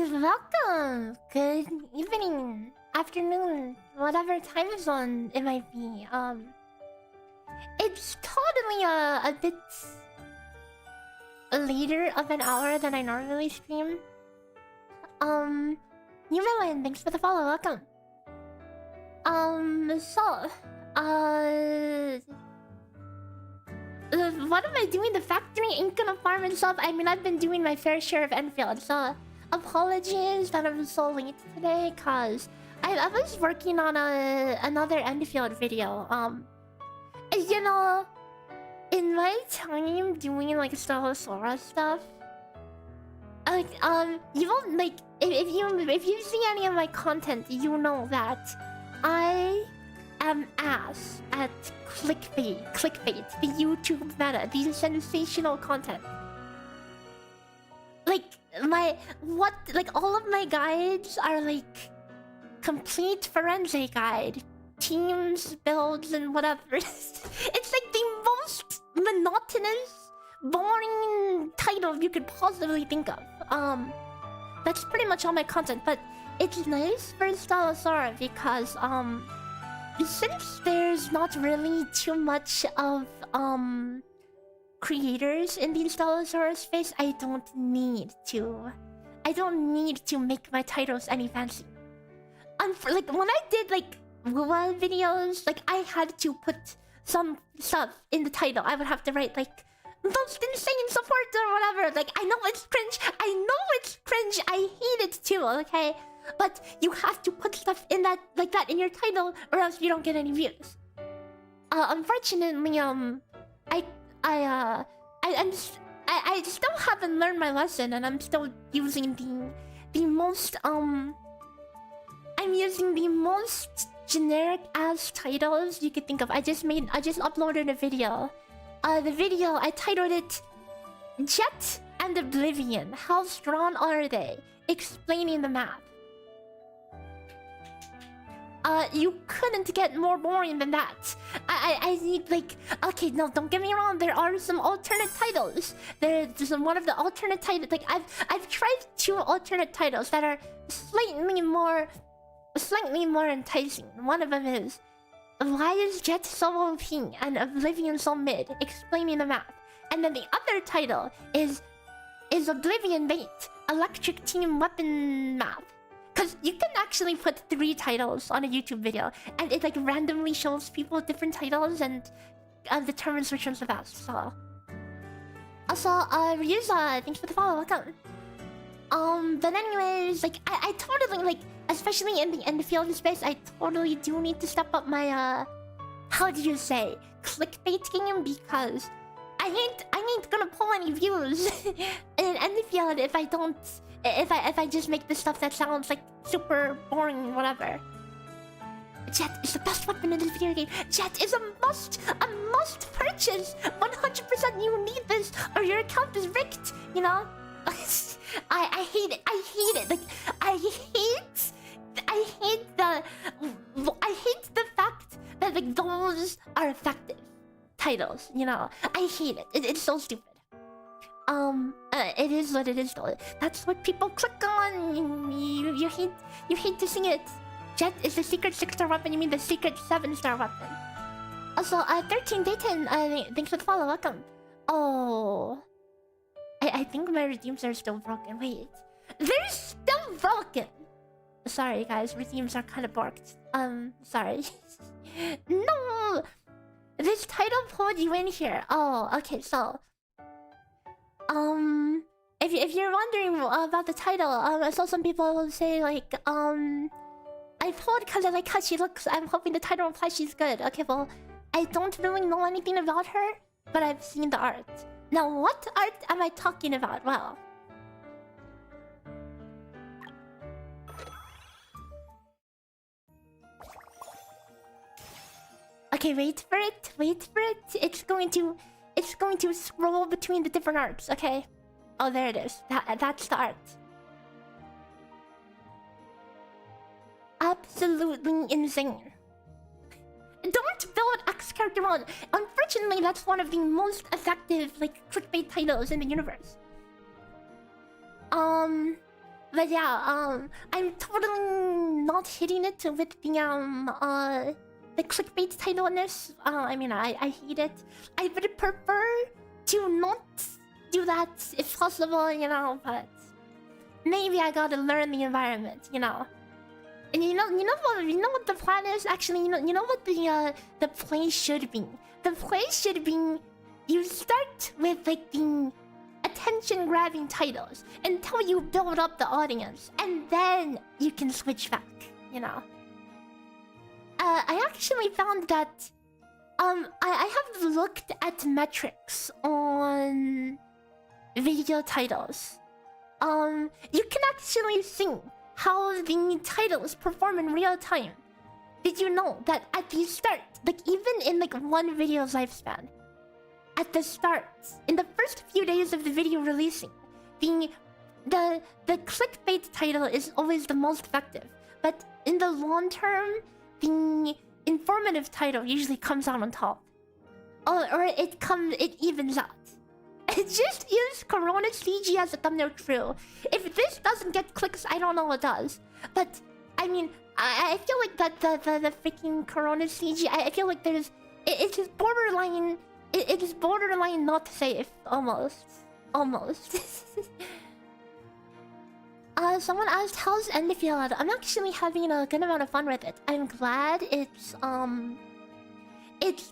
welcome. Good evening, afternoon, whatever time zone it might be. It's totally a bit later of an hour than I normally stream. New thanks for the follow. Welcome. What am I doing? The factory ain't gonna farm itself. I mean, I've been doing my fair share of Enfield, so apologies that I'm so late today, cause I was working on another Enfield video. You know, in my time doing like Stella Sora stuff, like you won't like if you see any of my content, you know that I am ass at clickbait, the YouTube meta, the sensational content. Like all of my guides are like complete forensic guide, teams, builds, and whatever. It's like the most monotonous, boring title you could possibly think of. That's pretty much all my content, but it's nice for Stella Sora because since there's not really too much of creators in the Stella Sora space, I don't need to make my titles any fancy. Like when I did like Wuwa videos, like I had to put some stuff in the title. I would have to write like most insane support or whatever. Like I know it's cringe. I hate it too. Okay, but you have to put stuff in that like that in your title, or else you don't get any views. Unfortunately, I still haven't learned my lesson, and I'm still using the most I'm using the most generic ass titles you could think of. I just uploaded a video. The video I titled it Jet and Oblivion. How strong are they? Explaining the map. You couldn't get more boring than that. I need like, okay, no, don't get me wrong. There are some alternate titles. There's one of the alternate titles. Like I've tried 2 alternate titles that are slightly more enticing. One of them is why is Jet so OP and Oblivion so mid? Explaining the map. And then the other title is Oblivion Bait, Electric Team Weapon Map. Because you can actually put 3 titles on a YouTube video, and it like randomly shows people different titles and determines which one's the best. So, also, Ryuza, thanks for the follow. Welcome. But anyways, like I totally like, especially in the Enfield space, I totally do need to step up my how do you say, clickbait game, because I ain't gonna pull any views in Enfield if I don't. If I just make the stuff that sounds like super boring, whatever. Jet is the best weapon in this video game. Jet is a must purchase. 100% you need this, or your account is rigged. You know, I hate it. I hate it. Like I hate the fact that like those are effective titles. You know, I hate it. It's so stupid. It is what it is though. That's what people click on. You hate to see it. Jet is the secret 6-star weapon. You mean the secret 7-star weapon. Also, 13 Dayton, thanks for the follow. Welcome. Oh, I think my redeems are still broken. Wait, they're still broken. Sorry guys, redeems are kind of borked. Sorry. No, this title pulled you in here. Oh, okay, so. If you're wondering about the title, I saw some people say like, I pulled because I like how she looks. I'm hoping the title implies she's good. Okay, well, I don't really know anything about her, but I've seen the art. Now, what art am I talking about? Well, okay, wait for it. It's going to scroll between the different arts. Okay. Oh, there it is. That's the art. Absolutely insane. Don't build X character on. Unfortunately, that's one of the most effective like clickbait titles in the universe. But yeah, I'm totally not hitting it with the clickbait title in this. I mean, I hate it. I would prefer to not do that if possible, you know, but maybe I gotta learn the environment, you know. And you know what the plan is? Actually, you know what the play should be? The play should be you start with like the attention-grabbing titles until you build up the audience, and then you can switch back, you know. I actually found that I have looked at metrics on video titles. You can actually see how the titles perform in real time. Did you know that at the start, like even in like one video's lifespan, at the start, in the first few days of the video releasing, the clickbait title is always the most effective. But in the long term, the informative title usually comes out on top. Or it evens out. Just use coronis CG as a thumbnail crew. If this doesn't get clicks, I don't know what does. But I mean, I feel like that the freaking coronis CG, I feel like there's it's just borderline. It is borderline not safe, almost. Someone asked, how's Enderfield? I'm actually having a good amount of fun with it. I'm glad it's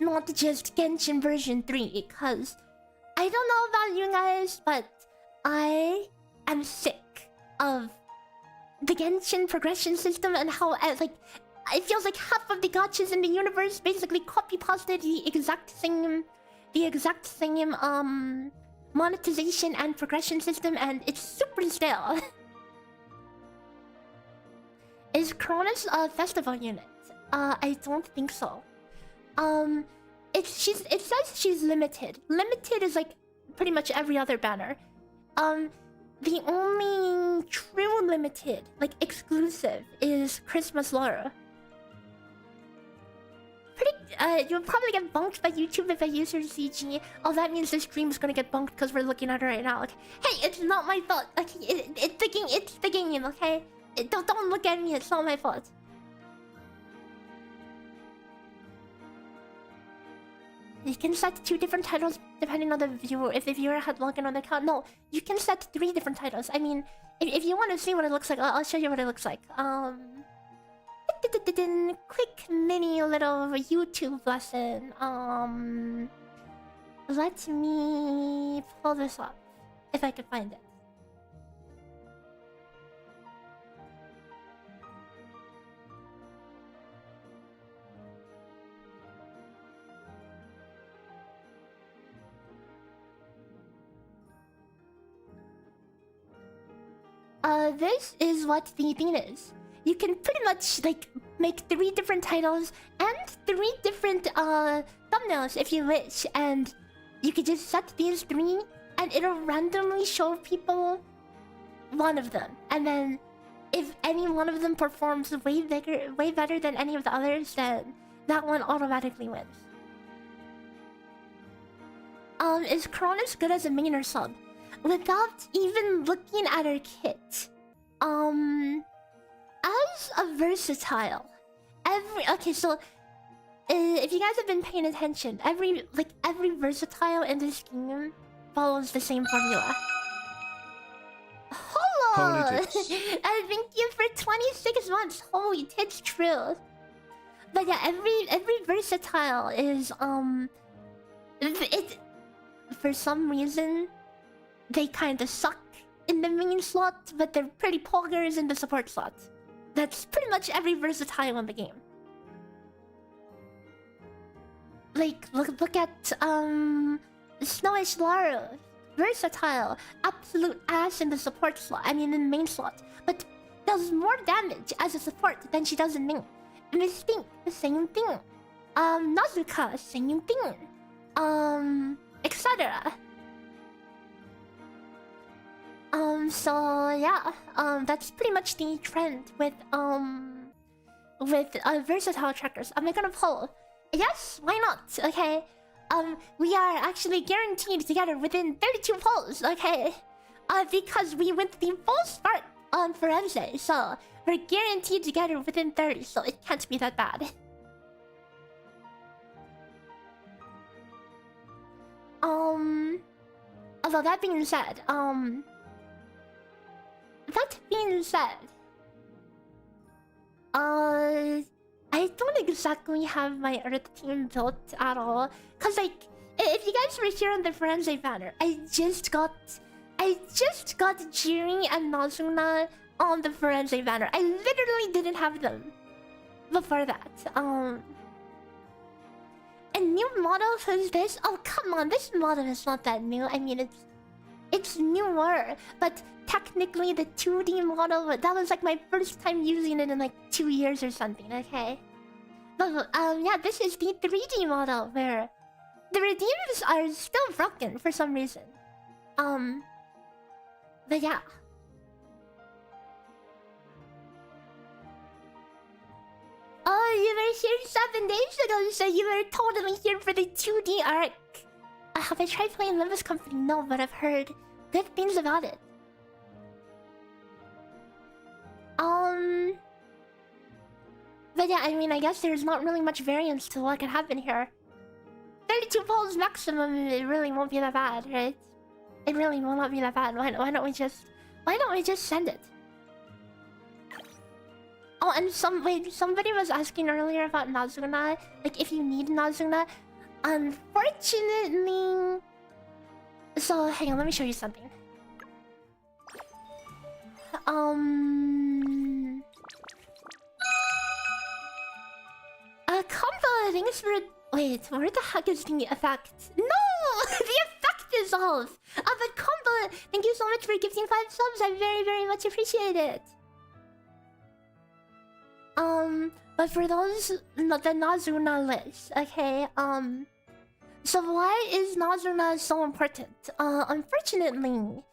not just Genshin version 3, because I don't know about you guys, but I am sick of the Genshin progression system and how like it feels like half of the gachas in the universe basically copy-pasted the exact same monetization and progression system, and it's super stale. Is Cronus a festival unit? I don't think so. It says she's limited. Limited is like pretty much every other banner. The only true limited, like exclusive, is Christmas Laura. You'll probably get bunked by YouTube if I use her CG. Oh, that means the stream's gonna get bunked because we're looking at her right now. Okay. Hey, it's not my fault. Okay, it's the game. Okay, don't look at me. It's not my fault. You can set 2 different titles depending on the viewer. If the viewer had logged in on the account, no, you can set 3 different titles. I mean, if you want to see what it looks like, I'll show you what it looks like. Quick mini little YouTube lesson. Let me pull this up if I can find it. This is what the thing is. You can pretty much like make 3 different titles and 3 different thumbnails if you wish, and you could just set these 3 and it'll randomly show people one of them, and then if any one of them performs way better than any of the others, then that one automatically wins. Is Cronus good as a main or sub? Without even looking at her kit, as a versatile, okay, so if you guys have been paying attention, every versatile in this game follows the same formula. Hello! Thank you for 26 months. Holy tits, true. But yeah, every versatile is it for some reason they kind of suck in the main slot, but they're pretty poggers in the support slot. That's pretty much every versatile in the game. Like, look at Snowish Lara. Versatile. Absolute ass in the support slot. I mean, in the main slot. But does more damage as a support than she does in main. Mystique, the same thing. Nazuka, same thing. Etc. So yeah, that's pretty much the trend with versatile trackers. Am I gonna poll? Yes, why not? Okay. We are actually guaranteed to get it within 32 polls, okay? Because we went the full start on Firenze, so we're guaranteed to get it within 30, so it can't be that bad. Although that being said, I don't exactly have my Earth team built at all. Cause like, if you guys were here on the Firenze banner, I just got Jiri and Nazuna on the Firenze banner. I literally didn't have them before that. A new model is this? Oh come on, this model is not that new. I mean, it's newer, but technically the 2D model, that was like my first time using it in like 2 years or something. Okay, but yeah, this is the 3D model where the redeems are still broken for some reason. But yeah. Oh, you were here 7 days ago, so you were totally here for the 2D arc. Have I tried playing Limbus Company? No, but I've heard good things about it. But yeah, I mean, I guess there's not really much variance to what could happen here. 32 polls maximum, it really won't be that bad, right? It really will not be that bad. Why don't we just send it? Oh, and somebody was asking earlier about Nazuna. Like, if you need Nazuna. Unfortunately... So, hang on, let me show you something. Combo, thanks for... Wait, where the heck is the effect? No! The effect is off! But Combo, thank you so much for gifting 5 subs. I very, very much appreciate it. But for those... the Nazuna list, okay? So why is Nazuna so important? Unfortunately,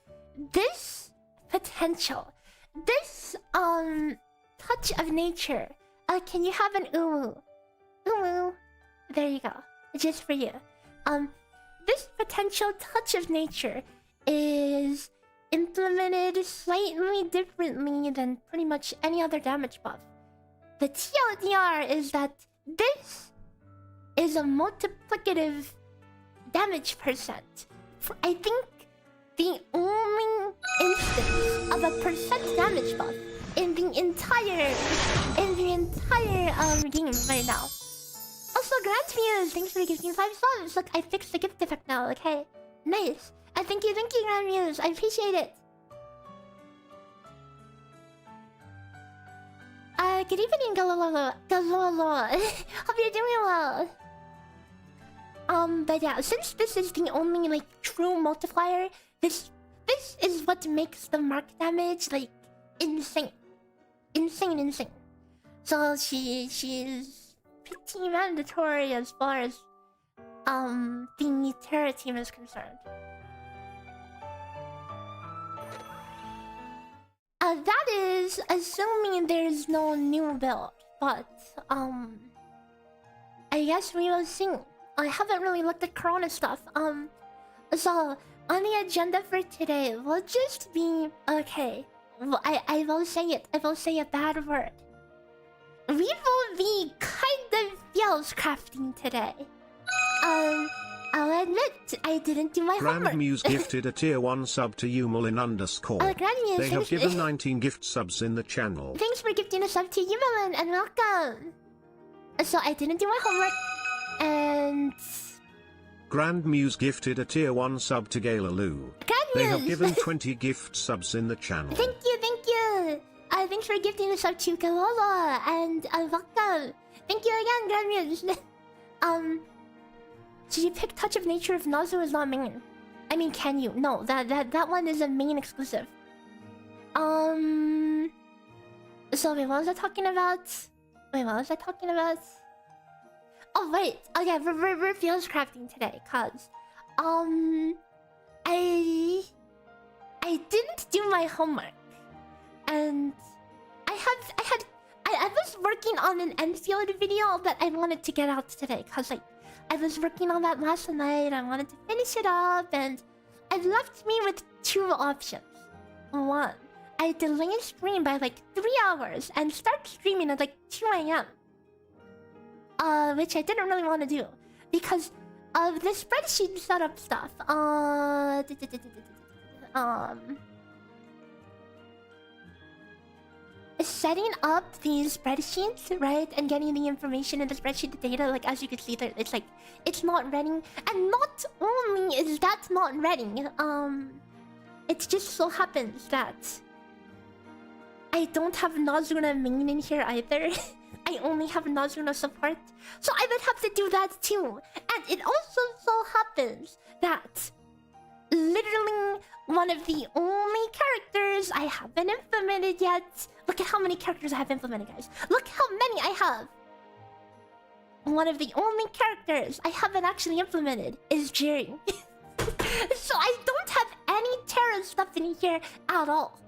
this potential... This, touch of nature... can you have an uwu? Uwu. There you go. Just for you. This potential touch of nature is implemented slightly differently than pretty much any other damage buff. The TLDR is that this is a multiplicative damage percent. I think the only instance of a percent damage buff in the entire game right now. Also, Grant Muse, thanks for gifting 5 subs. Look, I fixed the gift effect now, okay? Nice. Thank you, Grant Muse. I appreciate it. Good evening, Galolo. Hope you're doing well. But yeah, since this is the only, like, true multiplier, this is what makes the mark damage, like, insane. Insane. So she's pretty mandatory as far as the Terra team is concerned. That is assuming there's no new build, but I guess we will see. I haven't really looked at Corona stuff. So on the agenda for today will just be okay. I will say it. I will say a bad word. We will be kind of Theorycrafting today. I'll admit, I didn't do my homework. Grand Muse gifted a tier 1 sub to Umulin _. They have given 19 gift subs in the channel. Thanks for gifting a sub to Umulin and welcome. So I didn't do my homework, and... Grand Muse gifted a tier 1 sub to Galalu. They have given 20 gift subs in the channel. Thank you. Thanks for gifting a sub to Galala and welcome. Thank you again, Grand Muse. So you pick Touch of Nature if Nazu is not main? I mean, can you? No, that one is a main exclusive. So wait, what was I talking about? Oh wait, oh yeah, we're Theorycrafting today, cause I didn't do my homework, and I was working on an Enfield video that I wanted to get out today, cause like I was working on that last night. I wanted to finish it up, and it left me with 2 options. 1, I delay stream by like 3 hours and start streaming at like 2 a.m. Which I didn't really want to do because of the spreadsheet setup stuff. Setting up these spreadsheets, right, and getting the information in the spreadsheet, the data, like as you can see there, it's like it's not ready. And not only is that not ready, it just so happens that I don't have Nazuna main in here either. I only have Nazuna support, so I would have to do that too. And it also so happens that literally one of the only characters I haven't implemented yet. Look at how many characters I have implemented, guys. Look how many I have. One of the only characters I haven't actually implemented is Jerry. So I don't have any Terra stuff in here at all.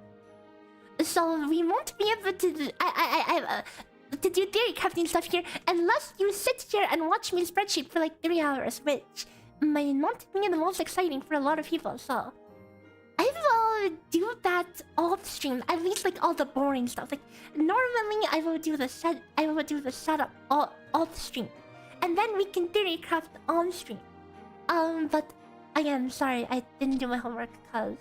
So we won't be able to to do theory crafting stuff here unless you sit here and watch me spreadsheet for like 3 hours, which might not be the most exciting for a lot of people. So I will do that off stream, at least like all the boring stuff. Like normally I will do the setup off stream, and then we can theory craft on stream. But again, sorry, I didn't do my homework because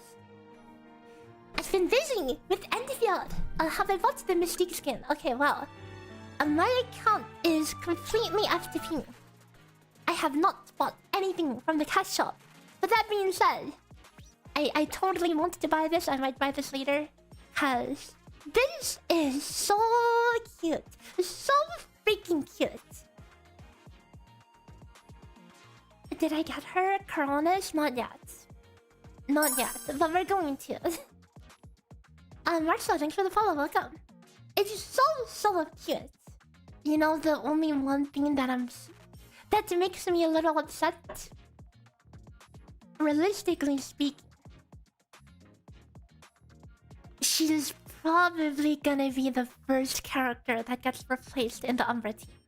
I've been busy with Enfield. Have I bought the Mystique skin? Okay, wow. My account is completely FTP. I have not bought anything from the cash shop. But that being said, I totally wanted to buy this. I might buy this later. Because this is so cute. So freaking cute. Did I get her coronis? Not yet. Not yet. But we're going to. Marcelo, thanks for the follow. Welcome. It's so cute. You know, the only one thing that makes me a little upset, realistically speaking, she's probably gonna be the first character that gets replaced in the Umbra team.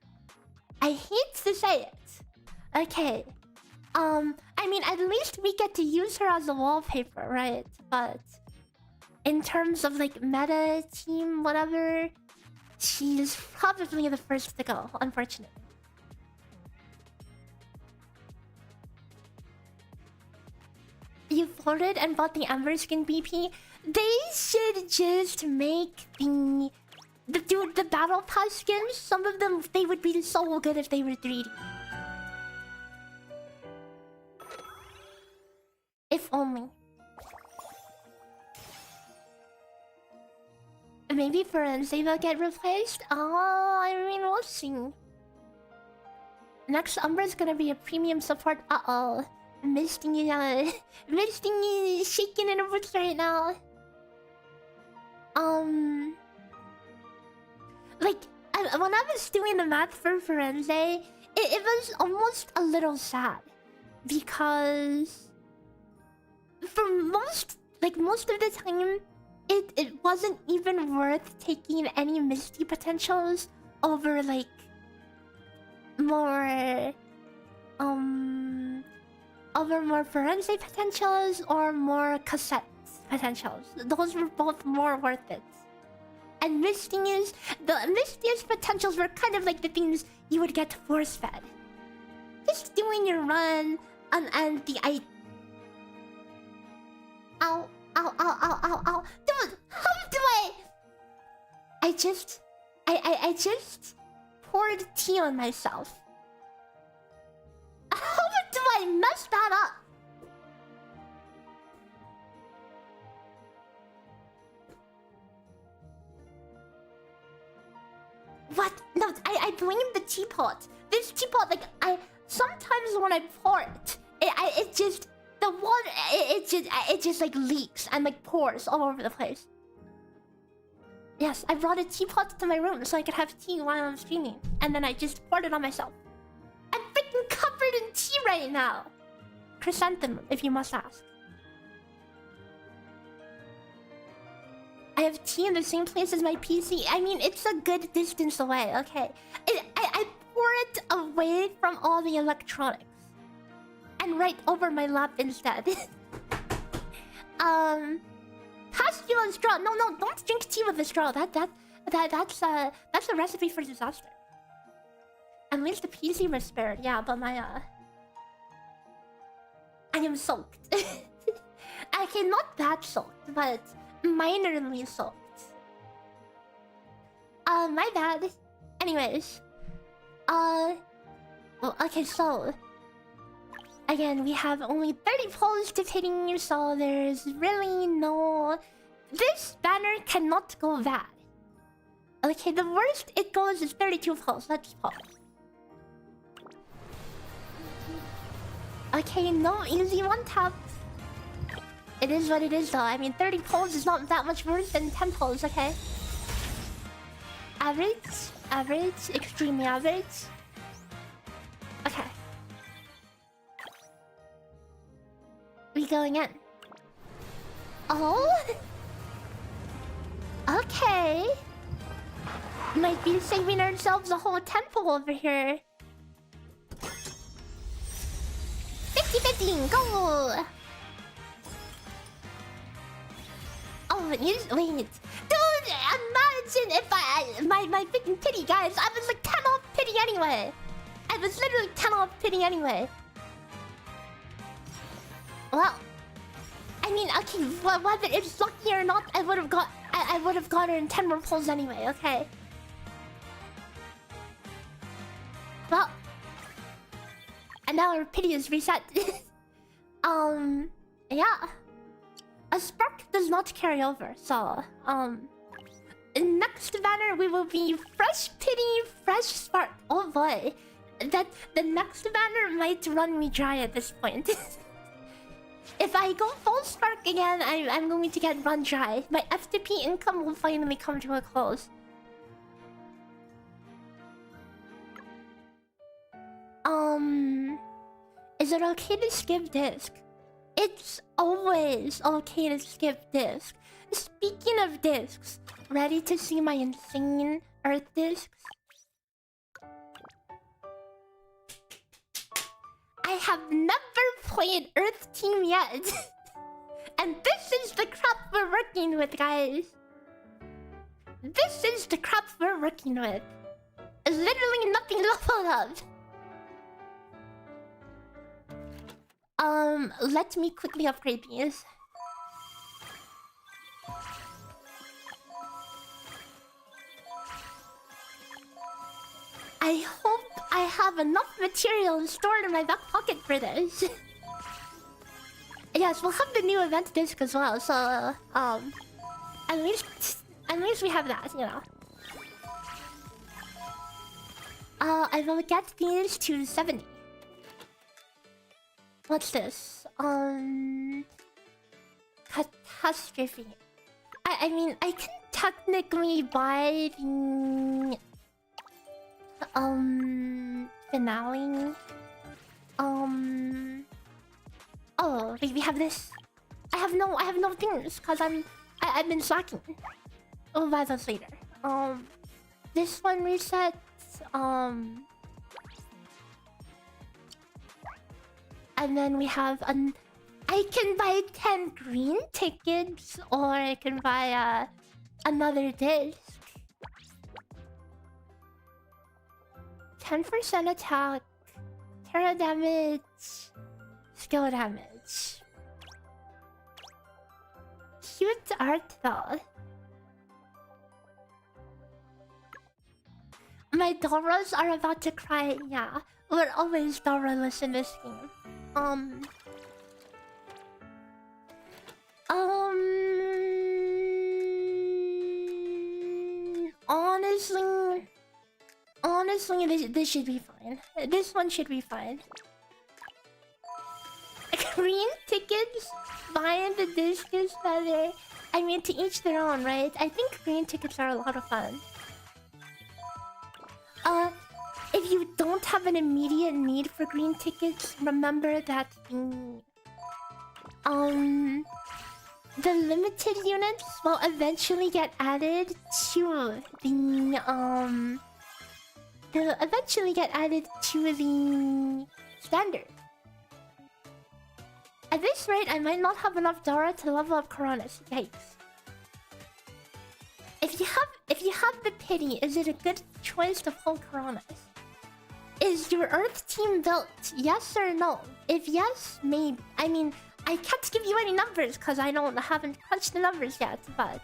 I hate to say it. Okay. I mean, at least we get to use her as a wallpaper, right? But in terms of like meta team, whatever, she's probably the first to go, unfortunately. You voted and bought the Amber skin BP? They should just make the battle pass skins. Some of them, they would be so good if they were 3D. If only. Maybe Forense will get replaced? Oh, I mean, we'll see. Next Umbra's gonna be a premium support. Uh-oh. Misting is shaking in her boots right now. Like, when I was doing the math for Forense, it was almost a little sad. Because for most of the time, it wasn't even worth taking any Misty potentials over like more Forense potentials or more cassette potentials. Those were both more worth it. And Mistiest potentials were kind of like the things you would get force fed. Just doing your run and the Ow. Dude, how do I just poured tea on myself. How do I mess that up? What? No, I blame the teapot. This teapot, like, sometimes when I pour it just, the water, it just like leaks and like pours all over the place. Yes, I brought a teapot to my room so I could have tea while I'm streaming, and then I just poured it on myself. I'm freaking covered in tea right now. Chrysanthemum, if you must ask. I have tea in the same place as my PC. I mean, it's a good distance away, okay? I pour it away from all the electronics. And right over my lap instead. Pass you a straw. No, don't drink tea with a straw. That's a recipe for disaster. At least the PC was spared. Yeah, but my I am soaked. Okay, not that soaked, but minorly soaked. My bad. Anyways, well, okay, so again, we have only 30 polls to hitting, so there's really no. This banner cannot go bad. Okay, the worst it goes is 32 polls. Let's pause. Okay, no easy one tap. It is what it is, though. I mean, 30 polls is not that much worse than 10 polls, okay? Average, extremely average. Okay. We going in. Oh? Okay. Might be saving ourselves a whole temple over here. 50-50, go! Oh, wait. Dude, imagine if my freaking pity, guys. I was like 10 off pity anyway. I was literally 10 off pity anyway. Well, I mean, okay, whether it's lucky or not, I would have gotten 10 more pulls anyway, okay? Well, and now our pity is reset. Yeah. A spark does not carry over, so, in next banner we will be fresh pity, fresh spark. Oh boy. The next banner might run me dry at this point. If I go full spark again, I'm going to get run dry. My FTP income will finally come to a close. Is it okay to skip disc? It's always okay to skip disc. Speaking of discs, ready to see my insane Earth discs? I have never played Earth Team yet. And this is the crap we're working with, guys. This is the crap we're working with. There's literally nothing leveled up. Let me quickly upgrade these. I hope I have enough material stored in my back pocket for this. Yes, we'll have the new event disc as well, so at least we have that, you know. I will get these to 70. What's this? Catastrophe. I mean, I can technically buy the finale. Oh, wait, we have this. I have no things because I've been slacking. We'll buy those later. This one resets. And then we have I can buy 10 green tickets, or I can buy another disc. 10% attack, terra damage, skill damage. Cute art though. My Doras are about to cry. Yeah, we're always Dora-less in this game. Honestly, this should be fine. This one should be fine. Green tickets, buying the disc is better. I mean, to each their own, right? I think green tickets are a lot of fun. If you don't have an immediate need for green tickets, remember that the limited units will eventually get added to the they'll eventually get added to the standard. At this rate, I might not have enough Dora to level up Coronis. Yikes. if you have the pity, is it a good choice to pull coronis? Is your Earth team built? Yes or no? If yes, maybe. I mean, I can't give you any numbers because I haven't crunched the numbers yet, but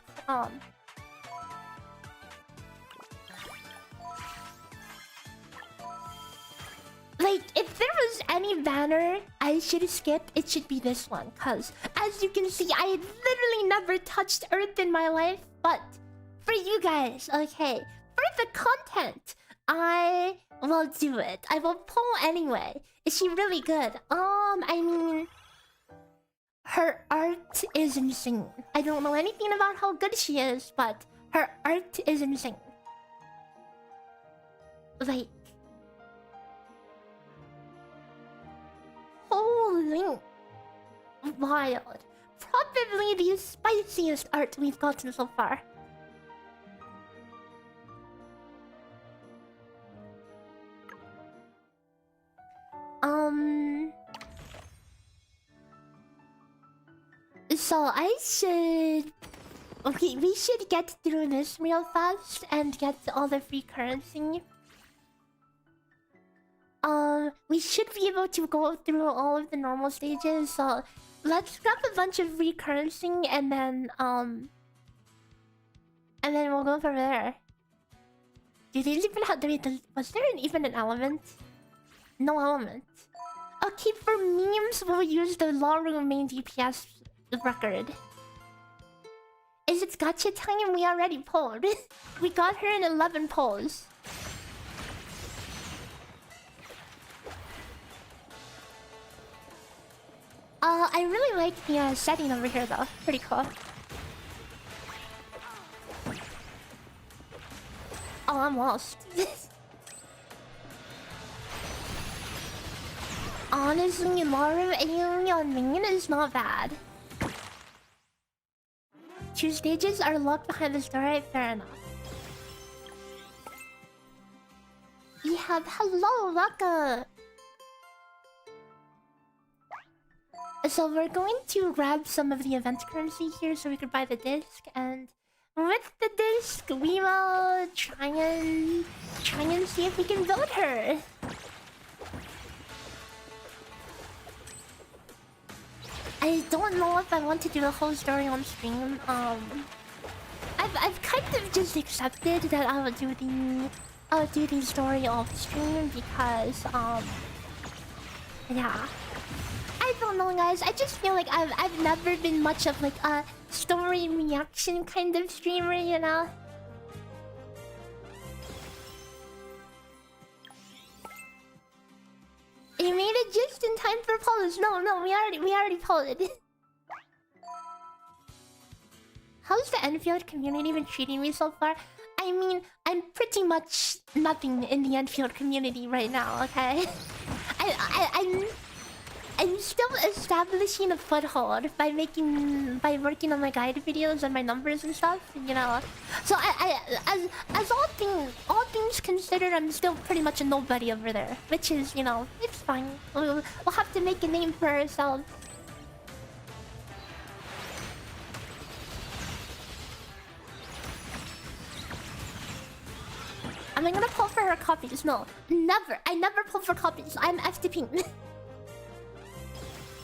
like, if there was any banner I should skip, it should be this one. Because, as you can see, I literally never touched Earth in my life. But, for you guys, okay, for the content, I will do it. I will pull anyway. Is she really good? I mean, her art is insane. I don't know anything about how good she is, but her art is insane. Like, holy wild. Probably the spiciest art we've gotten so far. So I should... Okay, we should get through this real fast and get all the free currency. We should be able to go through all of the normal stages, so let's grab a bunch of free currency and then we'll go from there. Do these even have... Was there even an element? No element. Okay, for memes, we'll use the Law Room main DPS record. Is it gotcha time? We already pulled. We got her in 11 pulls. I really like the setting over here though. Pretty cool. Oh, I'm lost. Honestly, Laura Alien on main is not bad. 2 stages are locked behind the story, fair enough. We have hello, Raka. So we're going to grab some of the event currency here so we could buy the disc, and with the disc we will try and see if we can build her. I don't know if I want to do the whole story on stream. I've kind of just accepted that I'll do the story off stream because yeah. I don't know, guys. I just feel like I've never been much of like a story reaction kind of streamer, you know. You made it just in time for polls. No, we already polled it. How's the Enfield community been treating me so far? I mean, I'm pretty much nothing in the Enfield community right now, okay? I'm still establishing a foothold by working on my guide videos and my numbers and stuff, you know. So as all things considered, I'm still pretty much a nobody over there, which is, you know, it's fine. We'll have to make a name for ourselves. Am I gonna pull for her copies? No, never. I never pull for copies. I'm FTP.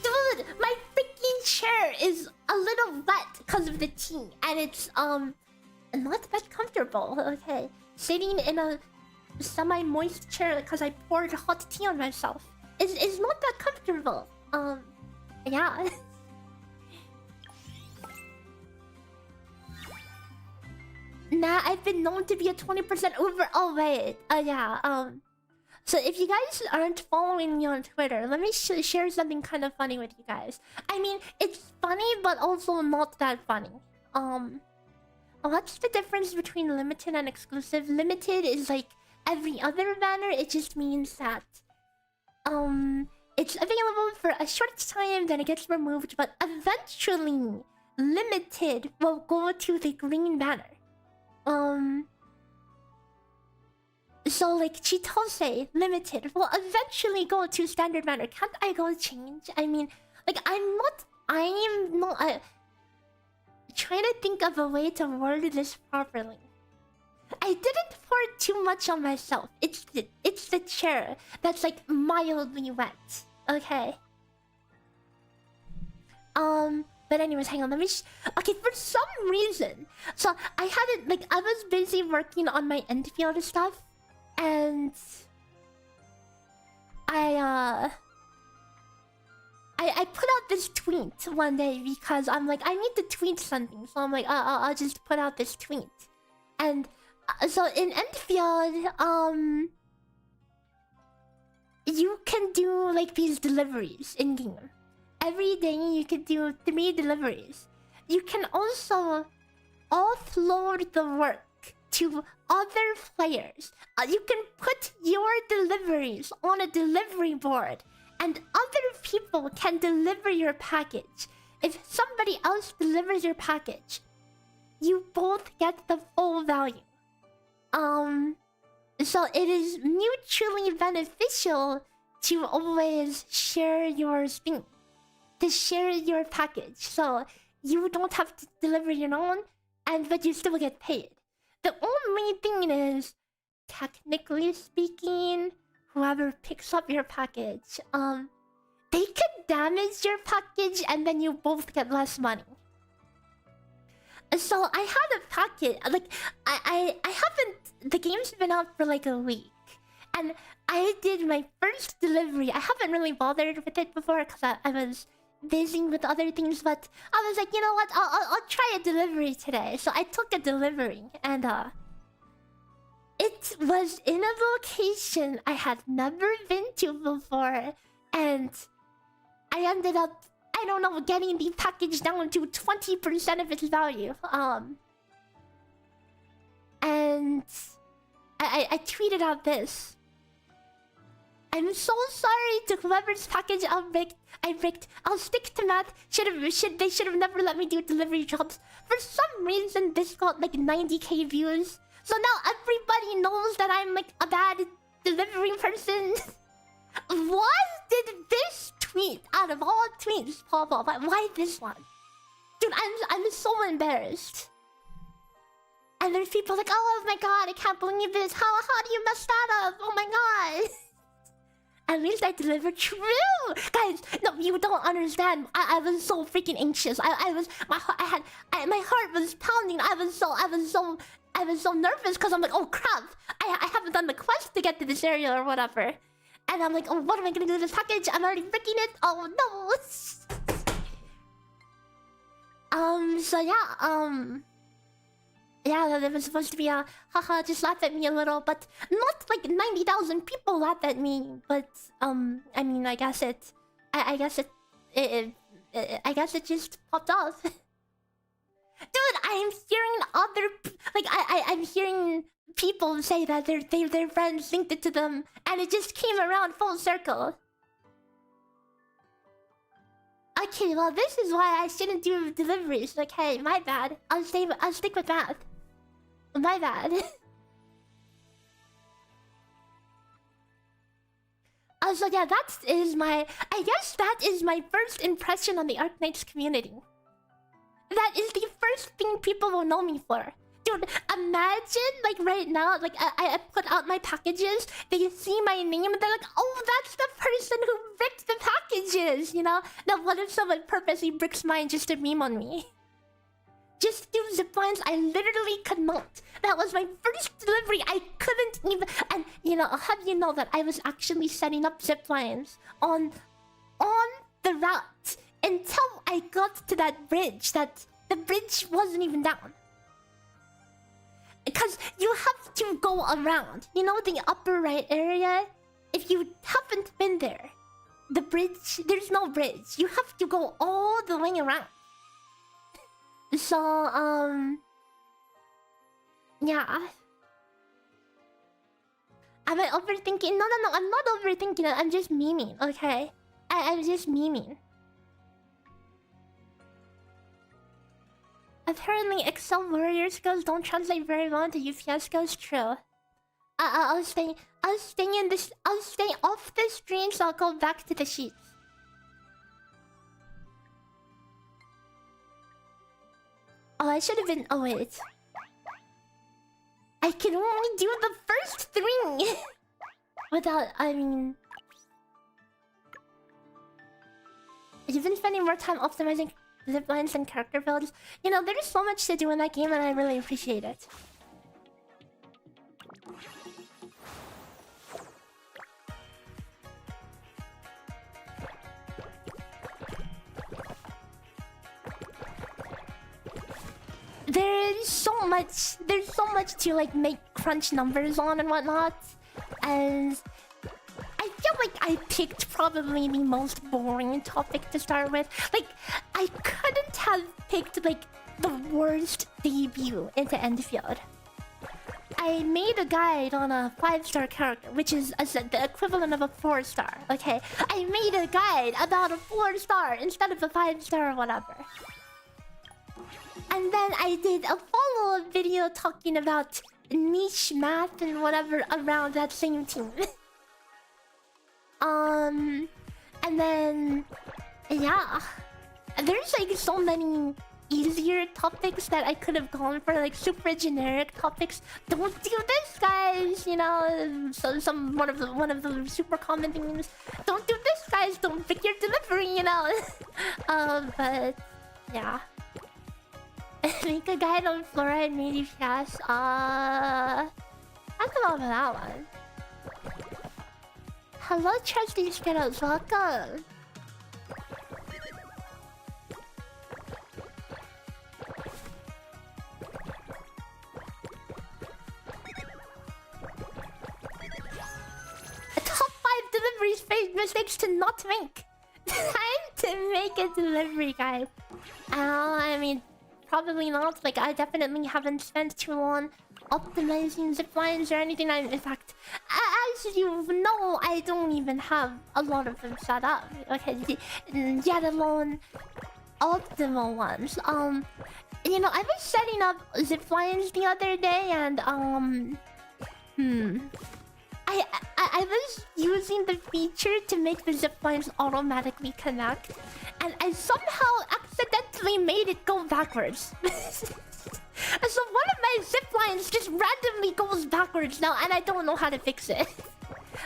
Dude, my freaking chair is a little wet because of the tea, and it's not that comfortable. Okay, sitting in a semi-moist chair because I poured hot tea on myself is not that comfortable. Yeah. Nah, I've been known to be a 20% over. Oh wait, yeah. So if you guys aren't following me on Twitter, let me share something kind of funny with you guys. I mean, it's funny, but also not that funny. What's the difference between limited and exclusive? Limited is like every other banner. It just means that it's available for a short time, then it gets removed. But eventually, limited will go to the green banner. So like Chitose limited will eventually go to standard banner. Can't I go change? I mean, like I'm not trying to think of a way to word this properly. I didn't pour too much on myself. It's the chair that's like mildly wet. Okay. But anyways, hang on. Let me. Okay, for some reason, so I hadn't like I was busy working on my end field stuff, and I put out this tweet one day because I'm like I need to tweet something, so I'm like I'll just put out this tweet, and so in Enfield you can do like these deliveries in game. Every day you can do 3 deliveries. You can also offload the work to other players. You can put your deliveries on a delivery board, and other people can deliver your package. If somebody else delivers your package, you both get the full value. So it is mutually beneficial to always share your thing, to share your package, so you don't have to deliver your own, but you still get paid. The only thing is, technically speaking, whoever picks up your package, they could damage your package and then you both get less money. So I had a packet, like I haven't, the game's been out for like a week, and I did my first delivery. I haven't really bothered with it before because I was busy with other things, but I was like, you know what, I'll try a delivery today. So I took a delivery, and it was in a location I had never been to before, and I ended up, I don't know, getting the package down to 20% of its value. And I tweeted out this: I'm so sorry to whoever's package I bricked. I'll stick to math. They should have never let me do delivery jobs. For some reason, this got like 90k views. So now everybody knows that I'm like a bad delivery person. Why did this tweet, out of all tweets, pop up? Why this one? Dude, I'm so embarrassed. And there's people like, oh my god, I can't believe this. How do you mess that up? Oh my god. At least I delivered true! Guys, no, you don't understand. I was so freaking anxious. My heart was pounding. I was so nervous because I'm like, oh crap. I haven't done the quest to get to this area or whatever. And I'm like, oh, what am I gonna do with this package? I'm already breaking it. Oh no. So yeah, yeah, that was supposed to be a haha, just laugh at me a little, but not like 90,000 people laughed at me. But I mean, I guess it just popped off. Dude, I'm hearing I'm hearing people say that their friends linked it to them, and it just came around full circle. Okay, well, this is why I shouldn't do deliveries. Like, hey, my bad. I'll stick with that. My bad. Also, yeah, I guess that is my first impression on the Arknights community. That is the first thing people will know me for. Dude, imagine, like, right now, like, I put out my packages, they see my name, and they're like, oh, that's the person who bricked the packages, you know? Now, what if someone purposely bricks mine just to meme on me? Just do ziplines, I literally could not. That was my first delivery, I couldn't even... And, you know, I'll have you know that I was actually setting up ziplines on the route until I got to that bridge, that the bridge wasn't even down. Because you have to go around. You know the upper right area? If you haven't been there, the bridge, there's no bridge. You have to go all the way around. So, yeah. Am I overthinking? No, I'm not overthinking it. I'm just memeing, okay? I'm just memeing. Apparently, Excel warrior skills don't translate very well into UPS skills. True. I'll stay off the stream, so I'll go back to the sheets. I should have been... Oh, wait. I can only do the first 3! Without... I mean... You've been spending more time optimizing ziplines and character builds. You know, there's so much to do in that game and I really appreciate it. There's so much to like make crunch numbers on and whatnot. And I feel like I picked probably the most boring topic to start with. Like, I couldn't have picked like the worst debut into Endfield. I made a guide on a 5-star character, which is the equivalent of a 4-star, okay? I made a guide about a 4-star instead of a 5-star or whatever. And then I did a follow-up video talking about niche math and whatever around that same team. And then... yeah. There's like so many easier topics that I could have gone for, like super generic topics. Don't do this, guys. You know, one of the super common things. Don't do this, guys. Don't pick your delivery. You know. But yeah. Make a guide on fluoride meaty gas. I don't know about that one. Hello, trusty Skittles. Welcome. Deliveries face mistakes to not make. Time to make a delivery, guys. I mean, probably not. Like, I definitely haven't spent too long optimizing ziplines or anything. In fact, as you know, I don't even have a lot of them set up. Okay, yet alone optimal ones. You know, I was setting up ziplines the other day, and I was using the feature to make the ziplines automatically connect, and I somehow accidentally made it go backwards. So one of my ziplines just randomly goes backwards now, and I don't know how to fix it.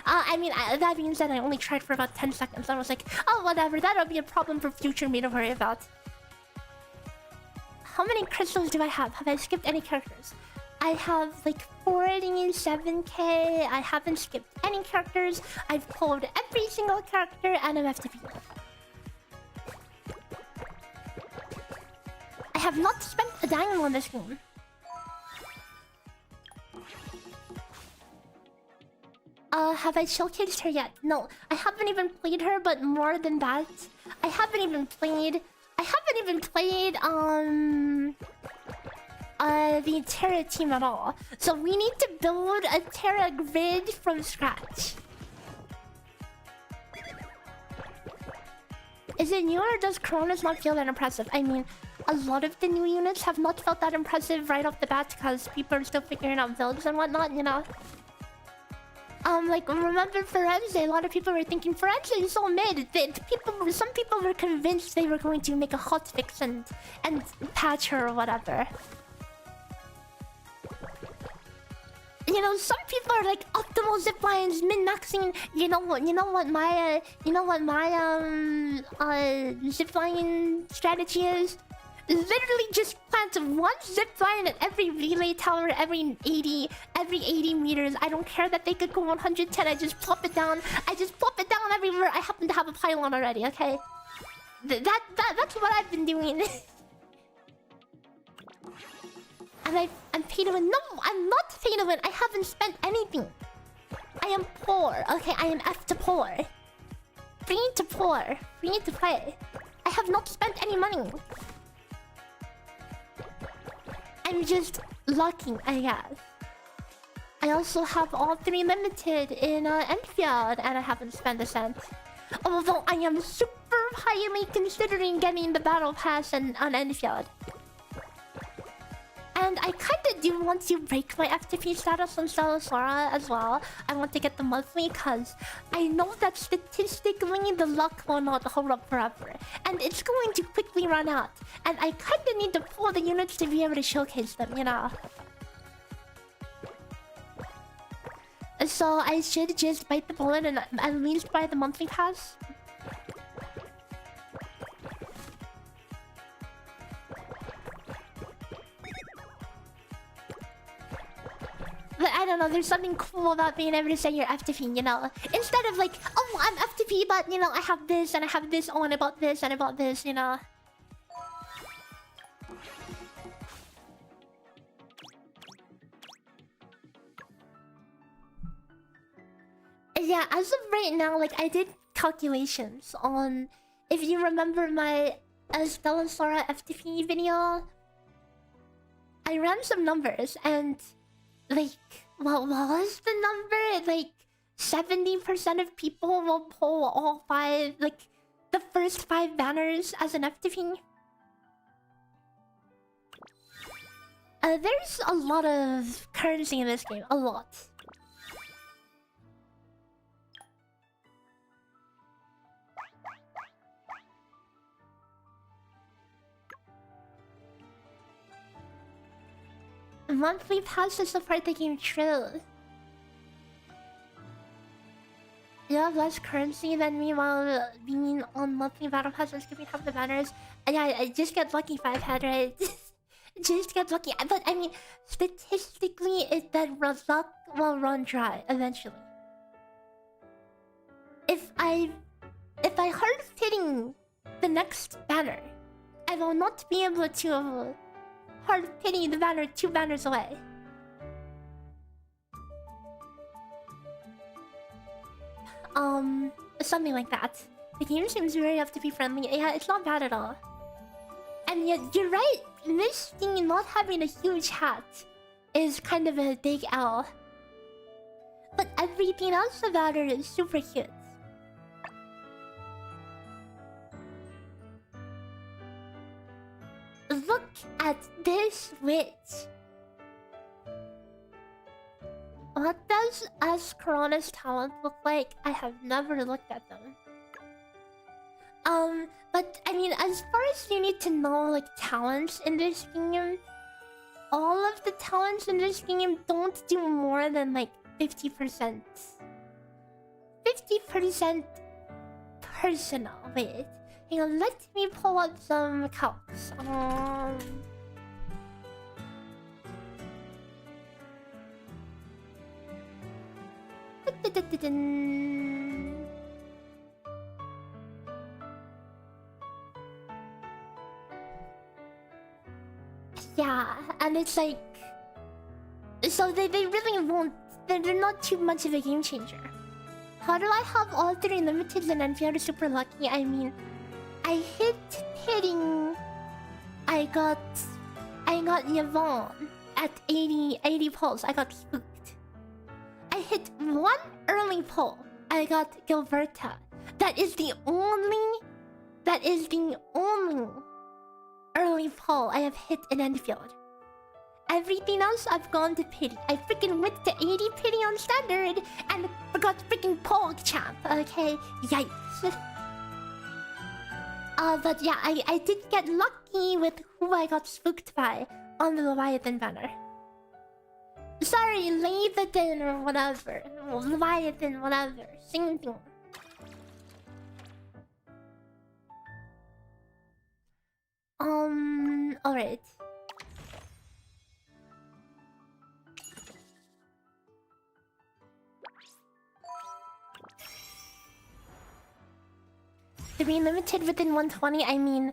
I mean, that being said, I only tried for about 10 seconds. I was like, oh, whatever, that'll be a problem for future me to worry about. How many crystals do I have? Have I skipped any characters? I have like 47k. I haven't skipped any characters. I've pulled every single character and I'm FTP. I have not spent a dime on this game. Have I showcased her yet? No, I haven't even played her, but more than that, I haven't even played the Terra team at all. So we need to build a Terra grid from scratch. Is it new or does coronis not feel that impressive? I mean, a lot of the new units have not felt that impressive right off the bat because people are still figuring out builds and whatnot, you know? Like, remember Firenze? A lot of people were thinking Firenze is so mid. Some people were convinced they were going to make a hotfix and patch her or whatever. You know, some people are like optimal ziplines, min-maxing. You know what my zipline strategy is? Literally just plant one zipline at every relay tower every 80 meters. I don't care that they could go 110. I just plop it down. Everywhere. I happen to have a pylon already. Okay, that's what I've been doing. And I'm pay to win. No, I'm not pay to win. I haven't spent anything. I am poor. Okay, I am F to poor. Free to poor. Free to play. I have not spent any money. I'm just lucky, I guess. I also have all 3 limited in Enfield, and I haven't spent a cent. Although I am super highly considering getting the battle pass on Enfield. And I kinda do want to break my FTP status on Stella Sora as well. I want to get the monthly because I know that statistically the luck will not hold up forever. And it's going to quickly run out. And I kinda need to pull the units to be able to showcase them, you know. So I should just bite the bullet and at least buy the monthly pass. But I don't know, there's something cool about being able to say your FTP, you know? Instead of like, oh, I'm FTP, but you know, I have this and I have this, oh, and I bought this and I bought this, you know? Yeah, as of right now, like, I did calculations on... If you remember my Stella Sora FTP video, I ran some numbers and... Like, what was the number? Like, 70% of people will pull all 5... Like, the first 5 banners as an FTP. There's a lot of currency in this game. A lot. Monthly passes support the game, true. You have less currency than me while being on monthly battle passes, giving half the banners. Yeah, I just get lucky 5 head, right? Just get lucky. But I mean, statistically, that luck will run dry eventually. If I hard hitting the next banner, I will not be able to hard hitting the banner 2 banners away. Something like that. The game seems very FTP friendly. Yeah, it's not bad at all. And yet, you're right. This thing not having a huge hat is kind of a big L. But everything else about her is super cute. Look at this witch. What does coronis talent look like? I have never looked at them. But I mean, as far as you need to know, like, talents in this game, all of the talents in this game don't do more than like 50%. 50% personal. Wait, hang on, let me pull up some calcs. Yeah, and it's like... So they really won't... They're not too much of a game changer. How do I have all 3 limiteds and then feel super lucky? I mean... I hit hitting... I got Yvonne at 80 pulls. I got spooked. I hit 1 early pull. I got Gilberta. That is the only early pull I have hit in Enfield. Everything else I've gone to pity. I freaking went to 80 pity on standard and forgot freaking pull champ. Okay, yikes. But yeah, I did get lucky with who I got spooked by on the Leviathan banner. Sorry, Leviathan or whatever. Leviathan, whatever. Same thing. Alright. To be limited within 120, I mean,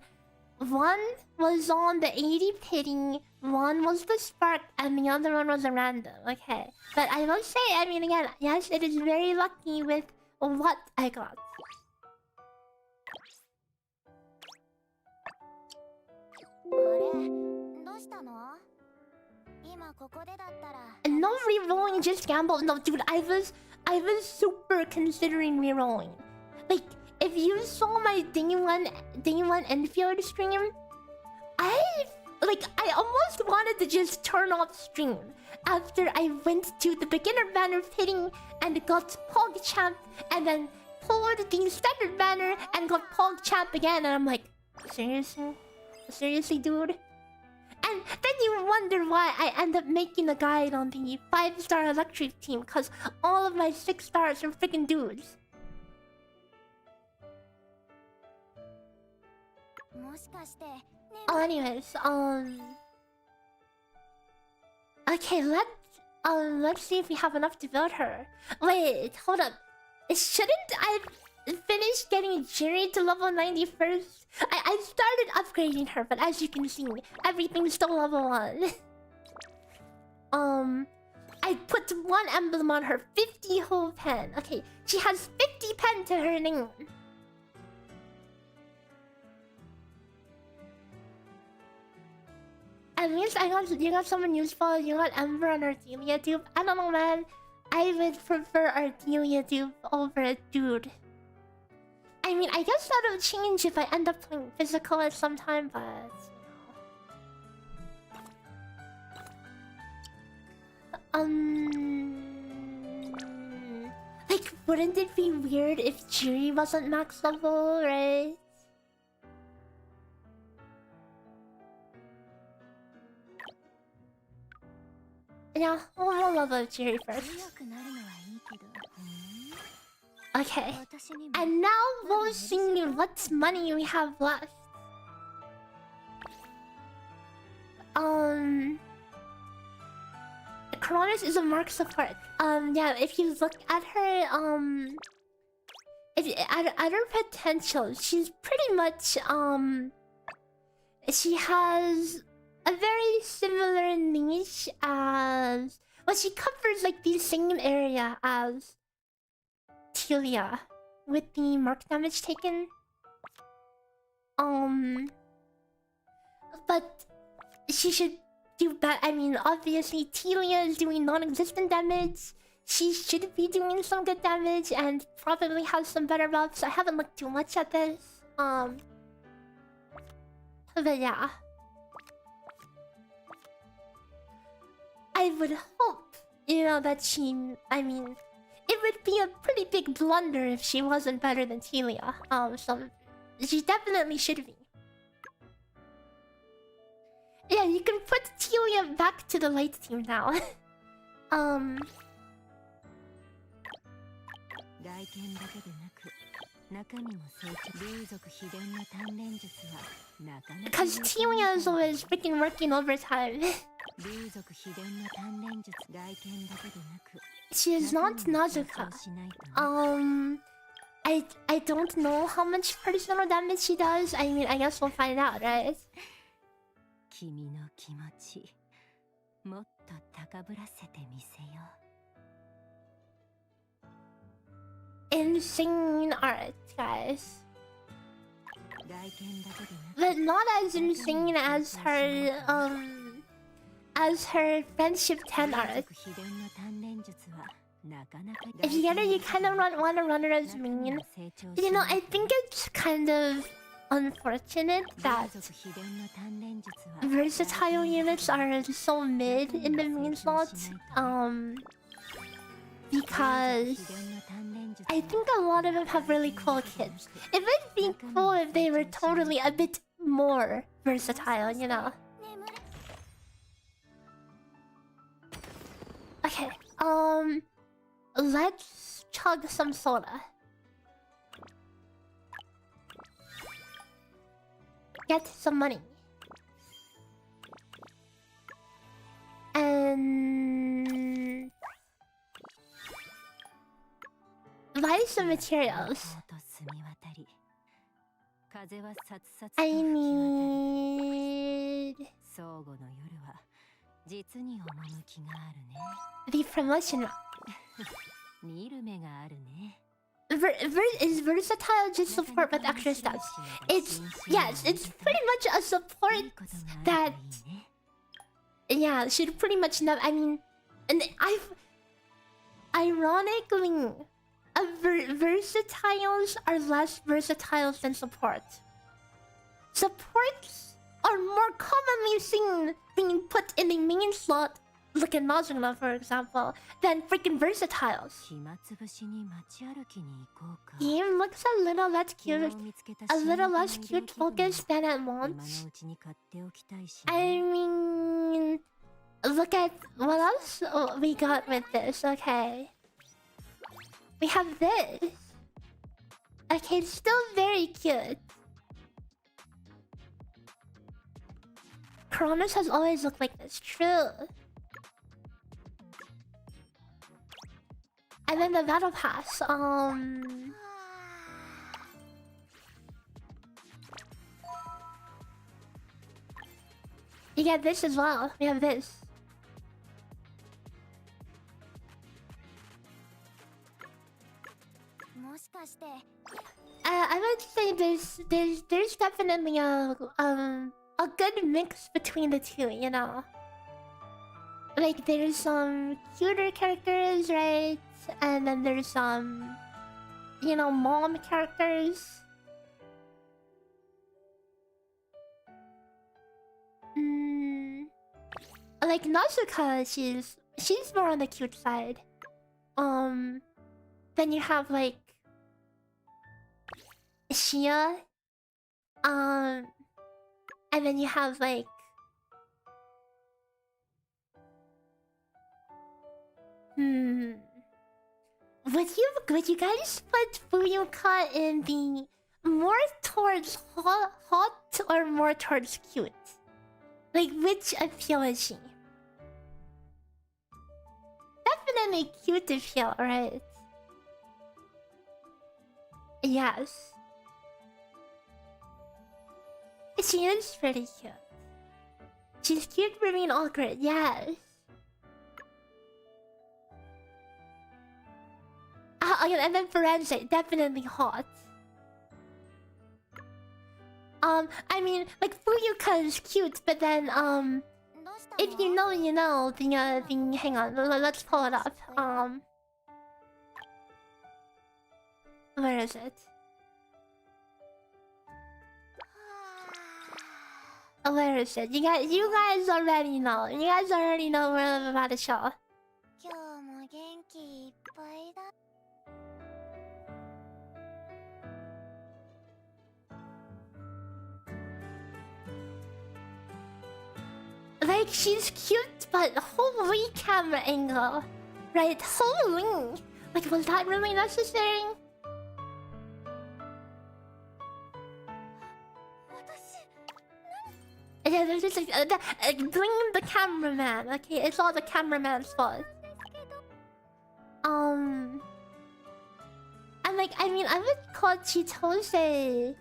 1 was on the 80 pity, 1 was the spark, and the other one was a random. Okay. But I will say, I mean, again, yes, it is very lucky with what I got. And no re-rolling, just gamble. No, dude, I was super considering re-rolling. Like, if you saw my day one Enfield stream, I like, I almost wanted to just turn off stream after I went to the beginner banner fitting and got PogChamp, and then pulled the standard banner and got PogChamp again, and I'm like, seriously? Seriously, dude? And then you wonder why I end up making a guide on the 5-star electric team, because all of my 6 stars are freaking dudes. Oh, anyways, okay, let's see if we have enough to build her. Wait, hold up. Shouldn't I finish getting Jerry to level 90 first? I started upgrading her, but as you can see, everything's still level 1. I put 1 emblem on her, 50 whole pen. Okay, she has 50 pen to her name. At least you got someone useful. You got Ember on Ardelia Dupe. I don't know, man. I would prefer Ardelia Dupe over a dude. I mean, I guess that'll change if I end up playing physical at some time, but like, wouldn't it be weird if Jiri wasn't max level, right? Yeah, we'll level Jiri first. Okay, and now we'll see what money we have left. Coronis is a mark support. Yeah, if you look at her, at her potential, she's pretty much, she has a very similar niche as... Well, she covers, like, the same area as Telia with the mark damage taken. But she should do better. I mean, obviously, Telia is doing non-existent damage. She should be doing some good damage and probably has some better buffs. I haven't looked too much at this. But yeah. I would hope, you know, that she... I mean, it would be a pretty big blunder if she wasn't better than Telia. So she definitely should be. Yeah, you can put Telia back to the light team now. Because Telia is always freaking working overtime. She is not Nazuka. I don't know how much personal damage she does. I mean, I guess we'll find out, right? Insane art, guys. But not as insane as her friendship 10 art. If you get her, you kind of want to run her as main. You know, I think it's kind of unfortunate that versatile units are so mid in the main slot. Because I think a lot of them have really cool kits. It would be cool if they were totally a bit more versatile, you know. Okay, let's chug some soda. Get some money. And buy some materials. I need the promotion. Is versatile just support with extra stats? Yes, it's pretty much a support that, yeah, should pretty much know. I mean, and ironically, versatiles are less versatile than support. Supports are more commonly seen being put in the main slot, like in Nazuna, for example, than freaking versatiles. Game looks a little less cute, a little less cute focused than it wants. I mean, look at what else we got with this. Okay, we have this. Okay, it's still very cute. Coronis has always looked like this. True. And then the battle pass. You get this as well. We have this. I would say there's definitely a good mix between the two, you know. Like there's some cuter characters, right? And then there's some, you know, mom characters. Like Nazuka, she's more on the cute side. Then you have like Shia, and then you have like would you guys put Fuyuka in the more towards hot or more towards cute? Like which appeal is she? Definitely cute appeal, right? Yes. She is pretty cute. She's cute for being awkward, yes. Okay, and then Forensic, definitely hot. I mean, like Fuyuka is cute, but then if you know, you know. Then hang on, let's pull it up. Where is it? Where is it? You guys already know. You guys already know where I'm about to show. Like she's cute, but holy camera angle, right? Holy, like was that really necessary? Yeah, there's just like bring the cameraman. Okay, it's all the cameraman's fault. And like I mean, I would call Chitose.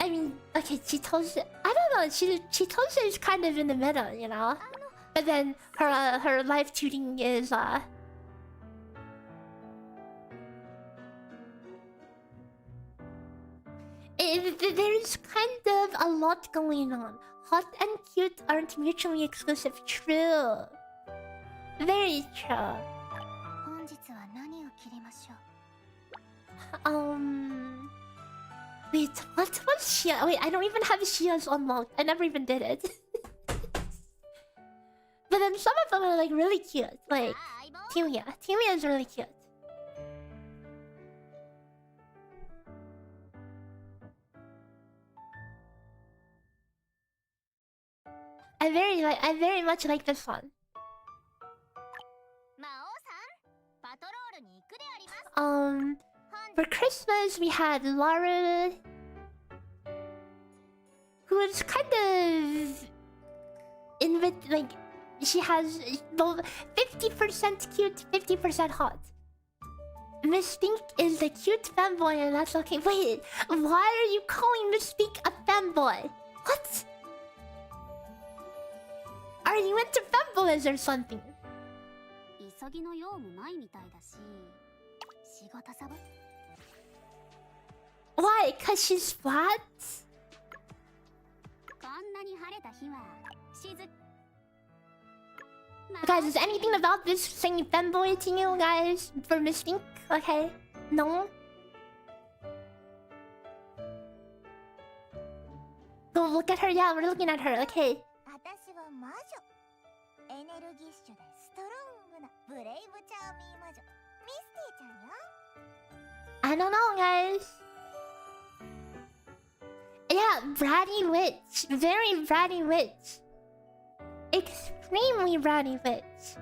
I mean, okay, Chitose. I don't know. Chitose is kind of in the middle, you know. But then her live tuning is there's kind of a lot going on. Hot and cute aren't mutually exclusive. True. Very true. Wait, what's Shia? Wait, I don't even have Shia's unlocked. I never even did it. But then some of them are like really cute. Like Timia. Timia is really cute. I very much like this one. For Christmas we had Lara, who is kind of like she has 50% cute, 50% hot. Mystique is the cute fanboy, and that's okay. Wait, why are you calling Mystique a fanboy? What? Are you into fanboys or something? Why? Cause she's flat? Guys, is anything about this saying fanboy to you guys for Mystique? Okay, no. Go look at her. Yeah, we're looking at her. Okay, I don't know, guys. Yeah, bratty witch. Very bratty witch. Extremely bratty witch.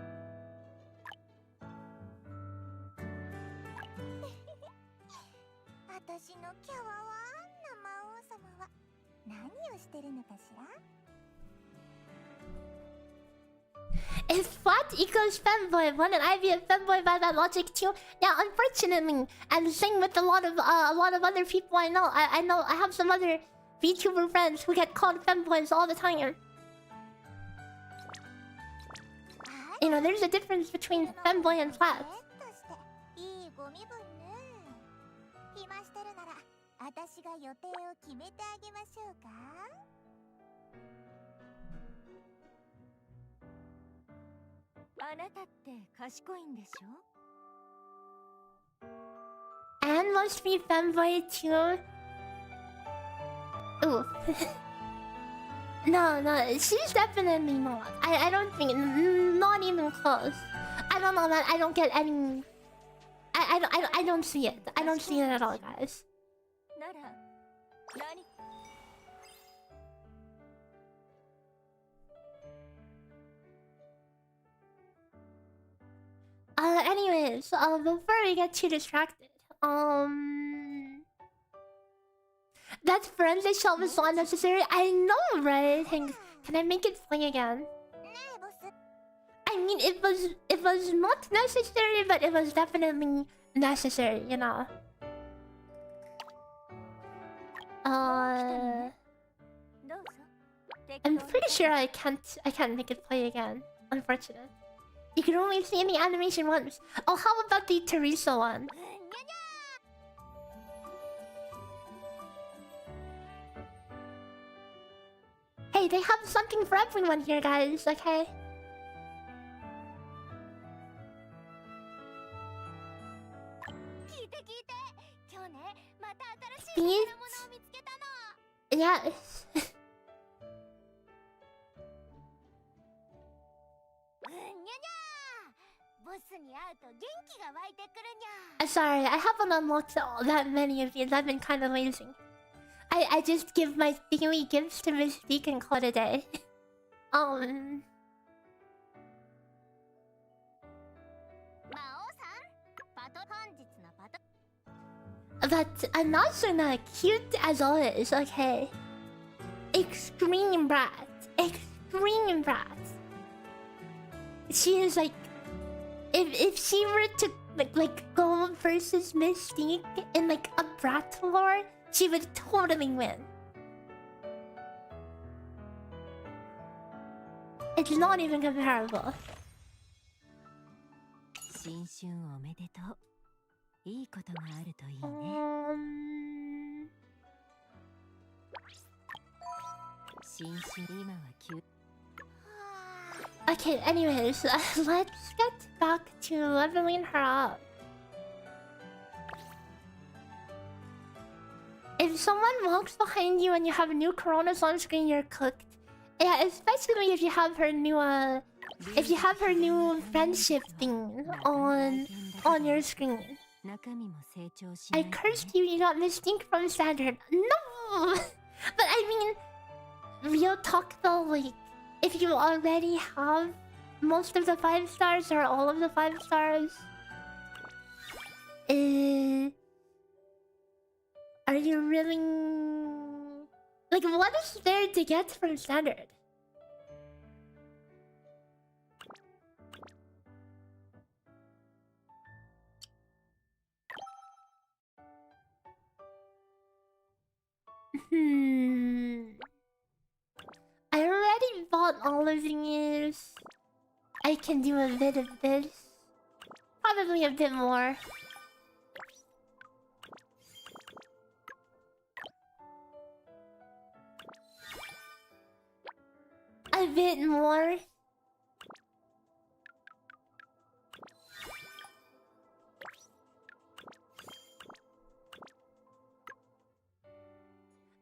If flat equals femboy, wouldn't I be a femboy by that logic too? Yeah, unfortunately, and the same with a lot of other people I know. I know I have some other VTuber friends who get called femboys all the time. You know, there's a difference between femboy and flat. Anne must be femboy too. Ooh. No, she's definitely not. I don't think, not even close. I don't know that. I don't get any. I don't see it. I don't see it at all, guys. Anyways, before we get too distracted, that forensic shelf is so unnecessary. I know, right? Can I make it play again? I mean, it was not necessary, but it was definitely necessary, you know. I'm pretty sure I can't make it play again. Unfortunate. You can only see the animation once. Oh, how about the Teresa one? Hey, they have something for everyone here, guys, okay? Beats? Yes. Sorry, I haven't unlocked that many of these. I've been kind of lazy. I just give my daily gifts to Mystique and call it a day. But Anasuna, cute as always, okay? Extreme brat. Extreme brat. She is like... If she were to like go versus Mystique in like a brat lore, she would totally win. It's not even comparable. Okay, anyways, let's get back to leveling her up. If someone walks behind you and you have new coronas on screen, you're cooked. Yeah, especially if you have her new friendship thing on your screen. I cursed you, you got Mystique from Standard. No! But I mean, real talk though, like, if you already have most of the 5 stars or all of the 5 stars, are you really... Like, what is there to get from Standard? I already bought all of these. I can do a bit of this. Probably a bit more. A bit more.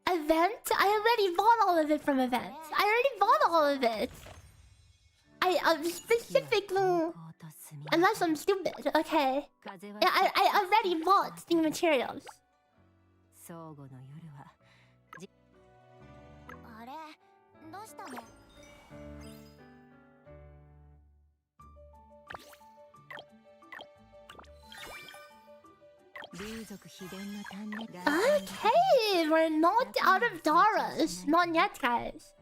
Event? I already bought all of it from Event. I already bought all of it. I specifically... Unless I'm stupid, okay. Yeah, I already bought the materials. Okay, we're not out of Doras. Not yet, guys.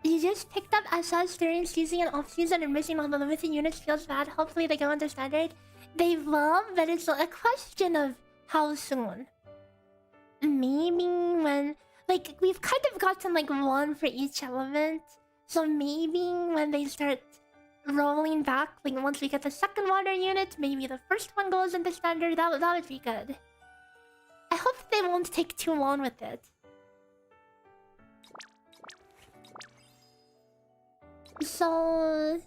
You just picked up SS during season and off-season and missing all the limited units feels bad. Hopefully they go into standard. They will, but it's a question of how soon. Maybe when... Like, we've kind of gotten like one for each element. So maybe when they start rolling back, like once we get the second water unit, maybe the first one goes into standard. That would be good. I hope they won't take too long with it. So...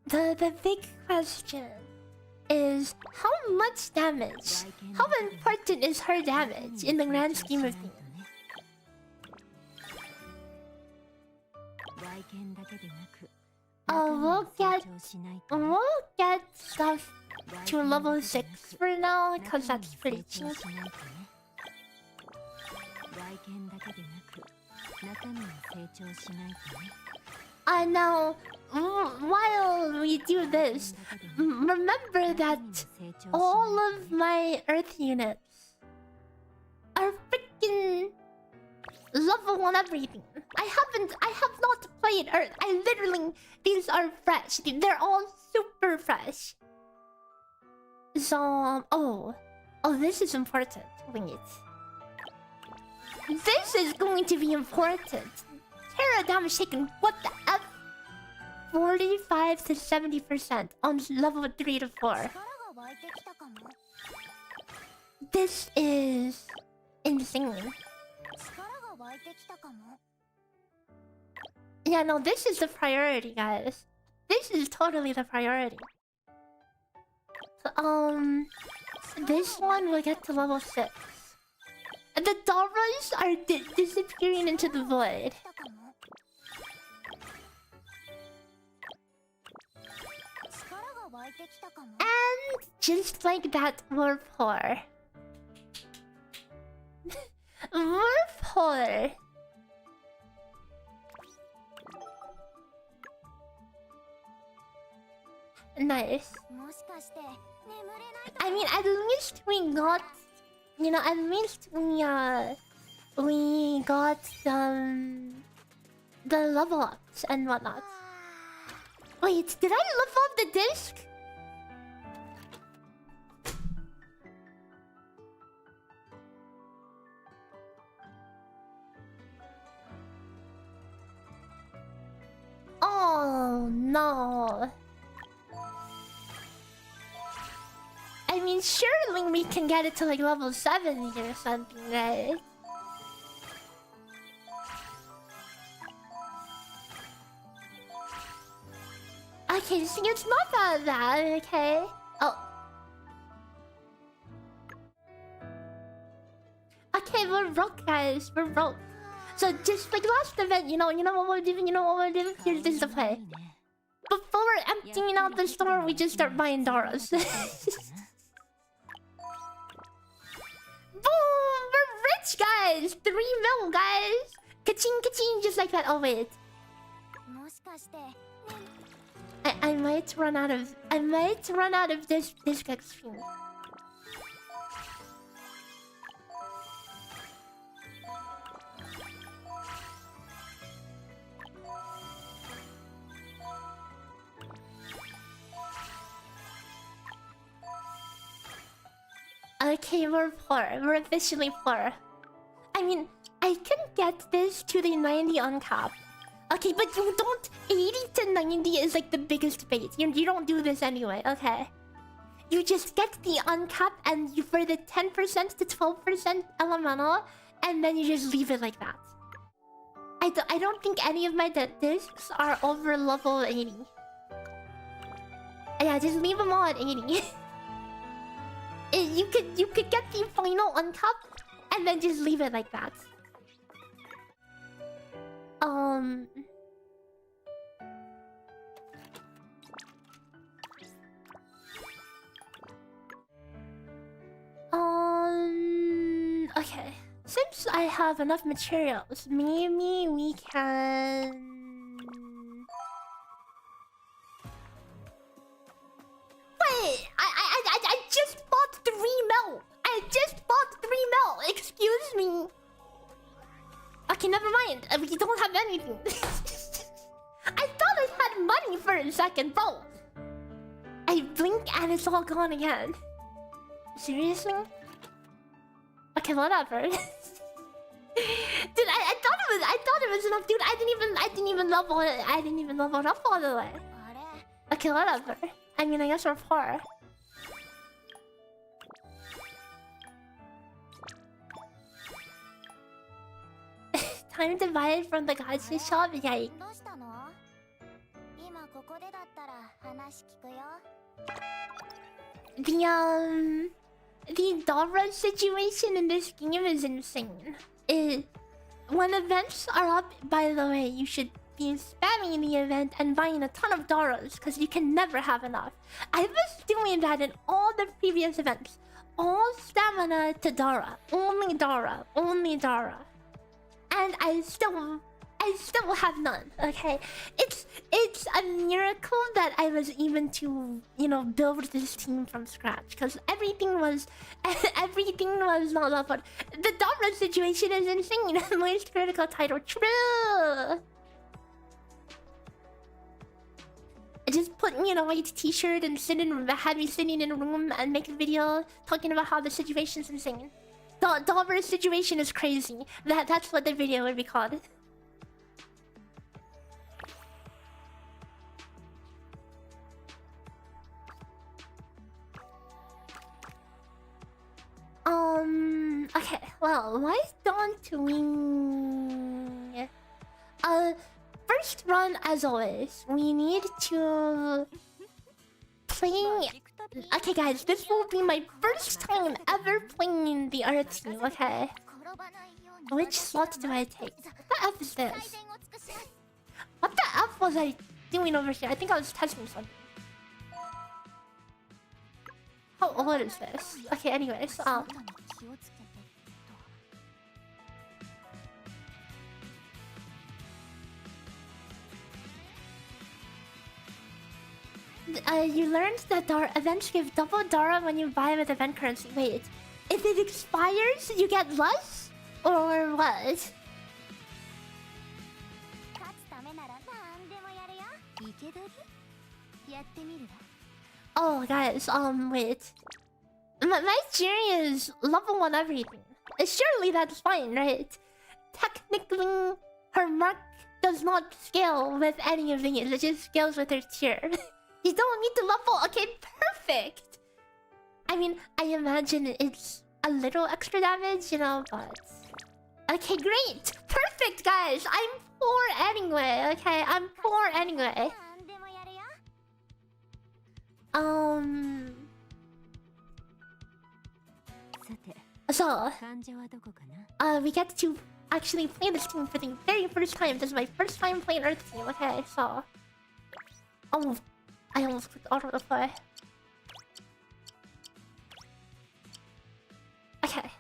The big question is how much damage? How important is her damage in the grand scheme of things? We'll get stuff to level 6 for now, because that's pretty cheap. Now, while we do this, remember that all of my Earth units are freaking level 1 everything. I have not played Earth. I literally, these are fresh. They're all super fresh. So, oh, this is important. Wait. This is going to be important. Terra damage taken. What the F? 45 to 70% on level 3 to 4. This is insane. Yeah, no, this is the priority, guys. This is totally the priority. So, this one will get to level 6. And the Dovas are disappearing into the void. And just like that, we're poor. We're poor. Nice. I mean, at least we got... You know, at least we got the level ups and whatnot. Wait, did I level up the disc? Oh no. I mean, surely we can get it to like level 70 or something, right? Okay, so it's not that bad, okay? Oh. Okay, we're broke, guys. We're broke. So just like last event, you know what we're doing, Here's this to play. Before emptying out the store, we just start buying Doras. Boom! We're rich, guys! 3 mil, guys! Ka-ching, ka-ching, just like that. Oh, wait. I might run out of this XP. Okay, we're poor. We're officially poor. I mean, I can get this to the 90 on cap. Okay, but you don't... 80 to 90 is like the biggest bait. You don't do this anyway, okay? You just get the uncap and you for the 10% to 12% elemental, and then you just leave it like that. I don't think any of my discs are over level 80. Yeah, just leave them all at 80. You could get the final uncup and then just leave it like that. Okay. Since I have enough materials, maybe we can. Wait, I just bought 3 mil. I just bought 3 mil. Excuse me. Okay, never mind. We don't have anything. I thought I had money for a second, bro. I blink and it's all gone again. Seriously? Okay, whatever. Dude, I thought it was enough, dude. I didn't even level it. I didn't even level it up all the way. Okay, whatever. I mean, I guess we're poor. Time to buy it from the gacha shop. Yikes. The Dova situation in this game is insane. When events are up, by the way, you should be spamming the event and buying a ton of Doras, because you can never have enough. I was doing that in all the previous events. All stamina to Dora. Only Dora. Only Dora. And I still have none, okay? It's a miracle that I was even to, you know, build this team from scratch, because everything was not leveled. The Dova situation is insane. Most critical title, true. I just put me in a white t-shirt and had me sitting in a room and make a video talking about how the situation's insane. The Dova situation is crazy. That's what the video would be called. Okay, well, why don't we... First run, as always, we need to... play... Okay, guys, this will be my first time ever playing the art team, okay? Which slot do I take? What the F is this? What the F was I doing over here? I think I was testing something. How old is this? Okay, anyways, you learned that events give double Dara when you buy with event currency. Wait, if it expires, you get less? Or what? Oh, guys, wait. My Jerry is level 1 everything. Surely that's fine, right? Technically, her mark does not scale with any of these. It just scales with her tier. You don't need to level. Okay, perfect. I mean, I imagine it's a little extra damage, you know, but... Okay, great. Perfect, guys. I'm poor anyway, okay? I'm poor anyway. So, we get to actually play this team for the very first time. This is my first time playing Earth Team, okay? So... Oh, I almost clicked auto reply. Okay.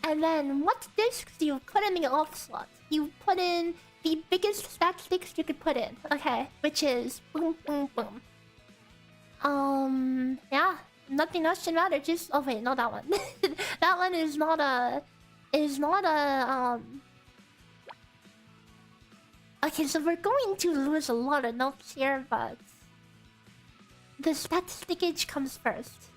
And then what discs do you put in the off slot? You put in the biggest stat sticks you could put in. Okay, which is boom, boom, boom. Yeah, nothing else should matter. Just oh wait, not that one. That one is not a. Okay, so we're going to lose a lot of notes here, but the stat stickage comes first.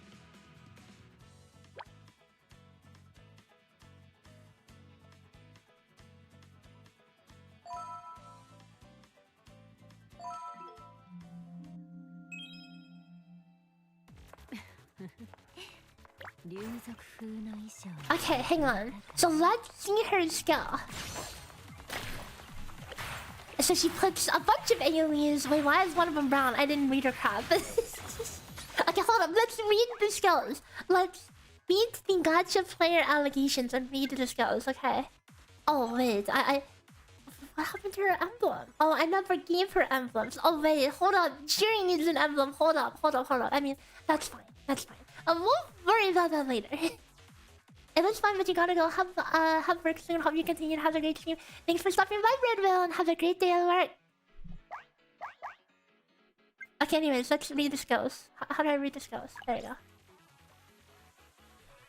Okay, hang on. So let's see her skill. So she puts a bunch of AoEs. Wait, why is one of them brown? I didn't read her crap. Okay, hold up. Let's read the skills. Let's read the gacha player allegations and read the skills. Okay. Oh wait, what happened to her emblem? Oh, I never gave her emblems. Oh wait, hold on. Shiri needs an emblem. Hold up. I mean, that's fine. That's fine. We'll worry about that later. It was fun, but you gotta go have work soon. Hope you continue to have a great stream. Thanks for stopping by, Redwell, and have a great day at work. Okay, anyways, let's read the skills. How do I read the skills? There you go.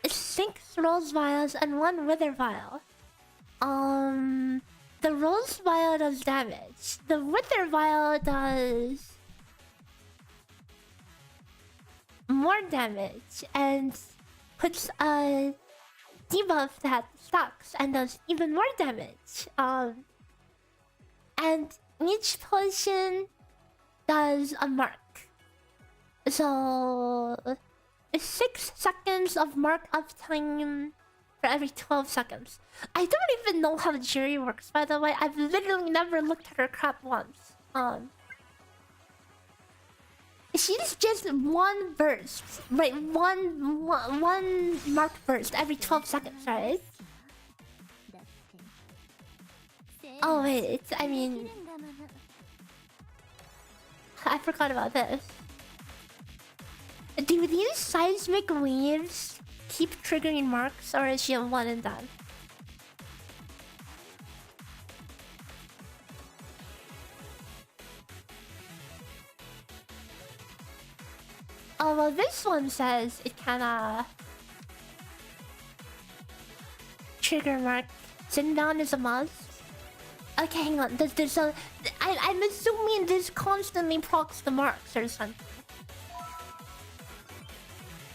It's 6 rose vials and 1 wither vial. The rose vial does damage. The wither vial does more damage and puts a debuff that stacks and does even more damage. And each potion does a mark. So 6 seconds of mark up time for every 12 seconds. I don't even know how Jiri works, by the way. I've literally never looked at her crap once. She's just one burst, right? One mark burst every 12 seconds, right? Oh wait, I mean, I forgot about this. Do these seismic waves keep triggering marks, or is she a one and done? Oh well, this one says it can trigger mark. Sitting down is a must. Okay, hang on. There's a. I'm assuming this constantly procs the marks or something.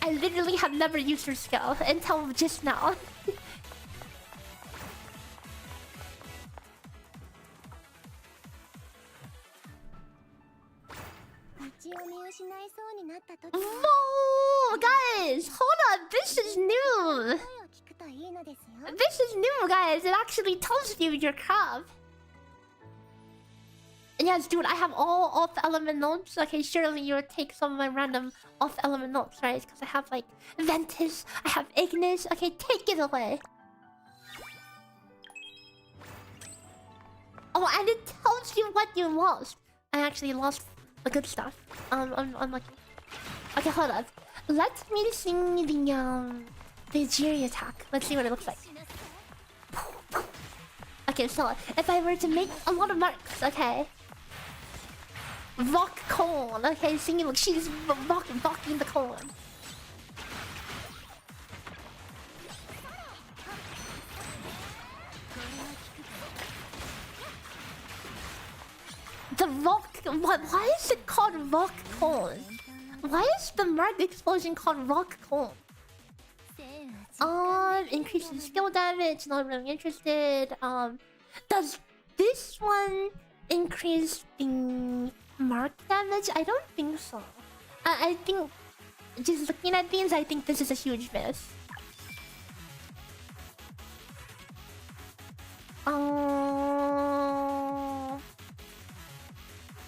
I literally have never used her skill until just now. Whoa, guys, hold on. This is new. This is new, guys. It actually tells you your crap. Yes, dude, I have all off-element notes. Okay, surely you would take some of my random off-element notes, right? Because I have, like, Ventus, I have Ignis. Okay, take it away. Oh, and it tells you what you lost. I actually lost the good stuff. I'm unlucky. Okay, hold up. Let me sing the Jiri attack. Let's see what it looks like. Okay, so if I were to make a lot of marks, okay. Rock cone. Okay, singing like she's rocking the cone. The rock. Why is it called rock cone? Why is the mark explosion called rock cone? Increases skill damage. Not really interested. Does this one increase the mark damage? I don't think so. I think just looking at these, I think this is a huge miss.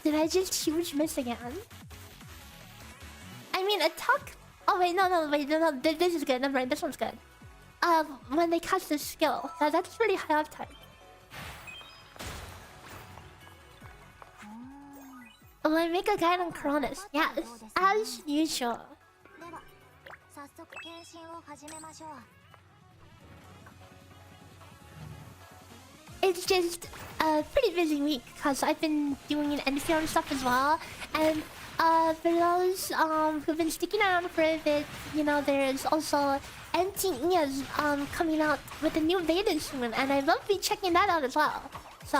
Did I just huge miss again? I mean, attack. Oh wait, no, wait, no. This is good. Never mind. This one's good. When they cast the skill, that's pretty high uptime. Will I make a guide on coronis? Yes, as usual. It's just a pretty busy week because I've been doing NPR stuff as well. And for those who've been sticking around for a bit, you know, there's also NTE's coming out with a new beta soon, and I will be checking that out as well. So,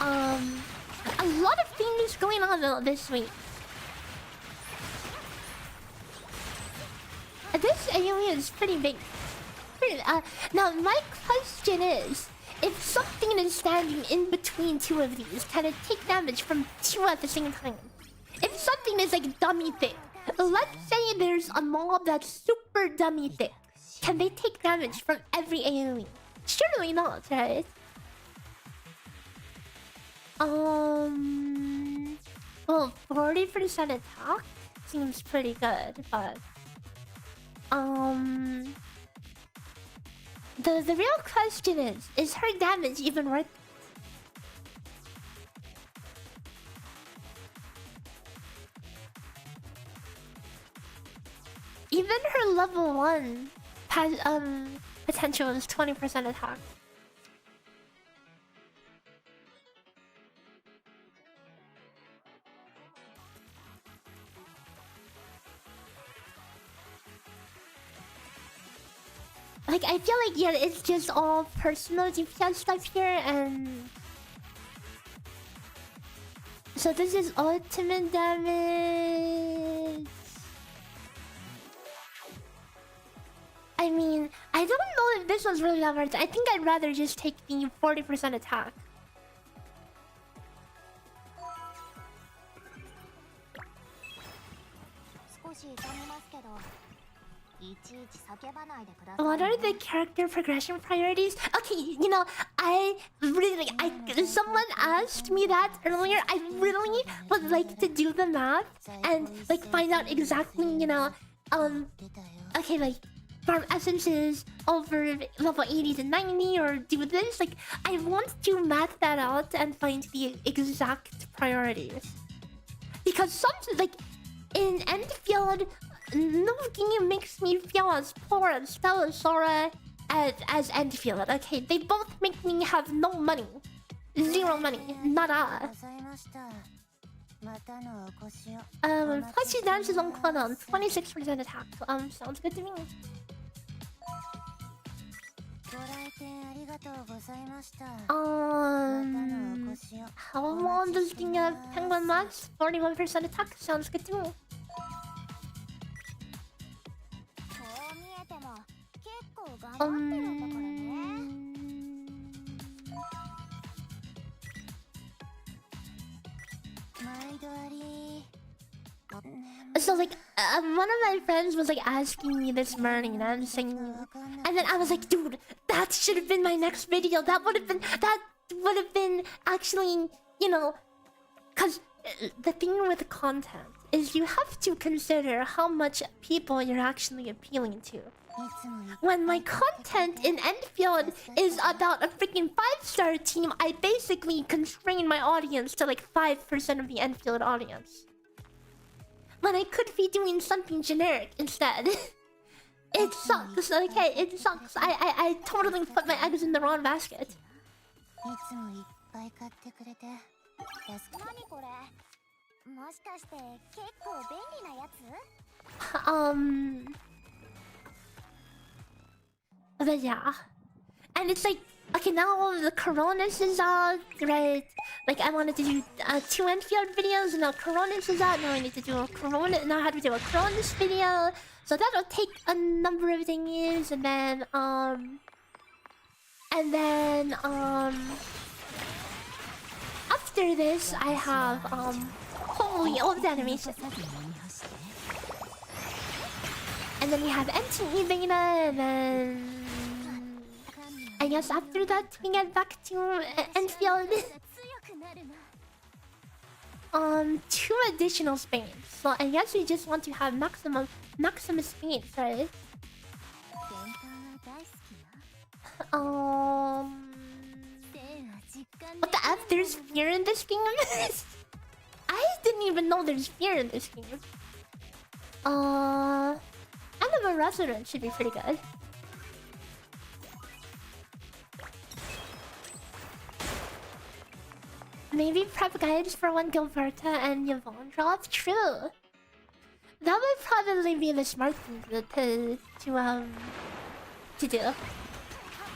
a lot of things going on this week. This AoE is pretty big. Now, my question is, if something is standing in between two of these, can it take damage from two at the same time? If something is like dummy thick, let's say there's a mob that's super dummy thick, can they take damage from every AoE? Surely not, right? Well, 40% attack seems pretty good, but the real question is her damage even worth it? Even her level 1 has potential is 20% attack. Like, I feel like, yeah, it's just all personal DPS stuff here, and so this is ultimate damage. I mean, I don't know if this was really that worth it. I think I'd rather just take the 40% attack. What are the character progression priorities? Okay, you know, someone asked me that earlier. I really would like to do the math and like find out exactly, you know, okay, like farm essences over level 80 to 90 or do this. Like, I want to math that out and find the exact priorities. Because some, like, in Enfield, no game makes me feel as poor as Stella Sora as Enfield. Okay, they both make me have no money. Zero money. Nada. Plus she dances on Clonon. 26% attack. Sounds good to me. How long does the penguin last? 41% attack. Sounds good to me. So like one of my friends was like asking me this morning, and I'm saying, and then I was like, dude, that should have been my next video. That would have been actually, you know, because the thing with content is you have to consider how much people you're actually appealing to. When my content in Enfield is about a freaking 5-star team, I basically constrain my audience to like 5% of the Enfield audience. When I could be doing something generic instead. It sucks, okay? It sucks. I totally put my eggs in the wrong basket. But yeah. And it's like, okay, now the coronis is out, right? Like, I wanted to do 2 Enfield videos, and now coronis is out. Now I need to do a coronis. Now I have to do a coronis video. So that'll take a number of days, and then after this, I have holy all the animation. And then we have MTE beta, and then I guess after that we get back to Enfield. 2 additional spades. So I guess we just want to have maximum spades, right? What the F? There's fear in this game? I didn't even know there's fear in this game. End of a restaurant should be pretty good. Maybe prep guides for when Gilberta and Yvonne drop? True. That would probably be the smart thing to do.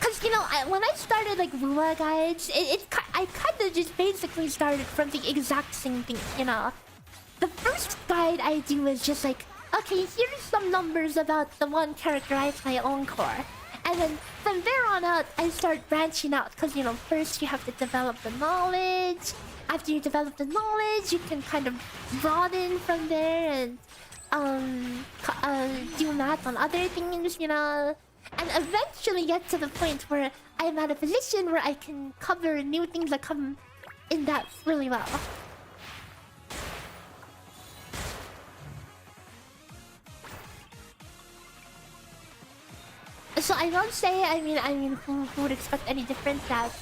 Cause you know, when I started like Lua guides, I kind of just basically started from the exact same thing. You know, the first guide I do is just like, okay, here's some numbers about the one character I play Encore. And then from there on out, I start branching out. Because, you know, first you have to develop the knowledge. After you develop the knowledge, you can kind of broaden from there and do math on other things, you know. And eventually get to the point where I'm at a position where I can cover new things that come in depth really well. So I don't say, I mean, who would expect any different that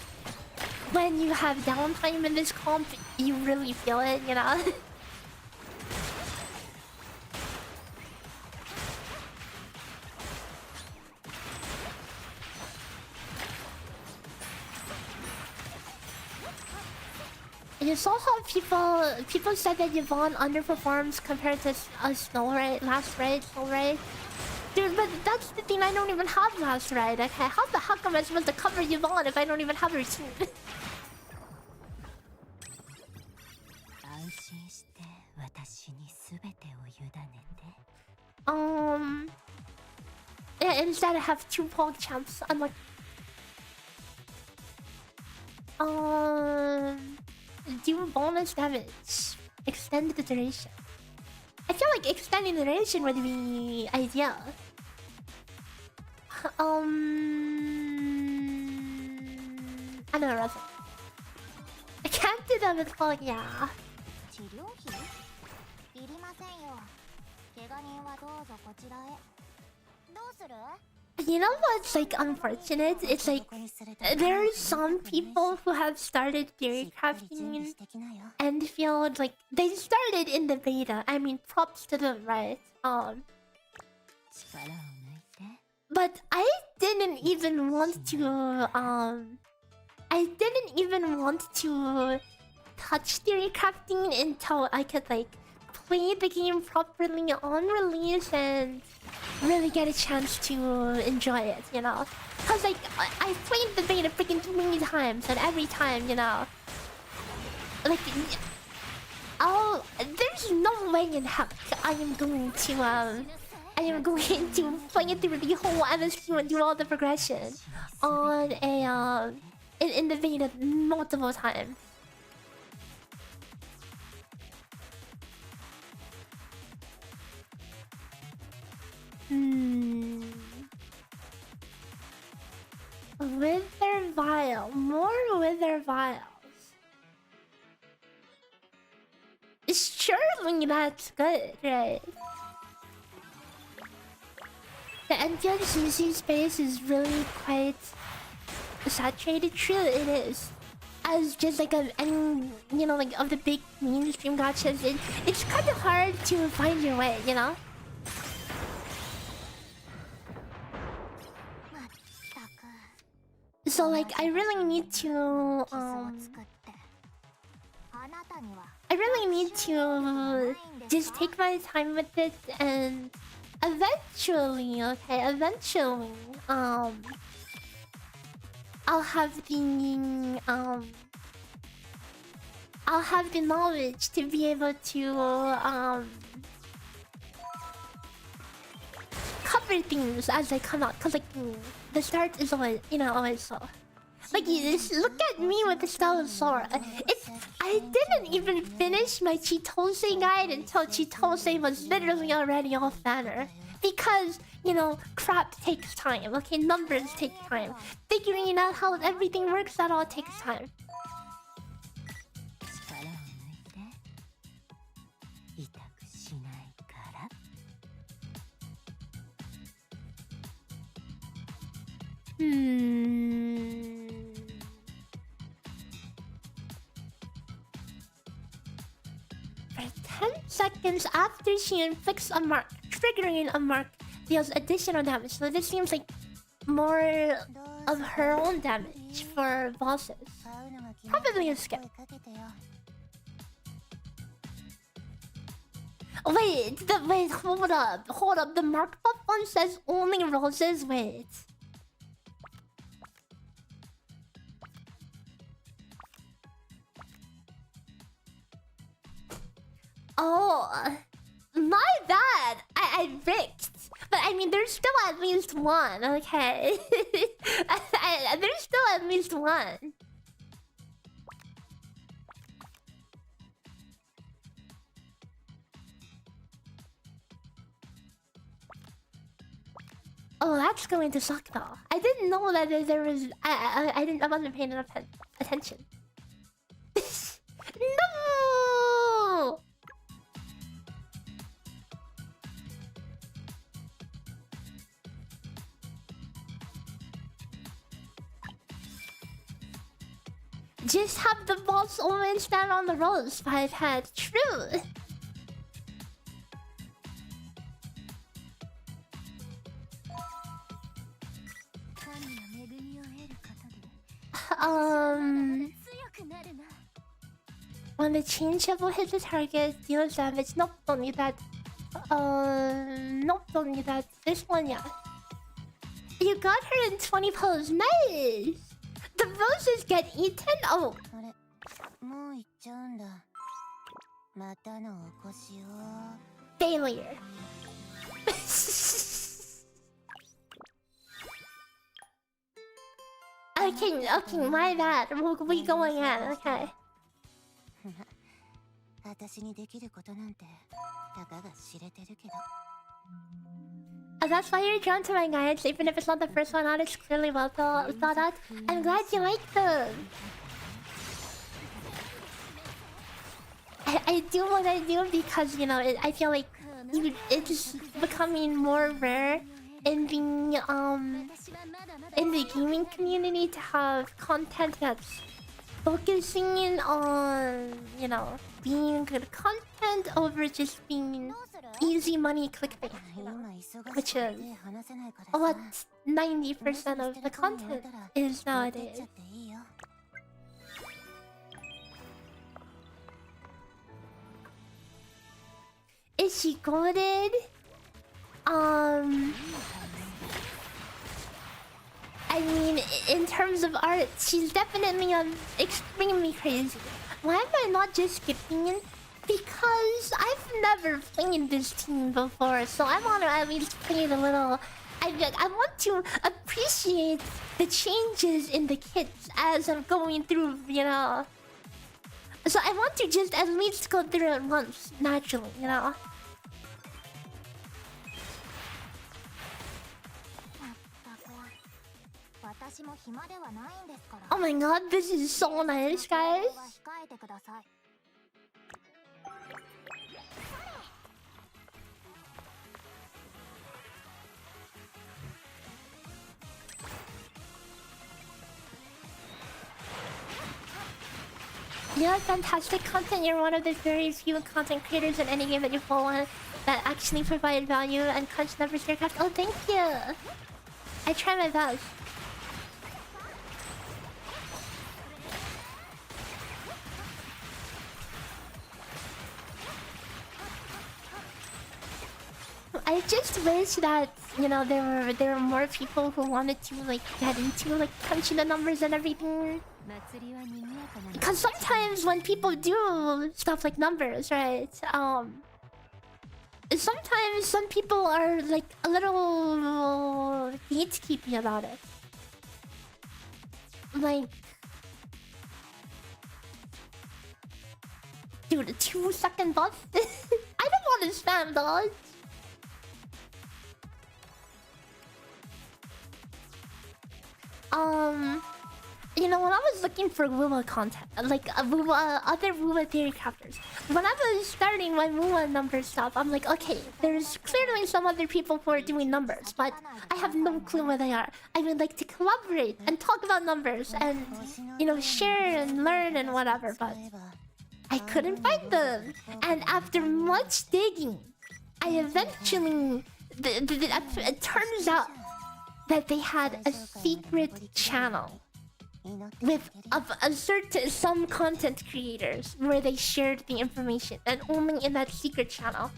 when you have downtime in this comp, you really feel it, you know? You saw how people said that Yvonne underperforms compared to Snow Raid, last raid, Snow Raid. Dude, but that's the thing, I don't even have last raid, okay? How the heck am I supposed to cover Yvonne if I don't even have her routine? Yeah, instead I have 2 Pog champs. I'm like... Do bonus damage. Extend the duration. I feel like extending the duration would be ideal. I don't know. I can't do that with Pog, yeah. You know what's like unfortunate? It's like there are some people who have started Theorycrafting and feel like they started in the beta. I mean, props to them, right? But I didn't even want to touch Theorycrafting until I could like play the game properly on release and really get a chance to enjoy it, you know? Cause like I played the beta freaking 20 times and every time, you know, like there's no way in heck I am going to play it through the whole MSQ and do all the progression on a in the beta multiple times. Wither Vial. More Wither Vials. Surely that's good, right? The NPC space is really quite saturated. True, it is. As just like any, you know, like of the big mainstream gachas, it's kind of hard to find your way, you know? So like I really need to just take my time with it and eventually, I'll have the knowledge to be able to cover things as they come out, cause like the start is always, you know, always so. Like, you just look at me with the Stella Sora. I didn't even finish my Chitose guide until Chitose was literally already off banner. Because, you know, crap takes time, okay? Numbers take time. Figuring out how everything works, that all takes time. For 10 seconds after she inflicts a mark, triggering a mark deals additional damage. So this seems like more of her own damage for bosses. Probably a skip. Wait, hold up. The mark buff one says only roses. Wait. Oh, my bad. I ricked. But I mean, there's still at least one, okay? There's still at least one. Oh, that's going to suck though. I didn't know that there was... I wasn't paying enough attention. Just have the boss always stand on the rolls. I've had true. When the chain shovel hits the target, deals damage. Nope, don't need that. Nope, don't need that. This one, yeah. You got her in 20 pose. Nice! The roses get eaten? Oh. Failure. Okay, my bad. We going at, okay. That's why you're drawn to my guides, even if it's not the first one out. It's clearly well thought out. I'm glad you like them. I do what I do because, you know, I feel like it's becoming more rare in being in the gaming community to have content that's focusing on, you know, being good content over just being easy money clickbait, you know, which is what 90% of the content is nowadays. Is she goated? I mean, in terms of art, she's definitely extremely crazy. Why am I not just skipping it? Because I've never played this team before, so I want to at least play it a little. I want to appreciate the changes in the kits as I'm going through, you know. So I want to just at least go through it once, naturally, you know. Oh my god, this is so nice, guys. Yeah, fantastic content. You're one of the very few content creators in any game that you follow that actually provide value and crunch numbers for your craft. Oh, thank you. I try my best. I just wish that, you know, there were more people who wanted to like get into like crunching the numbers and everything. Because sometimes when people do stuff like numbers, right? Sometimes some people are like a little gatekeeping about it. Like, dude, a 2-second buff? I don't want to spam dodge. You know, when I was looking for Woowa content, like other Woowa theory crafters, when I was starting my Woowa number stuff, I'm like, okay, there's clearly some other people who are doing numbers, but I have no clue where they are. I would like to collaborate and talk about numbers and, you know, share and learn and whatever, but I couldn't find them. And after much digging, I eventually, it turns out that they had a secret channel with some content creators where they shared the information, and only in that secret channel.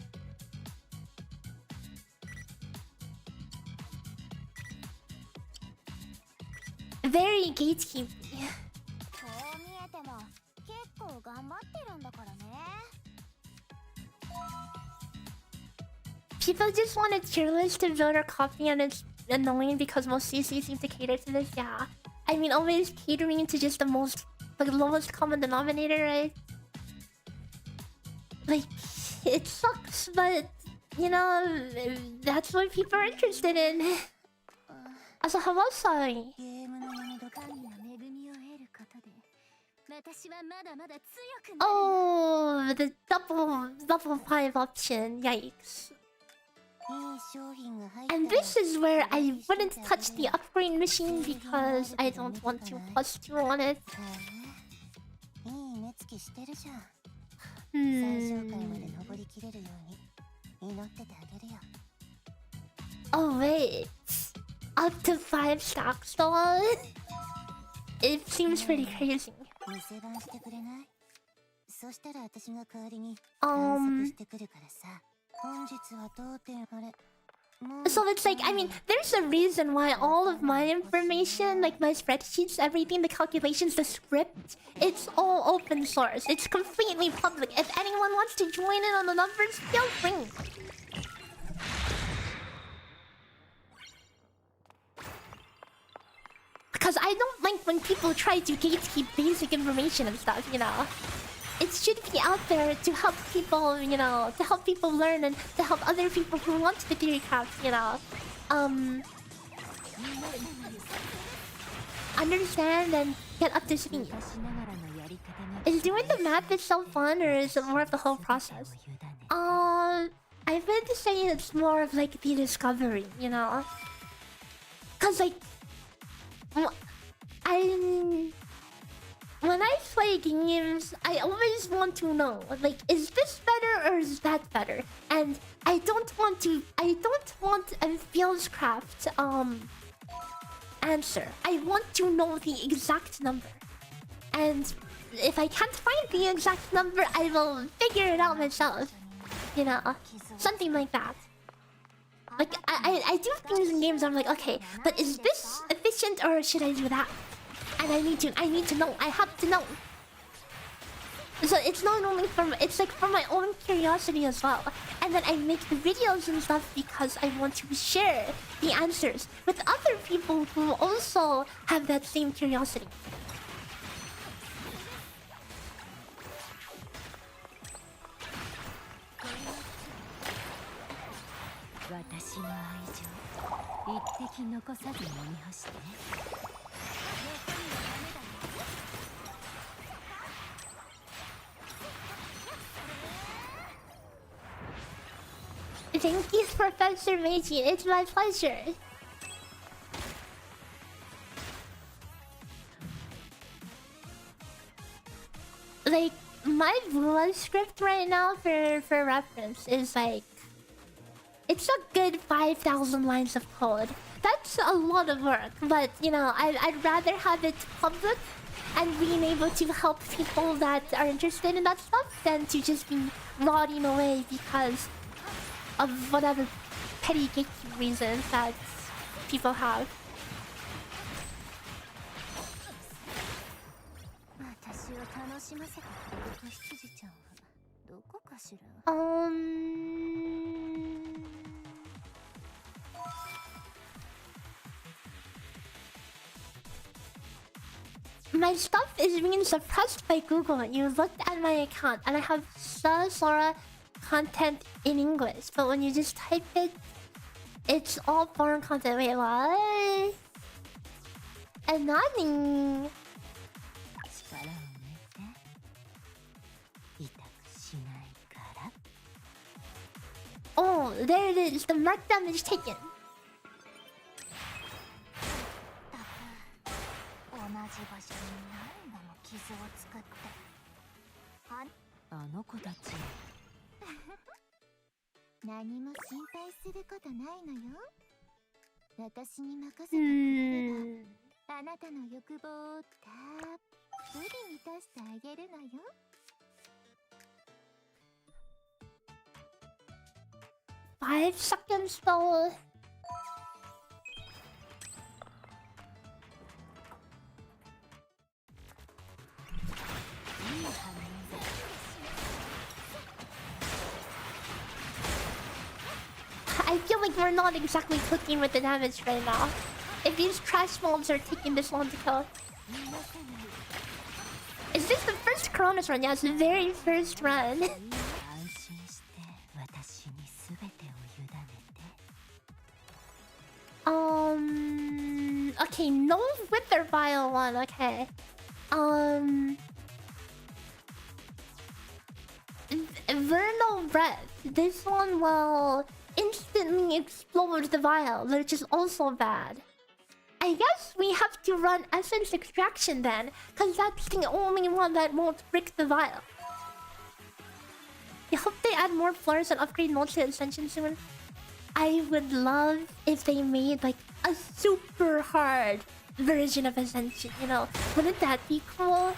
Very gatekeeping. People just want a tier list to vote or copy, and it's annoying because most CCs seem to cater to this. Yeah, I mean, always catering to just the lowest common denominator, right? Like, it sucks, but you know, that's what people are interested in. Also, hello, sorry. Oh, the double 5 option. Yikes. And this is where I wouldn't touch the upgrade machine because I don't want to +2 on it. Oh wait, up to 5 stacks though? It seems pretty crazy. So it's like, I mean, there's a reason why all of my information, like my spreadsheets, everything, the calculations, the script, it's all open source. It's completely public. If anyone wants to join in on the numbers, feel free. Because I don't like when people try to gatekeep basic information and stuff, you know. It should be out there to help people, you know, to help people learn and to help other people who want to theorycraft, you know. Understand and get up to speed. Is doing the math itself fun, or is it more of the whole process? I meant to say it's more of like the discovery, you know. Cause like, when I play games, I always want to know, like, is this better or is that better? And I don't want a Fieldcraft answer. I want to know the exact number. And if I can't find the exact number, I will figure it out myself. You know, something like that. Like, I do things in games, I'm like, okay, but is this efficient or should I do that? And I need to know. I have to know. So it's not only it's like for my own curiosity as well. And then I make the videos and stuff because I want to share the answers with other people who also have that same curiosity. Thank you, Professor Maygi. It's my pleasure. Like, my Vua script right now for reference is like... It's a good 5,000 lines of code. That's a lot of work, but you know, I'd rather have it public and being able to help people that are interested in that stuff than to just be rotting away because of whatever petty gatekeeping reasons that people have. My stuff is being suppressed by Google. You looked at my account and I have Stella Sora content in English, but when you just type it, it's all foreign content. Wait, what? And nothing. Oh, there it is. The mark damage taken. Five seconds though. I feel like we're not exactly clicking with the damage right now. If these trash mobs are taking this long to kill. Is this the first coronis run? Yeah, it's the very first run. Okay, no Wither Vial one, okay. Vernal Breath. This one will instantly explode the vial, which is also bad. I guess we have to run essence extraction then, because that's the only one that won't break the vial. I hope they add more floors and upgrade multi ascension soon. I would love if they made like a super hard version of Ascension, you know? Wouldn't that be cool?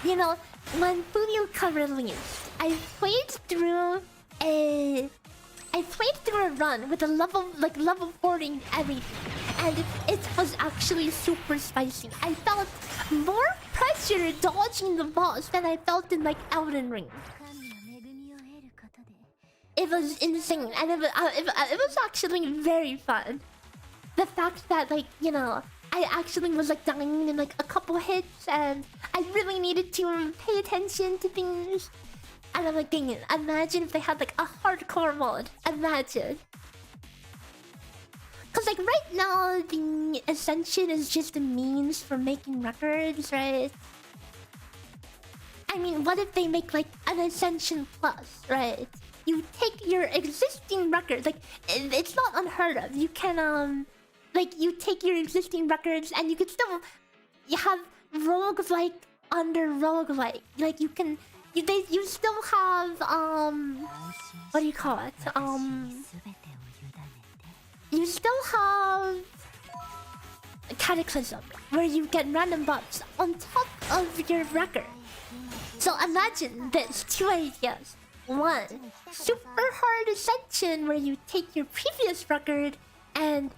You know, when Furyuka released, I played through a run with a level 40 everything, and it was actually super spicy. I felt more pressure dodging the boss than I felt in like Elden Ring. It was insane, and it was actually very fun. The fact that, like, you know, I actually was like dying in like a couple hits, and I really needed to pay attention to things. And I'm like, dang it, imagine if they had like a hardcore mode. Imagine. Cause like right now, the Ascension is just a means for making records, right? I mean, what if they make like an Ascension Plus, right? You take your existing records, like it's not unheard of. You can like you take your existing records and you can still have roguelike under roguelike. Like you can you still have what do you call it? You still have Cataclysm, where you get random buffs on top of your record. So imagine this, two ideas. One, super hard Ascension, where you take your previous record and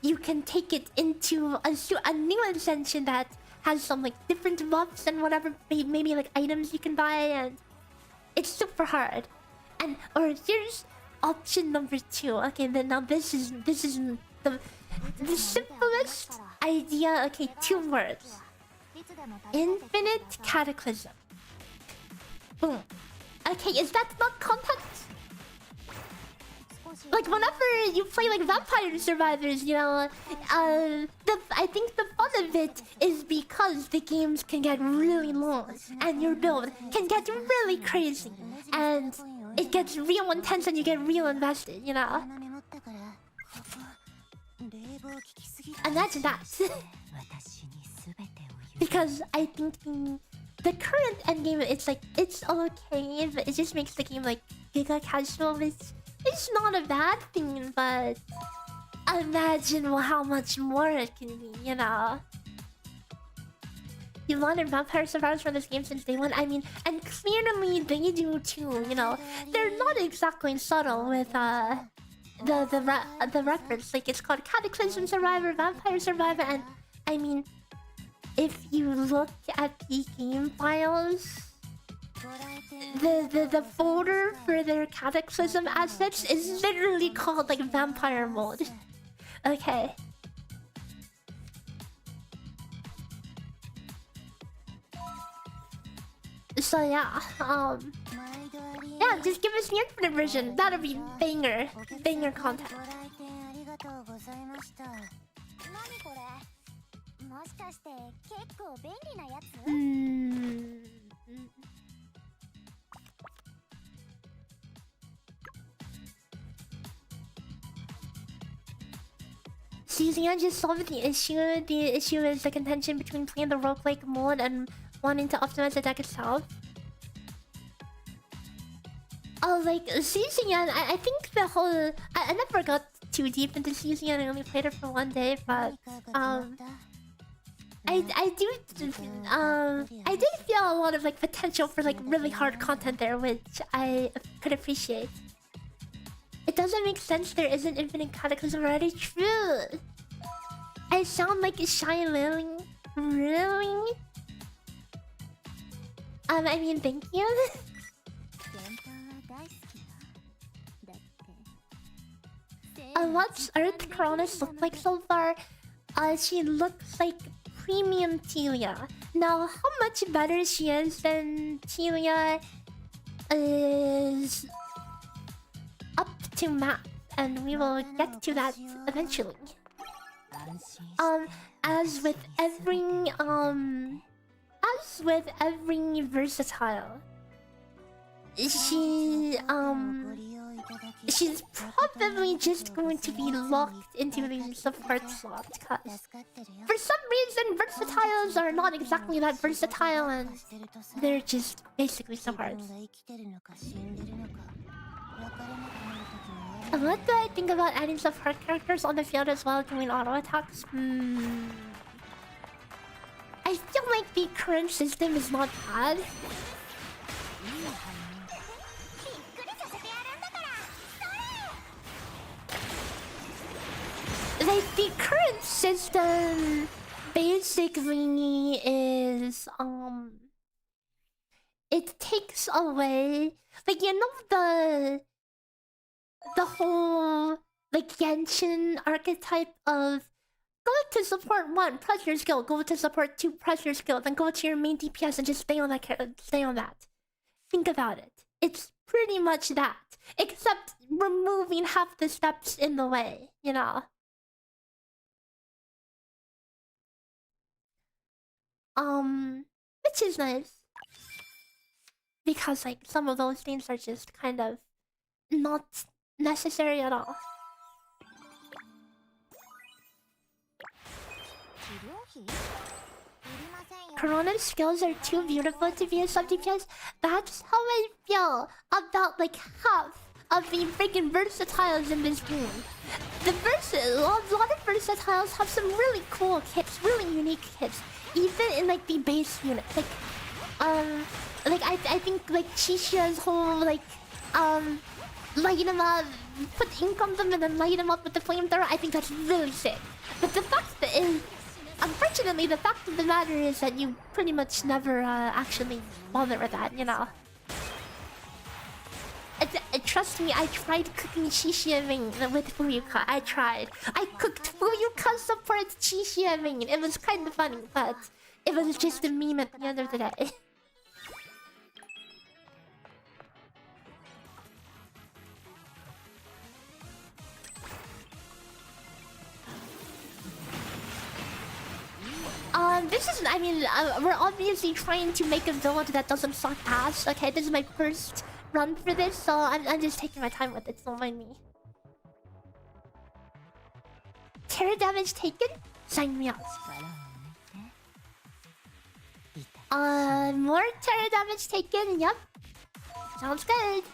you can take it into a new Ascension that has some like different buffs and whatever, maybe like items you can buy, and it's super hard. And or here's option number two. Okay, then now this is the simplest idea. Okay, 2 words. Infinite Cataclysm. Boom. Okay, is that not content? Like whenever you play like Vampire Survivors, you know, I think the fun of it is because the games can get really long and your build can get really crazy, and it gets real intense and you get real invested, you know. Imagine that. Because I think the current endgame, it's like, it's okay, but it just makes the game like giga casual. It's not a bad thing, but imagine how much more it can be, you know. You wanted Vampire Survivors for this game since day one. I mean, and clearly they do too, you know. They're not exactly subtle with the records. Like, it's called Cataclysm Survivor, Vampire Survivor, and I mean, if you look at the game files, the folder for their Cataclysm assets is literally called like Vampire Mode. Okay. So yeah, yeah, just give us the infinite version. That'll be banger content. Susan just solved the issue. The issue is the contention between playing the roguelike mode and wanting to optimize the deck itself. Oh, like Susan, I think the whole I never got too deep into Susan. I only played it for 1 day, but I did feel a lot of like potential for like really hard content there, which I could appreciate. It doesn't make sense there isn't infinite Cataclysm already. True. I sound like a shy lily. Really? I mean, thank you. What's Earth Coronis look like so far? She looks like premium Telia. Now, how much better she is than Telia is up to math, and we will get to that eventually. As with every versatile, she she's probably just going to be locked into these support slots, cause for some reason versatiles are not exactly that versatile and they're just basically supports. What do I think about adding support characters on the field as well doing auto attacks? I feel like the current system is not bad. Like the current system basically is it takes away, like, you know, the whole like Genshin archetype of go to support 1, press your skill, go to support 2, press your skill, then go to your main DPS and just stay on that. Think about it. It's pretty much that. Except removing half the steps in the way, you know. Which is nice. Because like some of those things are just kind of not necessary at all. Coronis skills are too beautiful to be a sub DPS. That's how I feel about like half of the freaking versatiles in this game. A lot of versatiles have some really cool kits, really unique kits, even in like the base unit. Like I think like Chishia's whole like light him up, put ink on them and then light him up with the flamethrower. I think that's really sick. But the fact that unfortunately, the fact of the matter is that you pretty much never actually bother with that, you know. Trust me, I tried cooking Shishia Ming with Fuyuka. I tried. I cooked Fuyuka support Shishia Ming. It was kind of funny, but it was just a meme at the end of the day. This is, I mean, we're obviously trying to make a build that doesn't suck ass. Okay, this is my first run for this, so I'm just taking my time with it, so don't mind me. Terror damage taken? Sign me up. More terror damage taken, yep. Sounds good.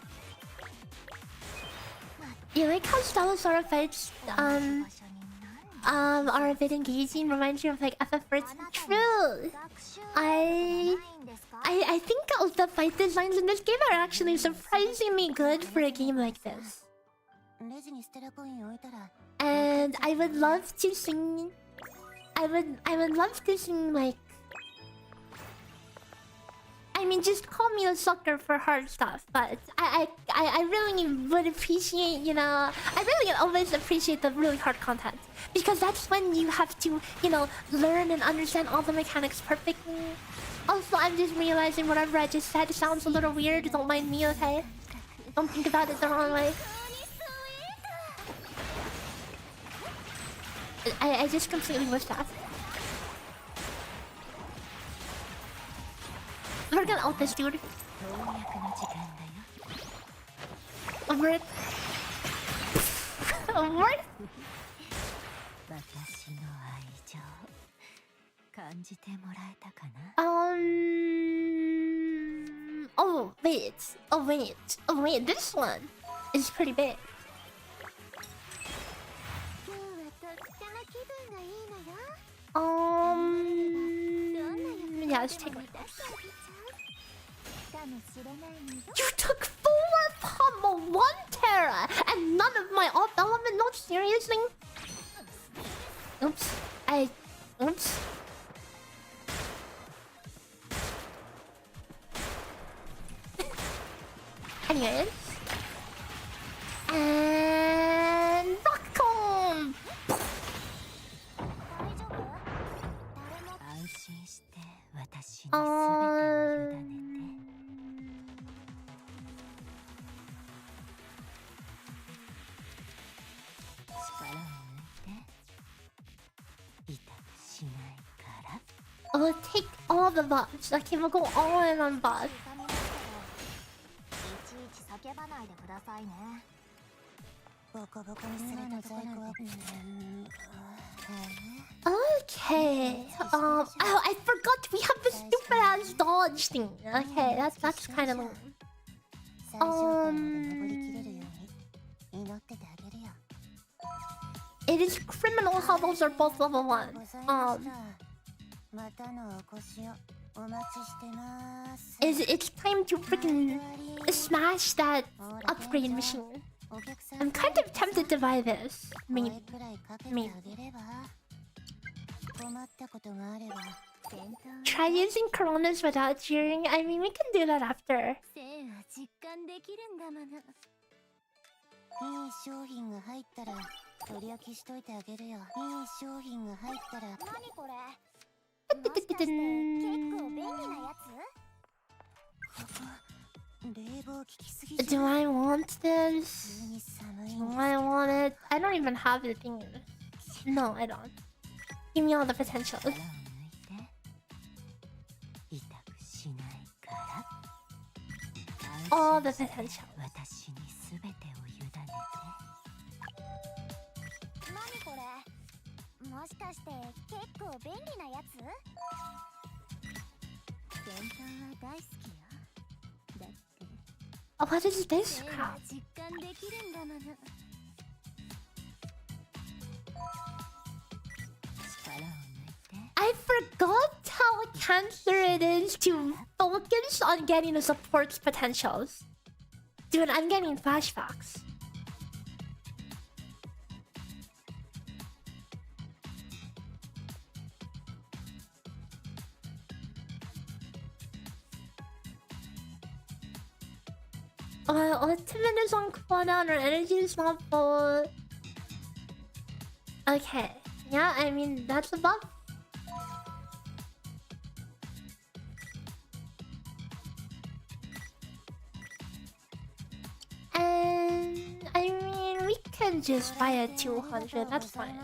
You like how Stella Sora fights, are a bit engaging, reminds you of like FF14. True. I think all the fight designs in this game are actually surprisingly good for a game like this. And I would love to sing. I would love to sing like. I mean, just call me a sucker for hard stuff, but I really would appreciate, you know, I really always appreciate the really hard content. Because that's when you have to, you know, learn and understand all the mechanics perfectly. Also, I'm just realizing whatever I just said sounds a little weird. Don't mind me, okay? Don't think about it the wrong way. I just completely missed that. We're gonna ult this dude. Over. Over. Oh wait. Oh wait. Oh wait. This one is pretty big. Yeah, let's take a look. You took 4 pommel, 1 Terra, and none of my off element. No, seriously. Oops. Oops. Anyways. And knockcomb. We'll take all the buffs. Okay, we'll go all in on buffs. Okay. Oh, I forgot we have the stupid ass dodge thing. Okay, that's kind of lame. It is criminal how those are both level 1. It's time to freaking smash that upgrade machine. I'm kind of tempted to buy this. Maybe. Try using coronis without cheering. I mean, we can do that after. Do I want this? Do I want it? I don't even have the thing. No, I don't. Give me all the potential. All the potential. Oh, what is this crap? I forgot how cancer it is to focus on getting the support's potentials. Dude, I'm getting flashbacks. Ultimate is on cooldown, our energy is not full. Okay. Yeah, I mean, that's a buff. And I mean, we can just buy a 200, that's fine.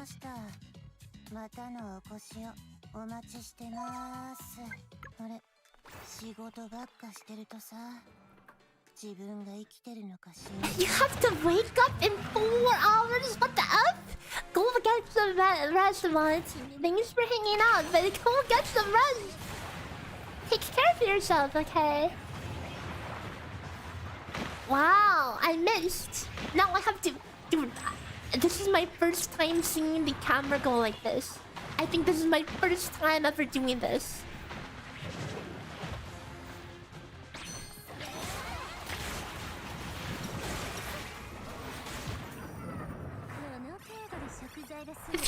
You have to wake up in 4 hours? What the F? Go get some rest, Monty. Thanks for hanging out, but go get some rest. Take care of yourself, okay? Wow, I missed. Now I have to... Dude, this is my first time seeing the camera go like this. I think this is my first time ever doing this.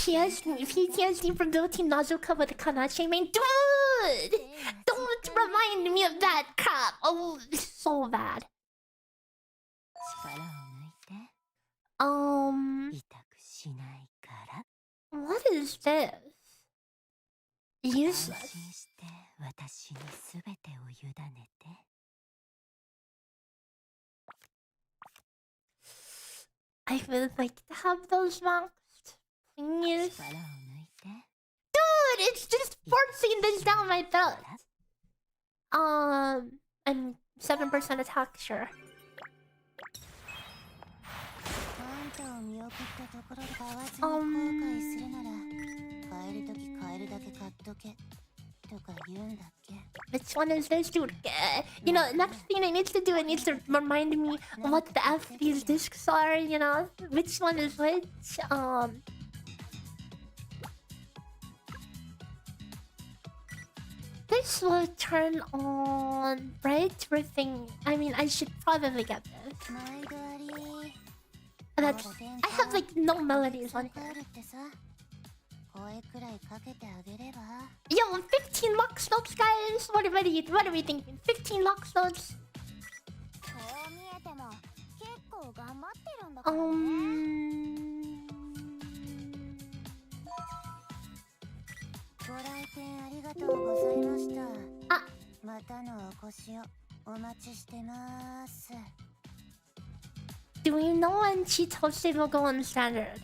PTSD from building Nazuka with a Kanache main. Dude! Don't remind me of that crap! Oh, it's so bad. What is this? Useless. I would like to have those maxed. Please. Dude, it's just forcing this down my throat. I'm 7% attack, sure. Which one is this, dude? You know, next thing I need to do, it needs to remind me what the F these discs are, you know? Which one is which? This will turn on bright riffing. I mean, I should probably get this. That's... I have like no melodies on here. Yo, 15 lux notes, guys! What are we thinking? 15 lux notes? Do we know when Chitose will go on standard?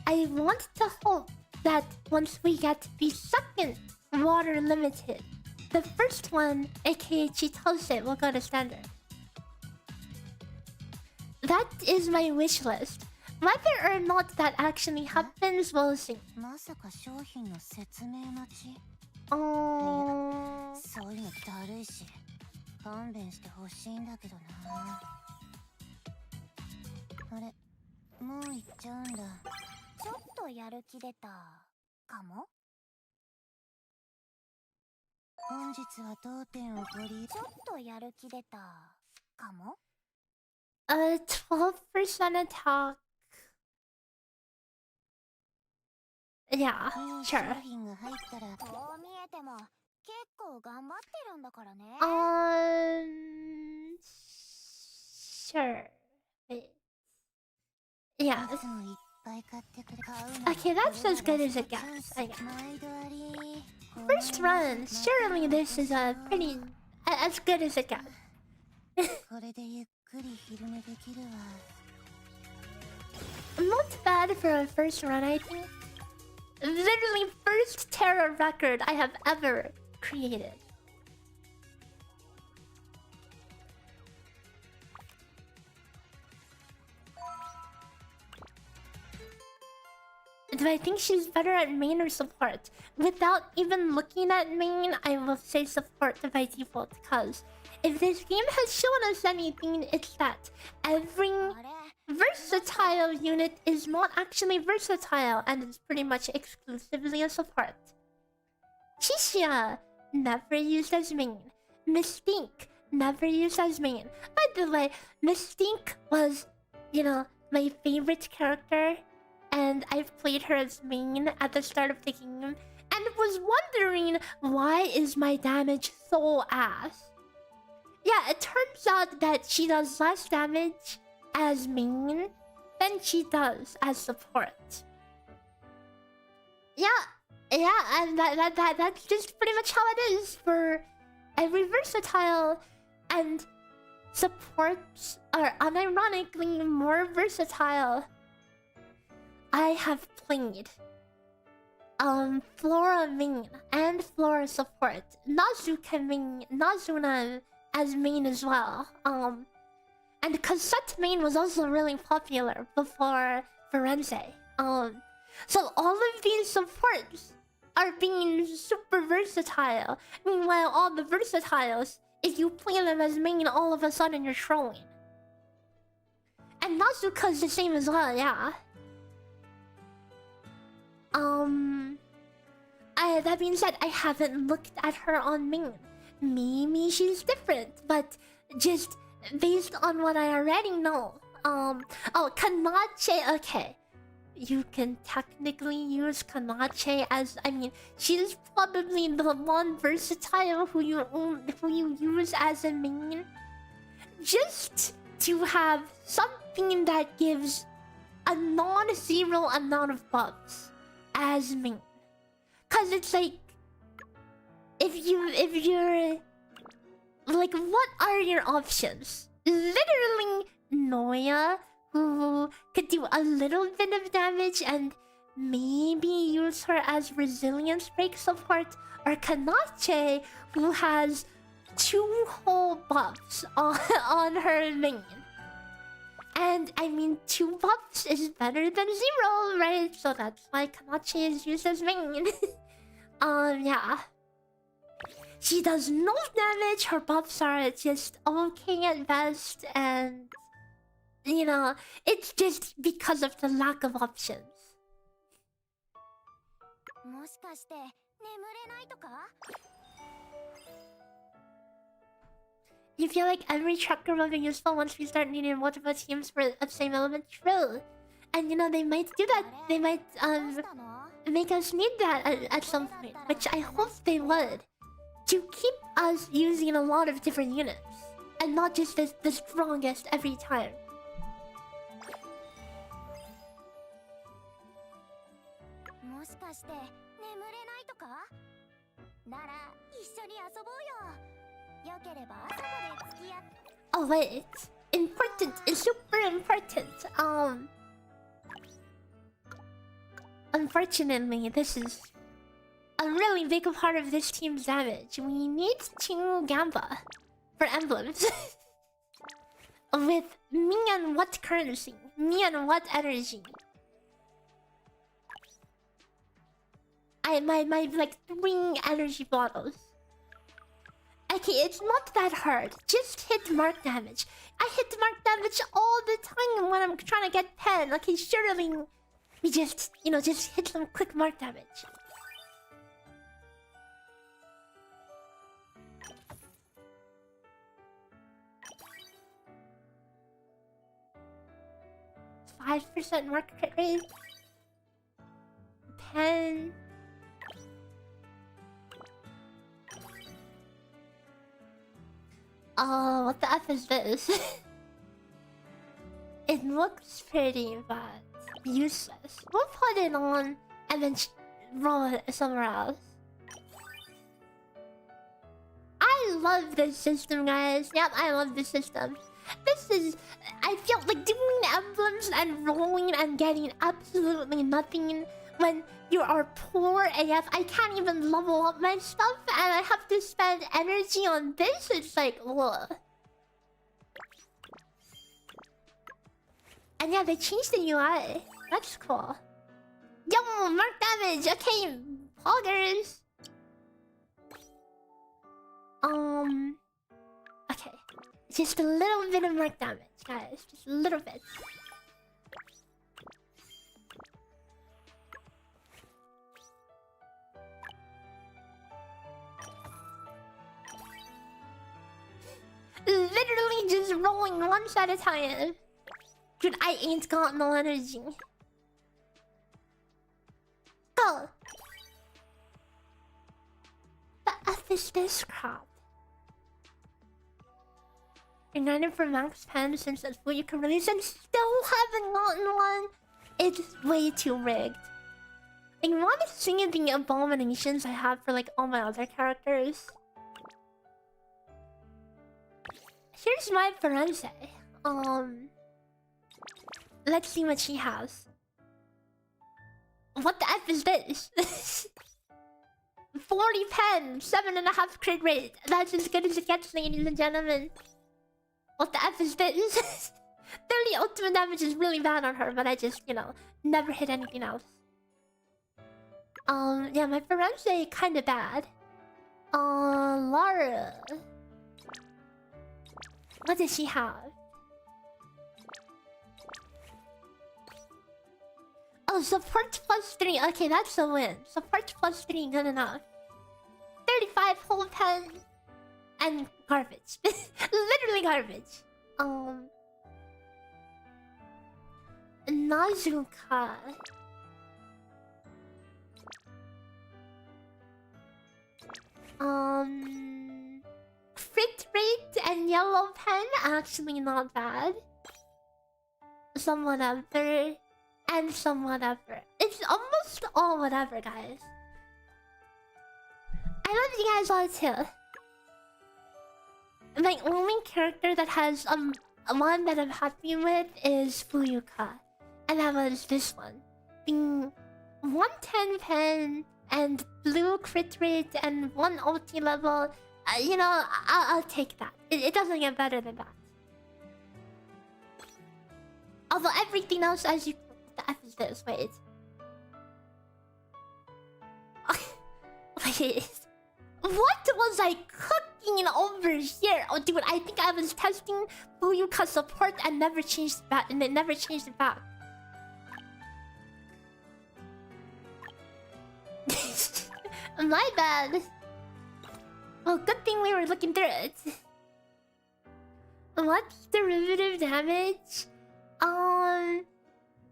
I want to hope that once we get the second water limited, the first one, aka Chitose, will go to standard. That is my wish list. Whether or not that actually happens, we'll see. まさか商品の説明待ち。Oh. そういうのだるいし、勘弁してほしいんだけどな。あれ、もう行っちゃうんだ。ちょっとやる気出たかも。本日は当店をご利用。ちょっとやる気出たかも。12% attack. Yeah, いい sure. 商品が入ったら。こう見えても結構頑張ってるんだからね。Sure. Wait. Yeah. いつもいっぱい買ってくれ。Okay, that's as good as it gets, I guess. First run, surely this is a pretty... as good as it gets. これでゆっくり昼寝できるわ。 Not bad for a first run, I think. Literally first Terra record I have ever created. Do I think she's better at main or support? Without even looking at main, I will say support by default, because if this game has shown us anything, it's that every versatile unit is not actually versatile and is pretty much exclusively a support. Chixia, never used as main. Mystique, never used as main. By the way, Mystique was, you know, my favorite character, and I've played her as main at the start of the game, and was wondering, why is my damage so ass? Yeah, it turns out that she does less damage as main than she does as support. Yeah, and that's just pretty much how it is for every versatile, and supports are unironically more versatile. I have played Flora main and Flora support, Nazuka main, Nazuna as main as well. And Cassette main was also really popular before Firenze. So all of these supports are being super versatile. Meanwhile, all the versatiles, if you play them as main, all of a sudden you're trolling. And Nazuka's the same as well, yeah. That being said, I haven't looked at her on main. Maybe she's different, but just based on what I already know. Oh, Kanache, okay. You can technically use Kanache as, I mean, she's probably the one versatile who you use as a main. Just to have something that gives a non-zero amount of buffs as main. Cause it's like, if you're like, what are your options? Literally Noya, who could do a little bit of damage and maybe use her as resilience break support, or Kanache, who has 2 whole buffs on her main. And I mean, 2 buffs is better than 0, right? So that's why Kanache is used as main. Yeah. She does no damage, her buffs are just okay at best, and... you know, it's just because of the lack of options. You feel like every tracker will be useful once we start needing multiple teams for the same element? True. And you know, they might do that. They might make us need that at some point, which I hope they would. To keep us using a lot of different units, and not just the strongest every time. Oh wait, important, it's super important. Unfortunately, this is a really big part of this team's damage. We need to Gamba for emblems. With me and what currency? Me and what energy? My like 3 energy bottles. Okay, it's not that hard. Just hit mark damage. I hit mark damage all the time when I'm trying to get pen. Okay, surely we just, just hit some quick mark damage. %5% mark crit rate. Pen. Oh, what the F is this? It looks pretty, but useless. We'll put it on and then roll it somewhere else. I love this system, guys. Yep, I love this system. This is... I feel like doing emblems and rolling and getting absolutely nothing when you are poor AF. I can't even level up my stuff and I have to spend energy on this. It's like, ugh. And yeah, they changed the UI. That's cool. Yo, mark damage. Okay, poggers. Okay. Just a little bit of mark damage, guys. Just a little bit. Literally just rolling once at a time. Dude, I ain't got no energy. Go! The F is this crap? United for max pen since that's what you can release and still haven't gotten one. It's way too rigged. I want to see the abominations I have for like all my other characters. Here's my Firenze. Let's see what she has. What the F is this? 40 pen, 7.5 crit rate. That's as good as it gets, ladies and gentlemen. What the F is this? 30 ultimate damage is really bad on her, but I just, never hit anything else. Yeah, my Firenze kinda bad. Lara. What does she have? Oh, support +3. Okay, that's a win. Support +3, good enough. 35 whole pen. And garbage. Literally garbage. Nazuka. Crit rate and yellow pen, actually not bad. Some whatever. And some whatever. It's almost all whatever, guys. I love you guys all too. My only character that has one that I'm happy with is Fuyuka. And that was this one. Being 110 pen and blue crit rate and 1 OT level. I'll take that. It doesn't get better than that. Although everything else, as you... What the F is this? Wait. Wait. What was I cooking over here? Oh, dude, I think I was testing Fuyuka support and never changed it back. And it never changed it back. My bad. Well, good thing we were looking through it. What's derivative damage?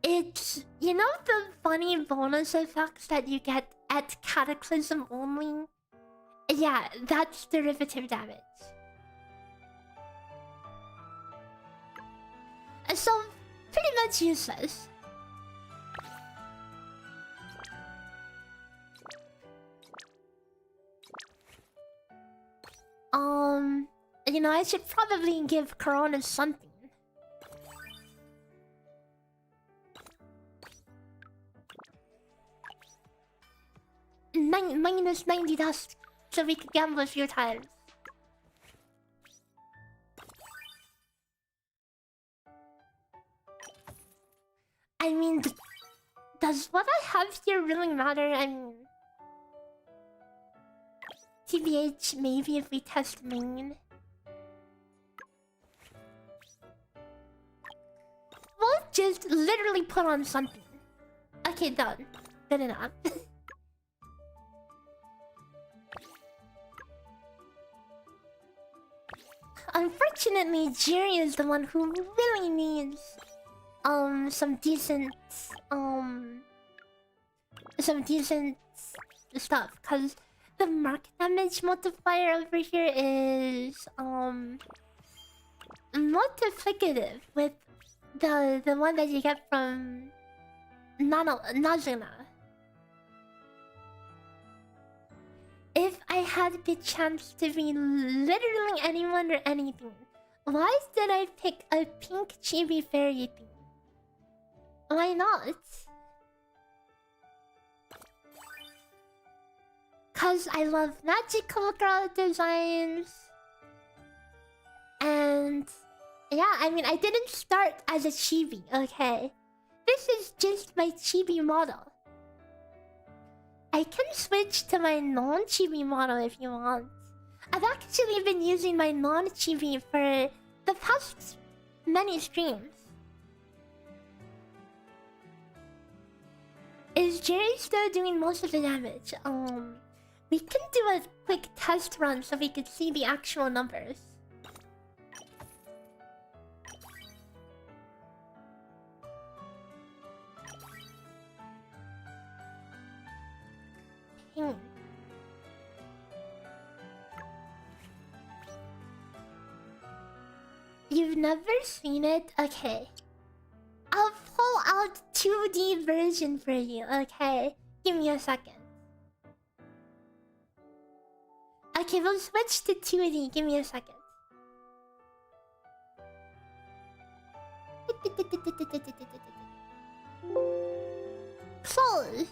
It's... You know the funny bonus effects that you get at Cataclysm only? Yeah, that's derivative damage. So, pretty much useless. I should probably give coronis something. Minus 90 dust, so we could gamble a few times. I mean, does what I have here really matter? I mean, TBH, maybe if we test main. We'll just literally put on something. Okay, done. Good enough. Unfortunately, Jerry is the one who really needs some decent stuff, cause the mark damage multiplier over here is multiplicative with the one that you get from Nazuna. If I had the chance to be literally anyone or anything, why did I pick a pink chibi fairy thing? Why not? Cause I love magical girl designs. And yeah, I mean, I didn't start as a chibi, okay? This is just my chibi model. I can switch to my non-chibi model if you want. I've actually been using my non-chibi for the past many streams. Is Jerry still doing most of the damage? We can do a quick test run so we could see the actual numbers. You've never seen it? Okay. I'll pull out 2D version for you, okay? Give me a second. Okay, we'll switch to 2D. Give me a second. Close.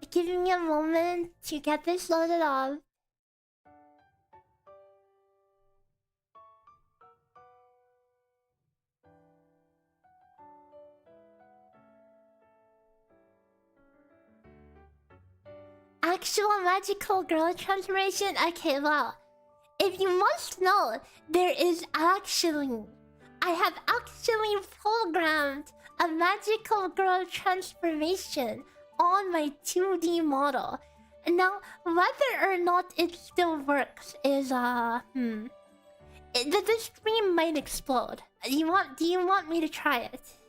Give me a moment to get this loaded up. Actual magical girl transformation? Okay, well, if you must know, there is actually... I have actually programmed a magical girl transformation on my 2D model. Now, whether or not it still works is the stream might explode. Do you want me to try it?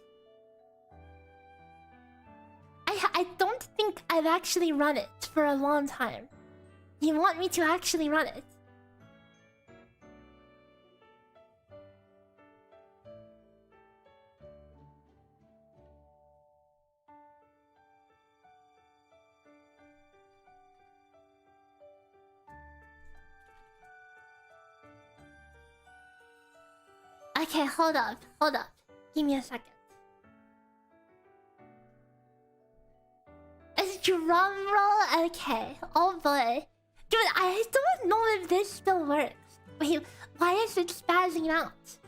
I don't think I've actually run it for a long time. Do you want me to actually run it? Okay, hold up. Give me a second. It's drum roll? Okay. Oh boy. Dude, I don't know if this still works. Wait, why is it spazzing out?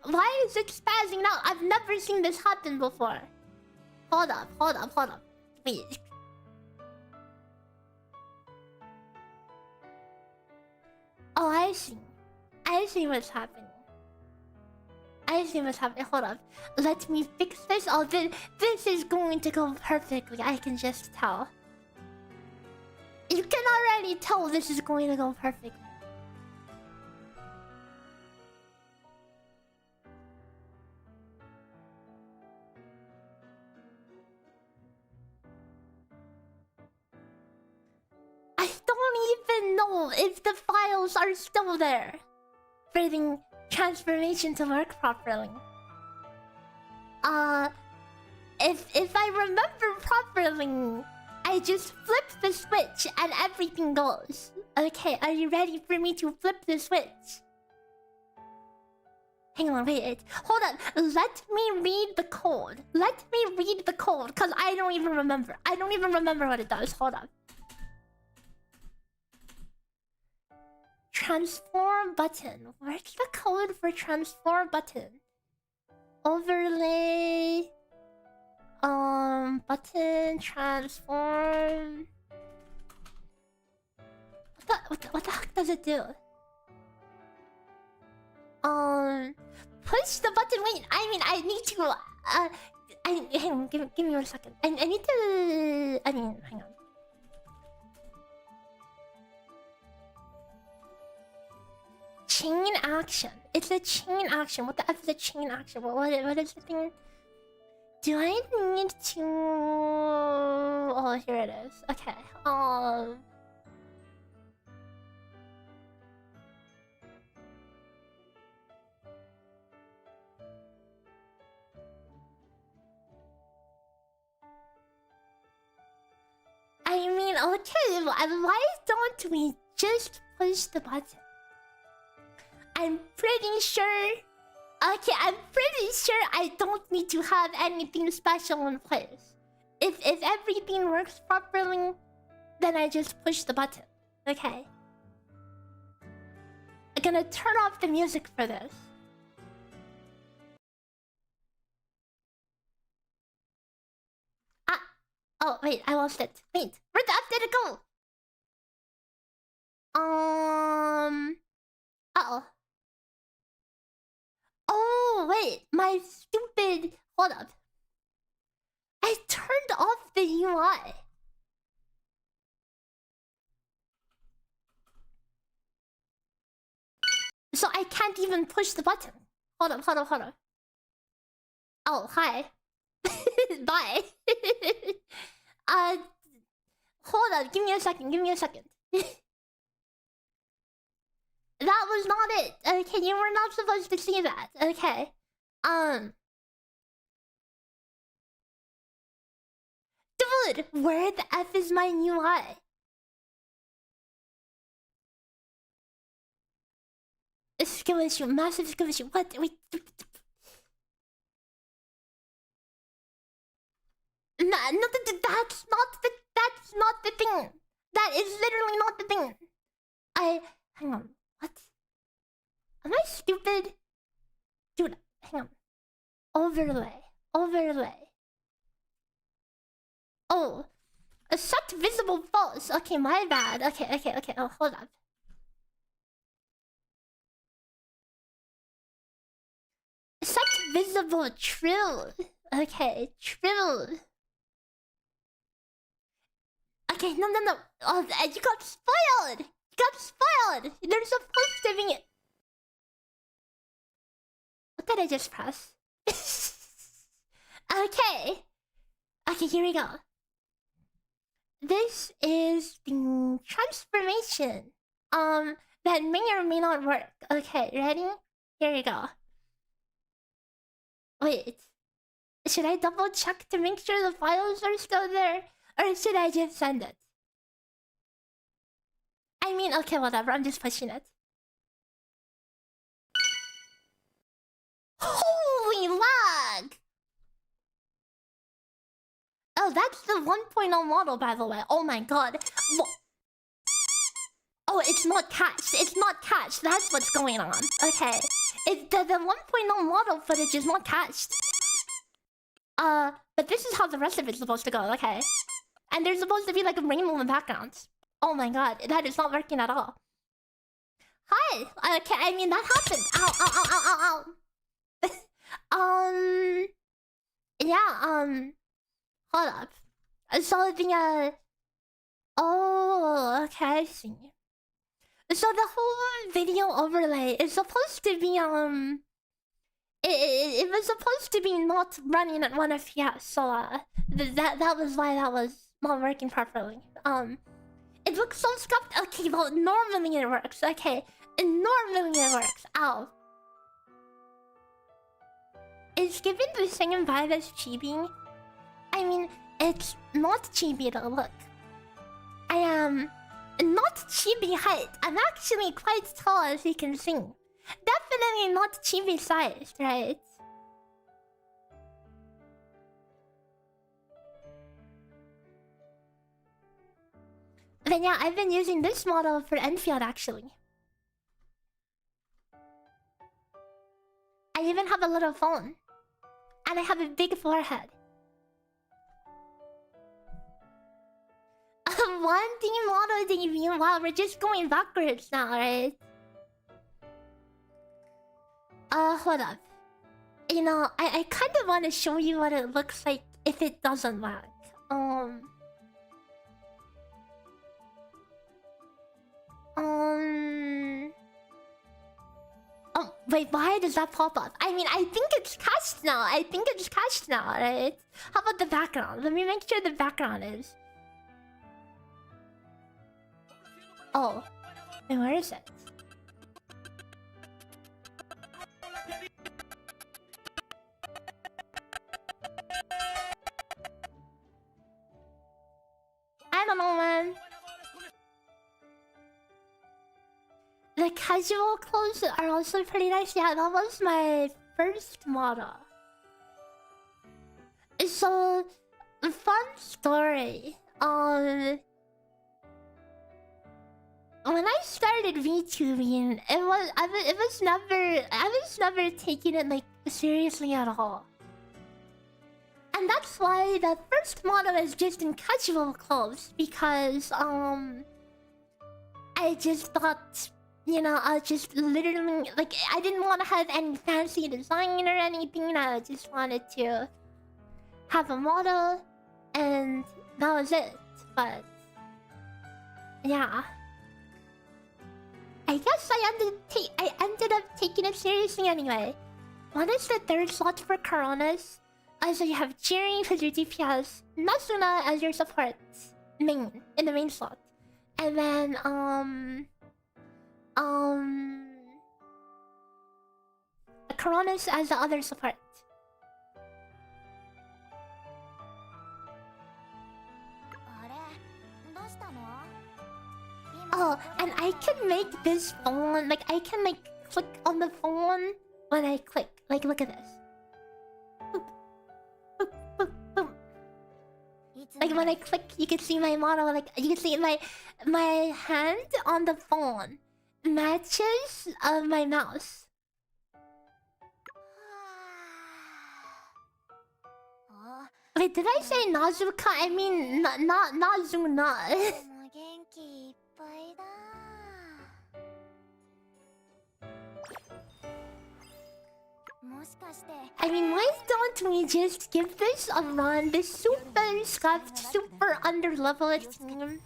Why is it spazzing out? I've never seen this happen before. Hold up. Wait. Oh, I see. I see what's happening. Hold up. Let me fix this. Oh, this is going to go perfectly. I can just tell. You can already tell this is going to go perfectly. I don't even know if the files are still there for the transformation to work properly. If I remember properly, I just flip the switch and everything goes. Okay, are you ready for me to flip the switch? Hang on, wait. Hold on. Let me read the code. Let me read the code, because I don't even remember. I don't even remember what it does. Hold on. Transform button. Where's the code for transform button? Overlay. Button transform. What the heck does it do? Push the button. Wait, I mean, I need to. Hang on. Give me 1 second. I need to. I mean, hang on. Chain action. It's a chain action. What the F is a chain action? What is the thing? Do I need to? Oh, here it is. Okay. I mean, okay, why don't we just push the button? I'm pretty sure... Okay, I'm pretty sure I don't need to have anything special in place. If everything works properly, then I just push the button. Okay. I'm gonna turn off the music for this. Oh, wait, I lost it. Wait, where the F did it go? Uh-oh. Oh, wait, my stupid... Hold up. I turned off the UI. So I can't even push the button. Hold up. Oh, hi. Bye. Hold up. Give me a second. That was not it. Okay, you were not supposed to see that. Okay. Dude, where the F is my UI? Skill issue, massive skill issue. What? Wait. No, that's not the thing. That is literally not the thing. Hang on. What? Am I stupid? Dude, hang on. Overlay. Oh. A set visible false. Okay, my bad. Okay. Oh, hold up. Set visible true. Okay, true. Okay, no. Oh, you got spoiled. There's supposed to be... What did I just press? Okay, here we go. This is the transformation. That may or may not work. Okay, ready? Here we go. Wait. Should I double check to make sure the files are still there? Or should I just send it? I mean, okay, whatever. I'm just pushing it. Holy lag! Oh, that's the 1.0 model, by the way. Oh my god. Oh, it's not cached. That's what's going on. Okay. The 1.0 model footage is not cached. But this is how the rest of it's supposed to go, okay? And there's supposed to be like a rainbow in the background. Oh my god, that is not working at all. Hi! Okay, I mean, that happened. Ow. Yeah, hold up. So the, oh, okay, I see. So the whole video overlay is supposed to be, it was supposed to be not running at 1 FPS, so, that was why that was not working properly. It looks so scuffed. Okay, well, normally it works. Okay, normally it works. Ow. It's given the same vibe as chibi. I mean, it's not chibi though, look. I am not chibi height. I'm actually quite tall, as you can see. Definitely not chibi sized, right? Then yeah, I've been using this model for Enfield actually. I even have a little phone. And I have a big forehead. 1D model debut. Wow, we're just going backwards now, right? Hold up. You know, I kind of want to show you what it looks like if it doesn't work. Oh, wait, why does that pop up? I mean, I think it's cached now. Right? How about the background? Let me make sure the background is. Oh. Wait, where is it? I don't know, man. The casual clothes are also pretty nice. Yeah, that was my first model. So, fun story. When I started VTubing, I was never taking it like seriously at all. And that's why the first model is just in casual clothes, because I just thought, you know, I just literally like I didn't want to have any fancy design or anything. I just wanted to have a model, and that was it. But yeah, I guess I ended up taking it seriously anyway. What is the third slot for coronis? So you have Cheering for your DPS, Nasuna as your support in the main slot, and then coronis as the other support. Oh, and I can make this phone, like I can like click on the phone when I click. Like look at this. Boop. Boop, boop, boop. Like when I click, you can see my model. Like you can see my hand on the phone matches my mouse. Wait, did I say Nazuka? I mean not Nazuna. I mean, why don't we just give this a run? This super scuffed, super underleveled team.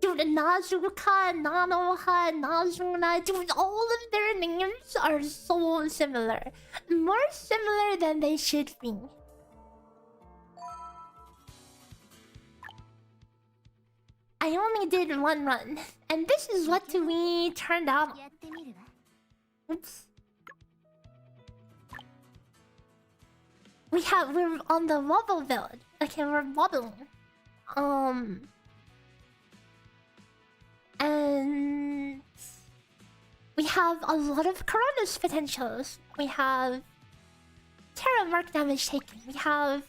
Dude, Nazuka, Nanoha, Nazuna, dude, all of their names are so similar. More similar than they should be. I only did one run, and this is what we turned out. Oops. We're on the wobble build. Okay, we're wobbling. And we have a lot of coronis potentials. We have Terra mark damage taken. We have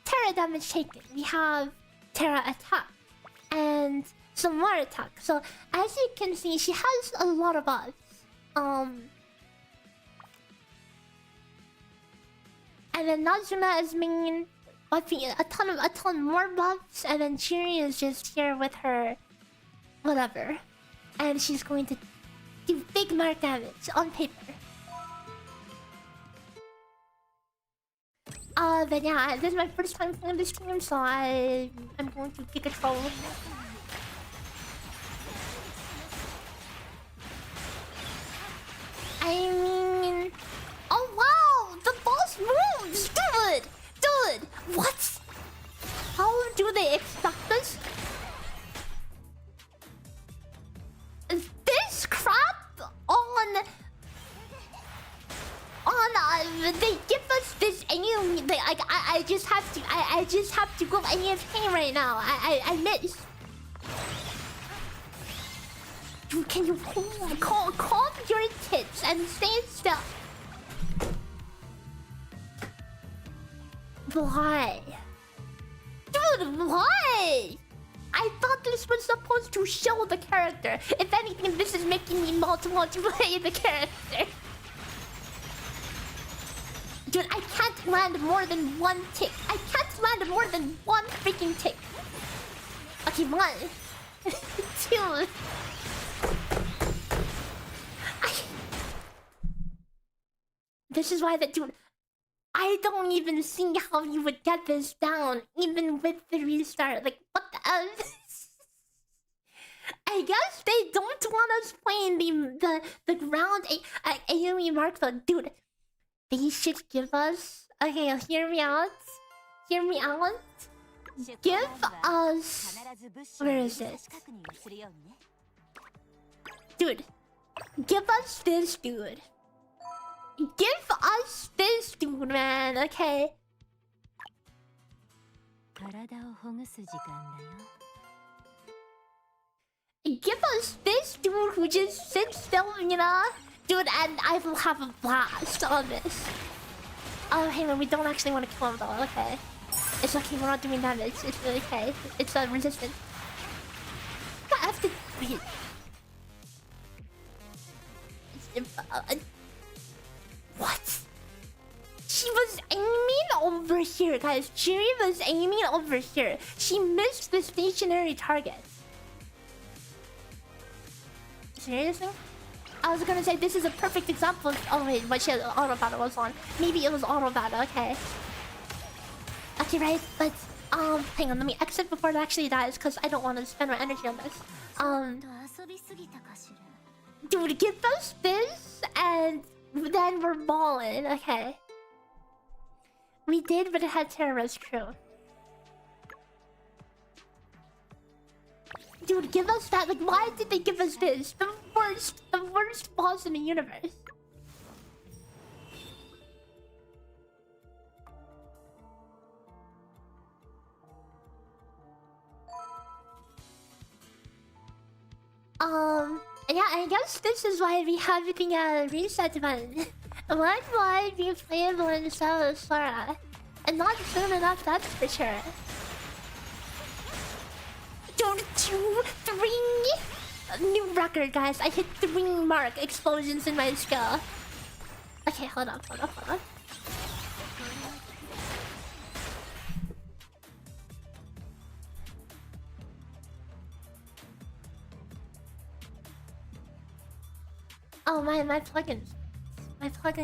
Terra damage taken. We have Terra attack. And some more attack. So as you can see, she has a lot of buffs. And then Nazuna is main buffing a ton more buffs, and then Chiri is just here with her whatever. And she's going to do big mark damage on paper. But yeah, this is my first time playing this game, so I'm going to take control. I mean, oh wow, the boss moves, dude, what? How do they expect us? This crap on they give us this alien. Like I just have to go AFK right now. I miss. Dude, Can you calm your tits and stay still? Why? Dude, why? I thought this was supposed to show the character. If anything, this is making me not want to play the character. Dude, I can't land more than one tick. I can't land more than one freaking tick. Okay, 1, 2. This is why dude, I don't even see how you would get this down, even with the restart. Like, what the I guess they don't want us playing the ground AoE mark though. Dude, they should give us... Okay, hear me out. Hear me out. Give us... Where is this? Dude. Give us this, dude. Give us this, dude, man. Okay. Give us this dude who just sits still, you know? Dude, and I will have a blast on this. Oh, hang on, we don't actually want to kill him though, okay. It's okay, we're not doing damage. It's okay. It's resistant. I have to beat. What? She was aiming over here, guys. She was aiming over here. She missed the stationary target. Seriously? I was gonna say this is a perfect example of... Oh wait, but she had auto battle was on. Maybe it was auto battle, okay. Okay, right, but... hang on, let me exit before it actually dies, because I don't want to spend my energy on this. Dude, give us this, and then we're balling, okay. We did, but it had terrorist crew. Dude, give us that. Like, why did they give us this? The worst boss in the universe. Yeah, I guess this is why we have the reset button. Why be playable in Stella Sora? And not soon enough, that's for sure. Dude, 2, 3. New record, guys. I hit 3 mark explosions in my skill. Okay, hold on. Oh, my plugin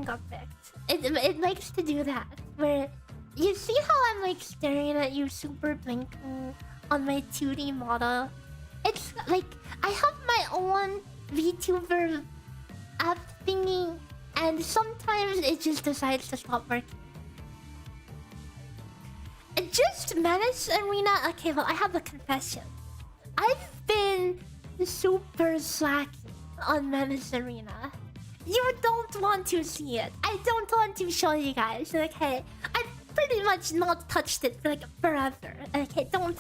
got fixed. It likes to do that. Where you see how I'm like staring at you super blinking on my 2D model. It's like I have my own VTuber app thingy, and sometimes it just decides to stop working. Just Menace Arena. Okay, well, I have a confession. I've been super slacky on Menace Arena. You don't want to see it. I don't want to show you guys. Okay, I've pretty much not touched it for like forever. Okay, don't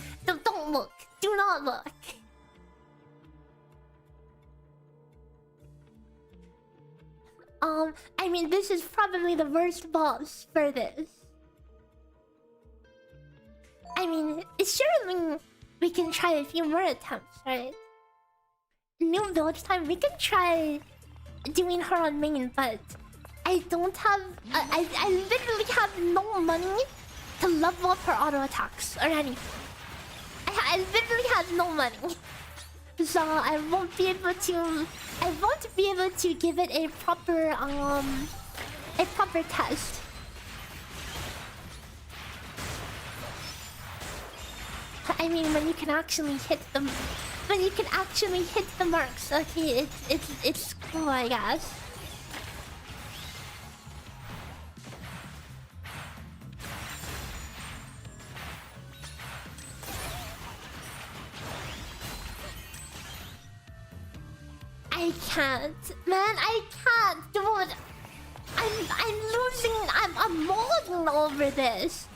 look. Do not look. I mean, this is probably the worst boss for this. I mean, surely we can try a few more attempts, right? New village time, we can try doing her on main, but I don't have... I literally have no money to level up her auto attacks or anything. I literally have no money. So I won't be able to give it a proper test. I mean, when you can actually hit them, marks, okay, it's cool, I guess. I can't, man. I can't, dude. I'm losing. I'm mulling over this.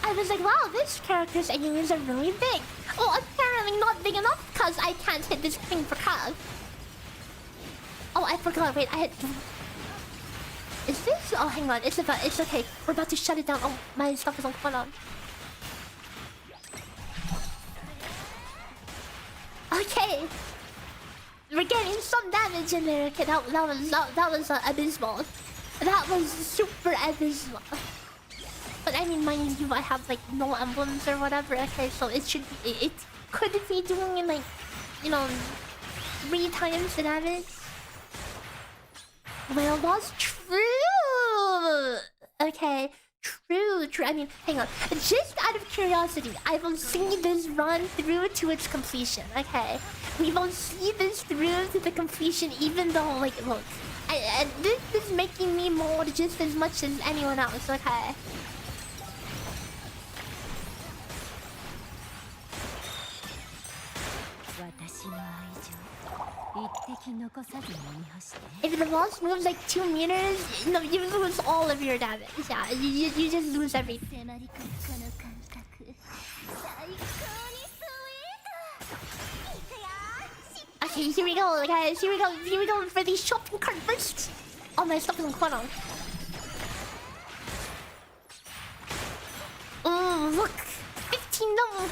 I I was like, wow, this character's enemies are really big. Oh, apparently not big enough because I can't hit this thing for crab. Oh, I forgot. Wait, I had. Is this? Oh, hang on. It's okay. We're about to shut it down. Oh, my stuff is on cooldown. Okay. We're getting some damage in there. Okay, that was abysmal. That was super abysmal. But I mean, mind you, I have like no emblems or whatever. Okay, so it should be, it could be doing like, you know, 3 times the damage. Well, that's true. Okay, true. I mean, hang on. Just out of curiosity, I will see this run through to its completion. Okay, we will see this through to the completion, even though, like, look, this is making me mold just as much as anyone else. Okay. If the boss moves like 2 meters, no, you lose all of your damage. Yeah, you just lose everything. Okay, here we go, guys. Here we go for the shopping cart first. Oh, my stuff is on cooldown. Look, 15 no.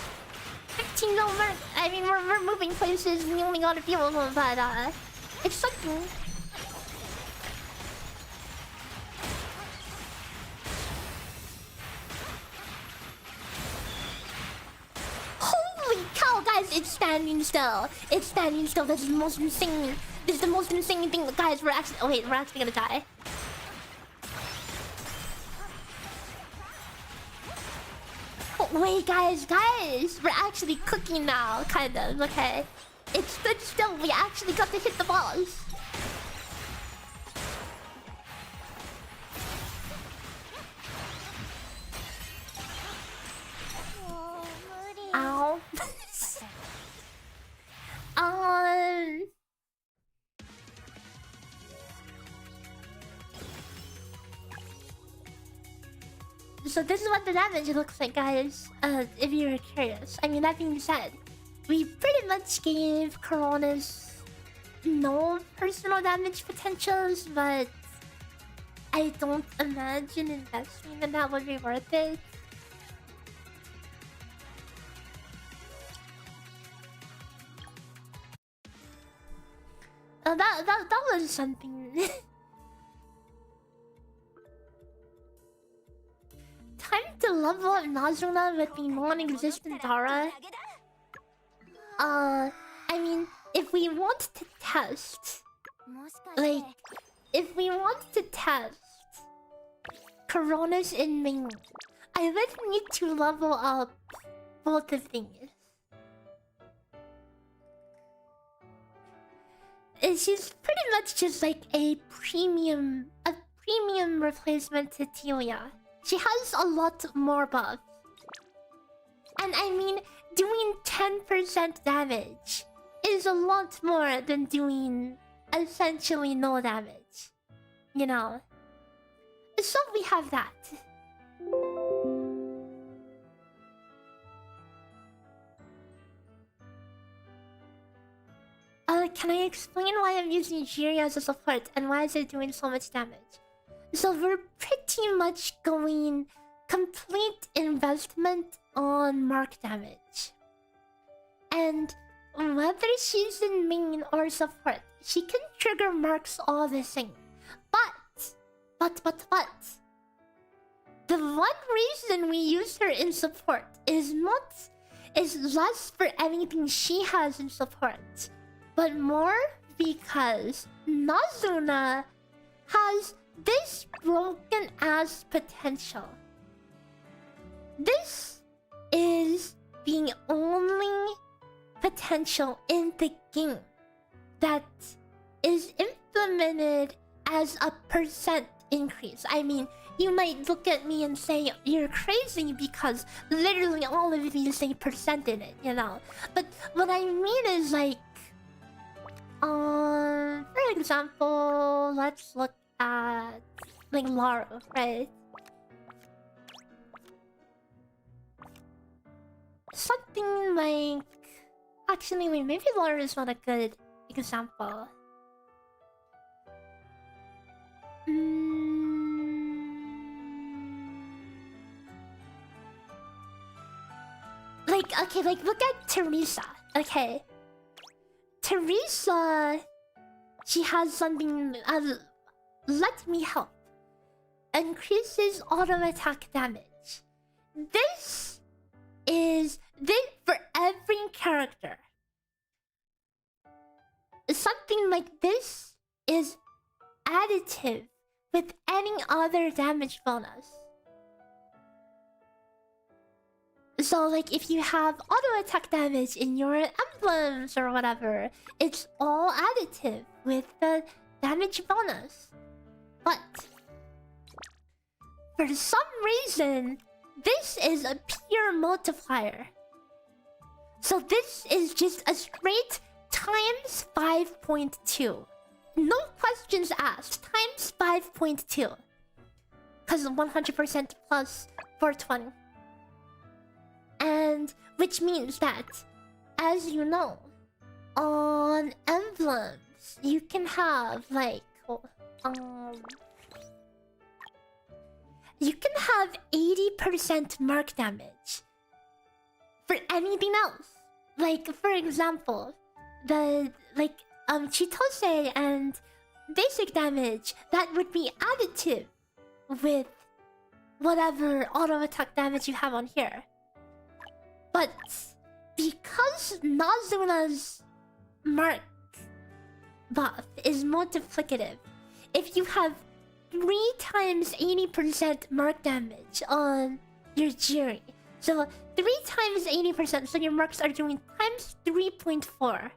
15 no mark. I mean, we're moving places. We only got a few of them, but it's something. Holy cow, guys! It's standing still. It's standing still. This is the most insane. This is the most insane thing, guys. We're actually. Oh wait, we're actually gonna die. Wait, guys, we're actually cooking now, kind of. Okay, it stood still. We actually got to hit the boss. Ow. So this is what the damage looks like, guys. If you're curious. I mean, that being said, we pretty much gave coronis no personal damage potentials, but I don't imagine investing in that would be worth it. That was something. Time to level up Nazuna with the non-existent Dara. I mean, if we want to test, like, if we want to test coronis in main, I would need to level up both of these. She's pretty much just like a premium replacement to Telia. She has a lot more buffs. And I mean, doing 10% damage is a lot more than doing essentially no damage. You know? So we have that. Can I explain why I'm using Jiri as a support and why is it doing so much damage? So we're pretty much going complete investment on mark damage. And whether she's in main or support, she can trigger marks all the same. But the one reason we use her in support is less for anything she has in support, but more because Nazuna has this broken ass potential. This is the only potential in the game that is implemented as a percent increase. I mean, you might look at me and say you're crazy because literally all of these say percent in it, you know. But what I mean is like, for example, let's look at, like, Laru, right? something like... Actually, wait, maybe Laura is not a good example. Like, okay, like, look at Teresa, okay? Teresa... She has something... let me help. Increases auto attack damage. This is... This for every character. Something like this is additive with any other damage bonus. So like if you have auto attack damage in your emblems or whatever, it's all additive with the damage bonus. But for some reason, this is a pure multiplier. So this is just a straight times 5.2. No questions asked. Times 5.2. Because 100% plus 420. And which means that, as you know, on emblems, you can have like... you can have 80% mark damage for anything else. Like, for example, the Chitose and basic damage, that would be additive with whatever auto attack damage you have on here. But because Nazuna's mark buff is multiplicative, if you have 3 times 80% mark damage on your Jiri, so 3 times 80%, so your marks are doing times 3.4.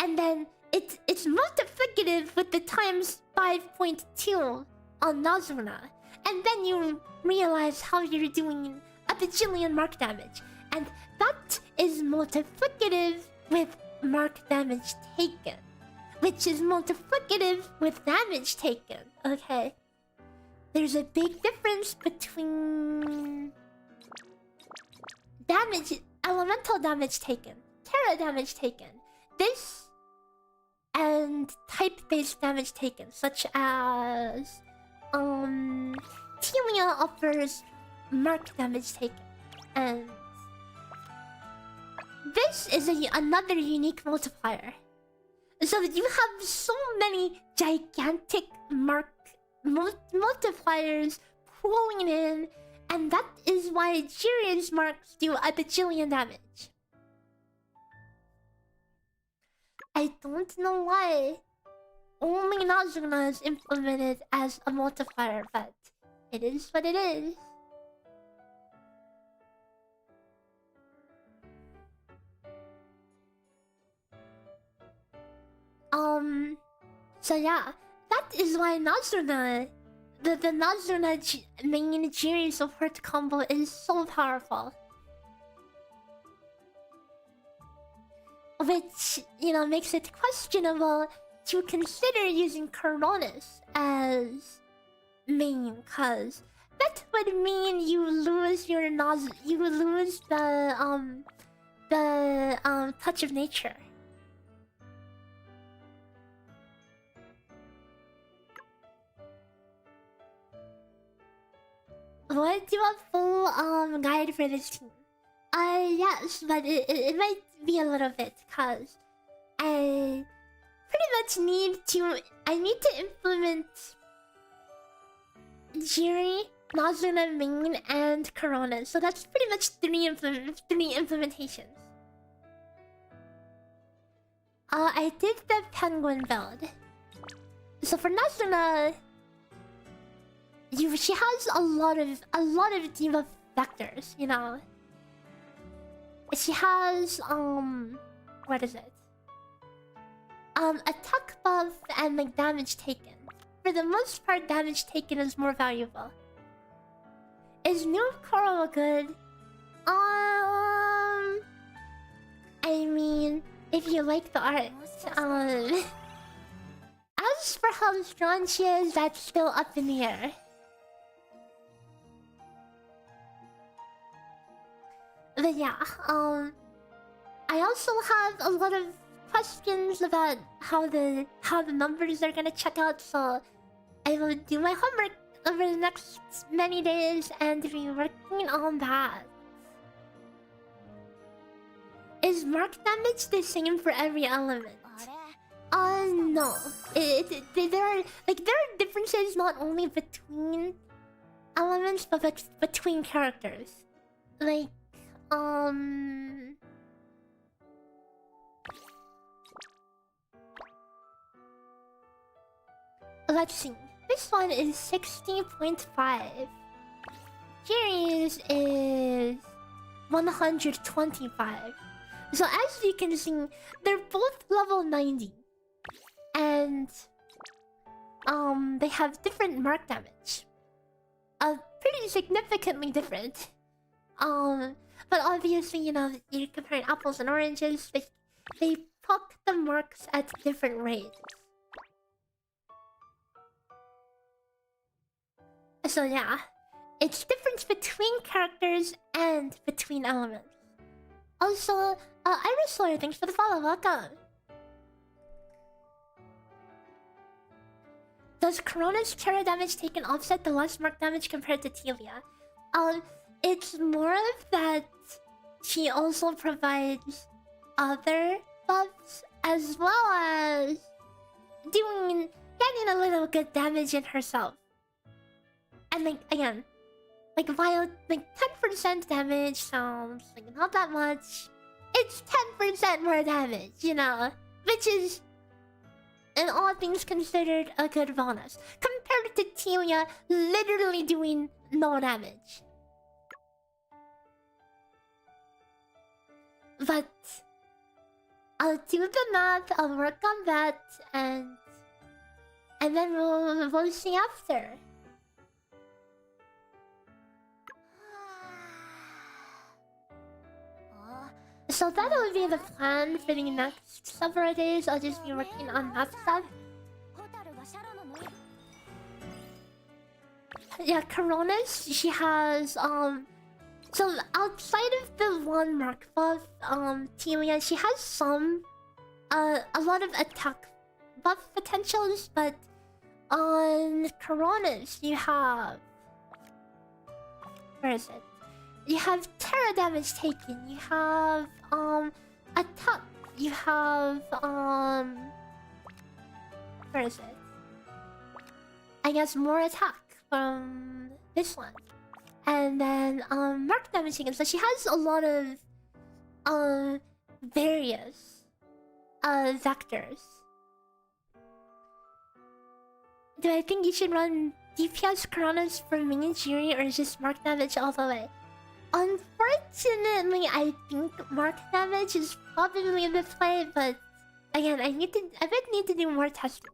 And then it's multiplicative with the times 5.2 on Nazuna. And then you realize how you're doing a bajillion mark damage. And that is multiplicative with mark damage taken. Which is multiplicative with damage taken. Okay. There's a big difference between... elemental damage taken, Terra damage taken, this, and type-based damage taken, such as Telia offers mark damage taken, and this is another unique multiplier. So that you have so many gigantic multipliers pulling in. And that is why Jiri's marks do a bajillion damage. I don't know why only Nazuna is implemented as a multiplier, but it is what it is. So yeah, that is why Nazuna... The Nazuna main Jiri support combo is so powerful. Which, you know, makes it questionable to consider using coronis as main, cause that would mean you lose your you lose the touch of nature. Would do a full guide for this team? Yes, but it might be a little bit, cause I pretty much need to implement Jiri, Nazuna main, and Corona. So that's pretty much three implementations. I did the penguin build. So for Nazuna, she has a lot of debuff vectors, you know. She has what is it? Attack buff and like damage taken. For the most part, damage taken is more valuable. Is new Coral good? I mean, if you like the art, as for how strong she is, that's still up in the air. But yeah, I also have a lot of questions about how the numbers are gonna check out, so I will do my homework over the next many days and be working on that. Is mark damage the same for every element? No. There are differences not only between elements but between characters. Like, let's see. This one is 60.5. Jerry's is 125. So as you can see, they're both level 90. And they have different mark damage. Pretty significantly different. But obviously, you know, you're comparing apples and oranges. They poke the marks at different rates. So yeah, it's difference between characters and between elements. Also, Iris Lawyer, thanks for the follow. Welcome. Does Coronis terror damage taken offset the less mark damage compared to Telia? It's more of that she also provides other buffs as well as getting a little good damage in herself. And like again, like while like 10% damage sounds like not that much, it's 10% more damage, you know, which is, in all things considered, a good bonus compared to Telia literally doing no damage. But I'll do the math, I'll work on that, and then we'll see after. So that'll be the plan for the next several days. I'll just be working on that stuff. Yeah, Coronis, she has so outside of the one mark buff, Telia, she has some a lot of attack buff potentials, but on Coronis you have, where is it? You have terror damage taken, you have attack, you have where is it? I guess more attack from this one. And then mark damage taken. So she has a lot of various vectors. Do I think you should run DPS Coronas for main Jiri or just mark damage all the way? Unfortunately, I think mark damage is probably the play, but again, I would need to do more testing.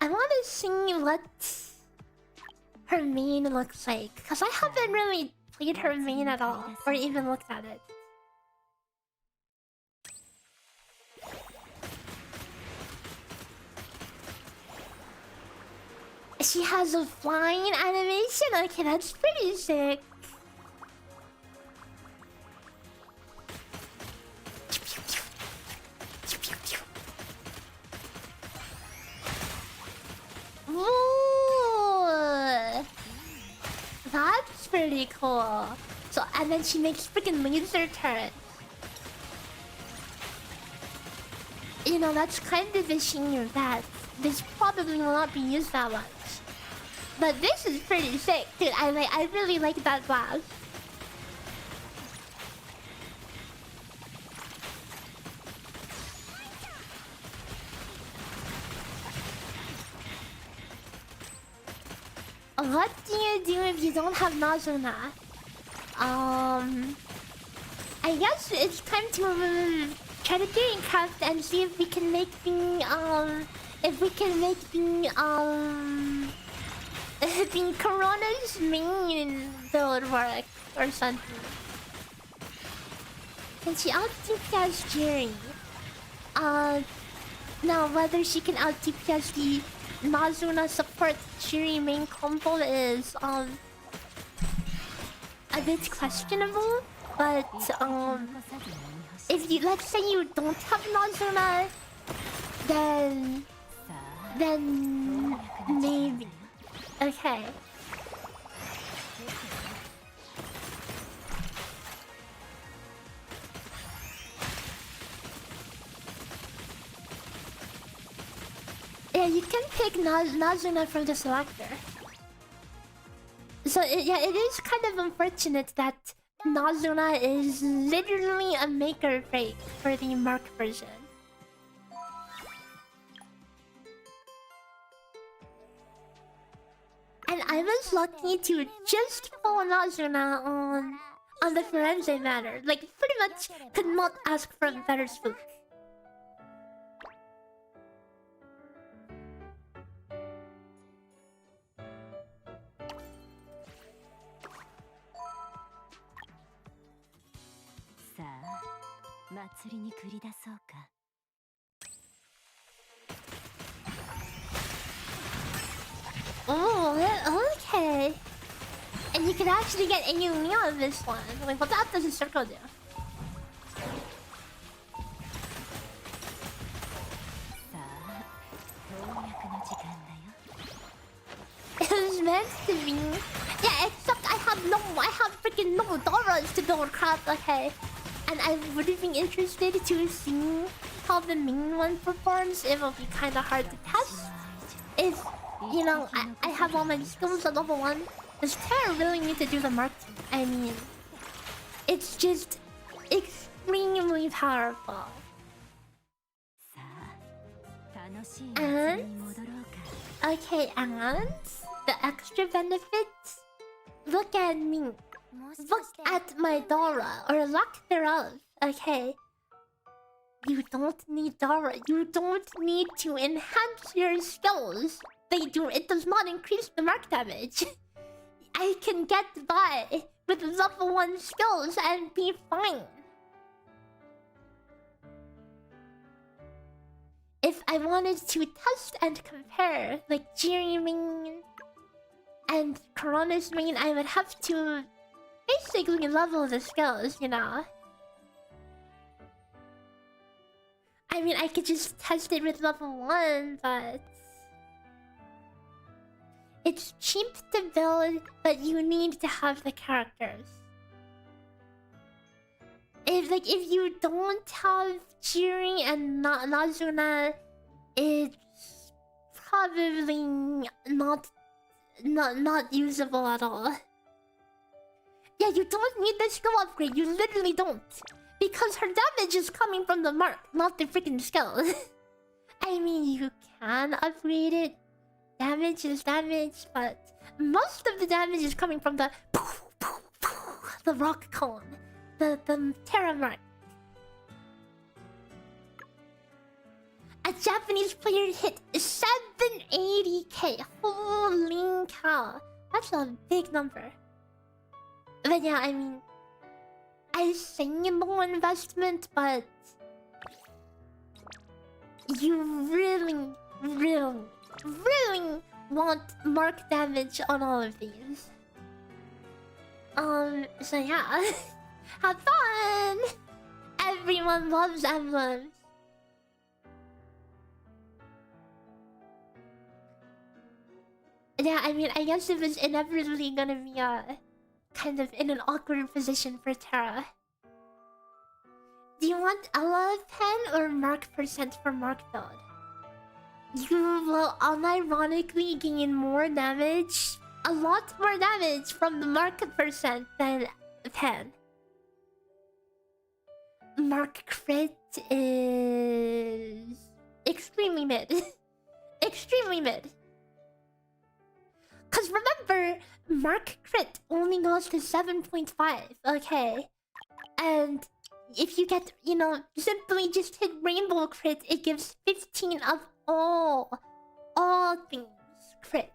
I want to see what her main looks like, because I haven't really played her main at all, or even looked at it. She has a flying animation? Okay, that's pretty sick. Ooh, that's pretty cool. So, and then she makes freaking laser turrets. You know, that's kind of a shame that this probably will not be used that much. But this is pretty sick, dude. I really like that blast. What do you do if you don't have Nazuna? I guess it's time to try to Theorycraft and see if we can make the the Corona's main build work or something. Can she out DPS Jerry? Now whether she can out DPS the Nazuna support Jerry main combo is a bit questionable. But if you, let's say you don't have Nazuna, then maybe. Okay. Yeah, you can pick Nazuna from the selector. So yeah, it is kind of unfortunate that Nazuna is literally a maker fake for the Mark version. And I was lucky to just pull Nazuna on the Firenze matter. Like, pretty much could not ask for a better spook. Oh, okay. And you can actually get Ayumi on this one. Like, what does the circle do? It was meant to be. Yeah, except I have freaking no Doras to build craft, okay? And I would have been interested to see how the main one performs. It will be kind of hard to test. If, you know, I have all my skills at level 1. Does Terra really need to do the Mark 2? I mean, it's just extremely powerful. And okay, and the extra benefits. Look at me. Look at my Dora, or lack thereof. Okay. You don't need Dora. You don't need to enhance your skills. It does not increase the mark damage. I can get by with level 1 skills and be fine. If I wanted to test and compare, like Jiri main and coronis main, I would have to basically level the skills, you know. I mean, I could just test it with level 1, but it's cheap to build, but you need to have the characters. If you don't have Jiri and Nazuna, it's probably not usable at all. Yeah, you don't need the skill upgrade. You literally don't. Because her damage is coming from the mark, not the freaking skill. I mean, you can upgrade it. Damage is damage, but most of the damage is coming from the rock cone. The Terra mark. A Japanese player hit 780k. Holy cow. That's a big number. But yeah, I mean, I say no investment, but you really want mark damage on all of these. So yeah. Have fun! Everyone loves emblems. Yeah, I mean, I guess it was inevitably gonna be kind of in an awkward position for Terra. Do you want Ella pen or mark percent for mark build? You will unironically gain more damage, a lot more damage from the mark percent than pen. Mark crit is extremely mid. Extremely mid. Cause remember, mark crit only goes to 7.5, okay? And if you get, you know, simply just hit rainbow crit, it gives 15 of all things crit,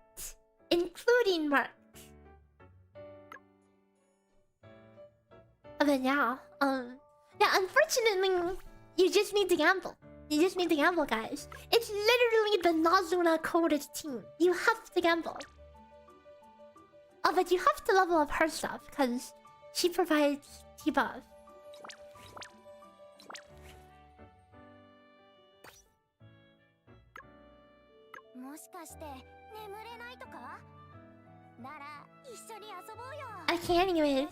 including mark. But yeah, Yeah, unfortunately, you just need to gamble. You just need to gamble, guys. It's literally the Nazuna coded team. You have to gamble. Oh, but you have to level up her stuff, because she provides debuff. Okay, anyways.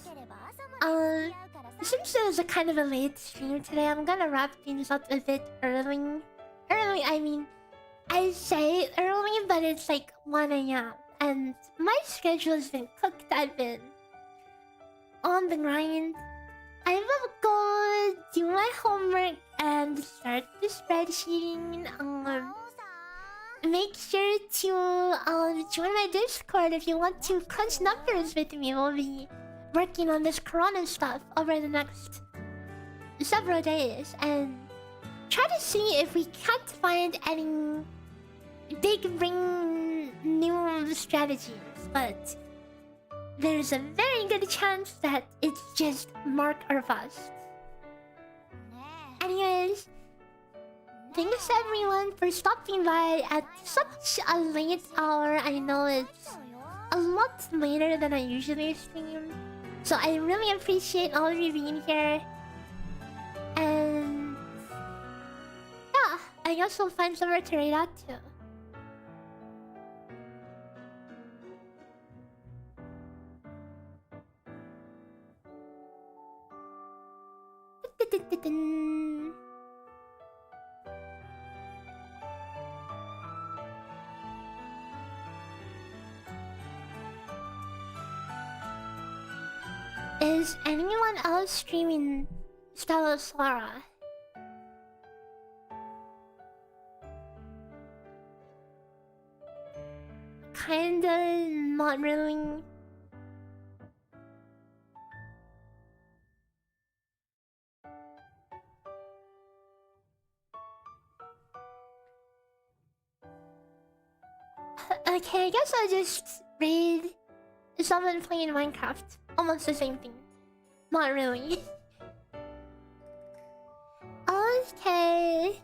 Since it was a kind of a late stream today, I'm gonna wrap things up a bit early. Early, I mean, I say early, but it's like 1 AM. And my schedule has been cooked. I've been on the grind. I will go do my homework and start the spreadsheeting. Make sure to join my Discord if you want to crunch numbers with me. We'll be working on this coronis stuff over the next several days and try to see if we can't find any big ring new strategies. But there's a very good chance that it's just mark or bust. Anyways, thanks everyone for stopping by at such a late hour. I know it's a lot later than I usually stream, so I really appreciate all of you being here. And yeah, I guess we'll find somewhere to raid out to. Is anyone else streaming Stella Sora? Kinda, not really. Okay, I guess I'll just read someone playing Minecraft. Almost the same thing. Not really. Okay.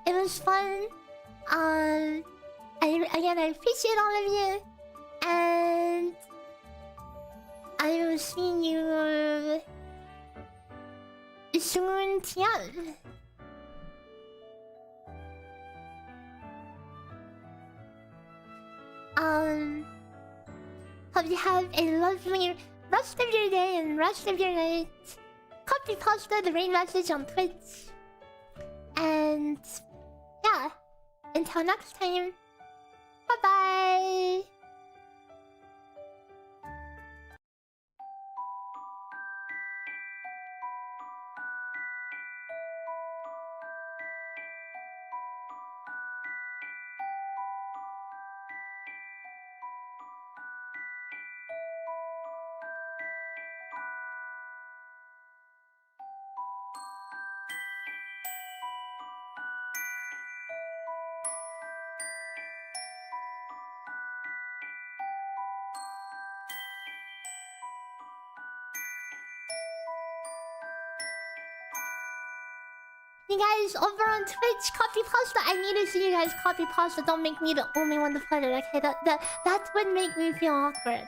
It was fun. I appreciate all of you, and I will see you soon, Tian. Hope you have a lovely rest of your day and rest of your night. Copy pasta the rain message on Twitch. And yeah, until next time, bye bye. You guys over on Twitch, copy pasta. I need to see you guys copy pasta. Don't make me the only one to put it. Okay, that would make me feel awkward.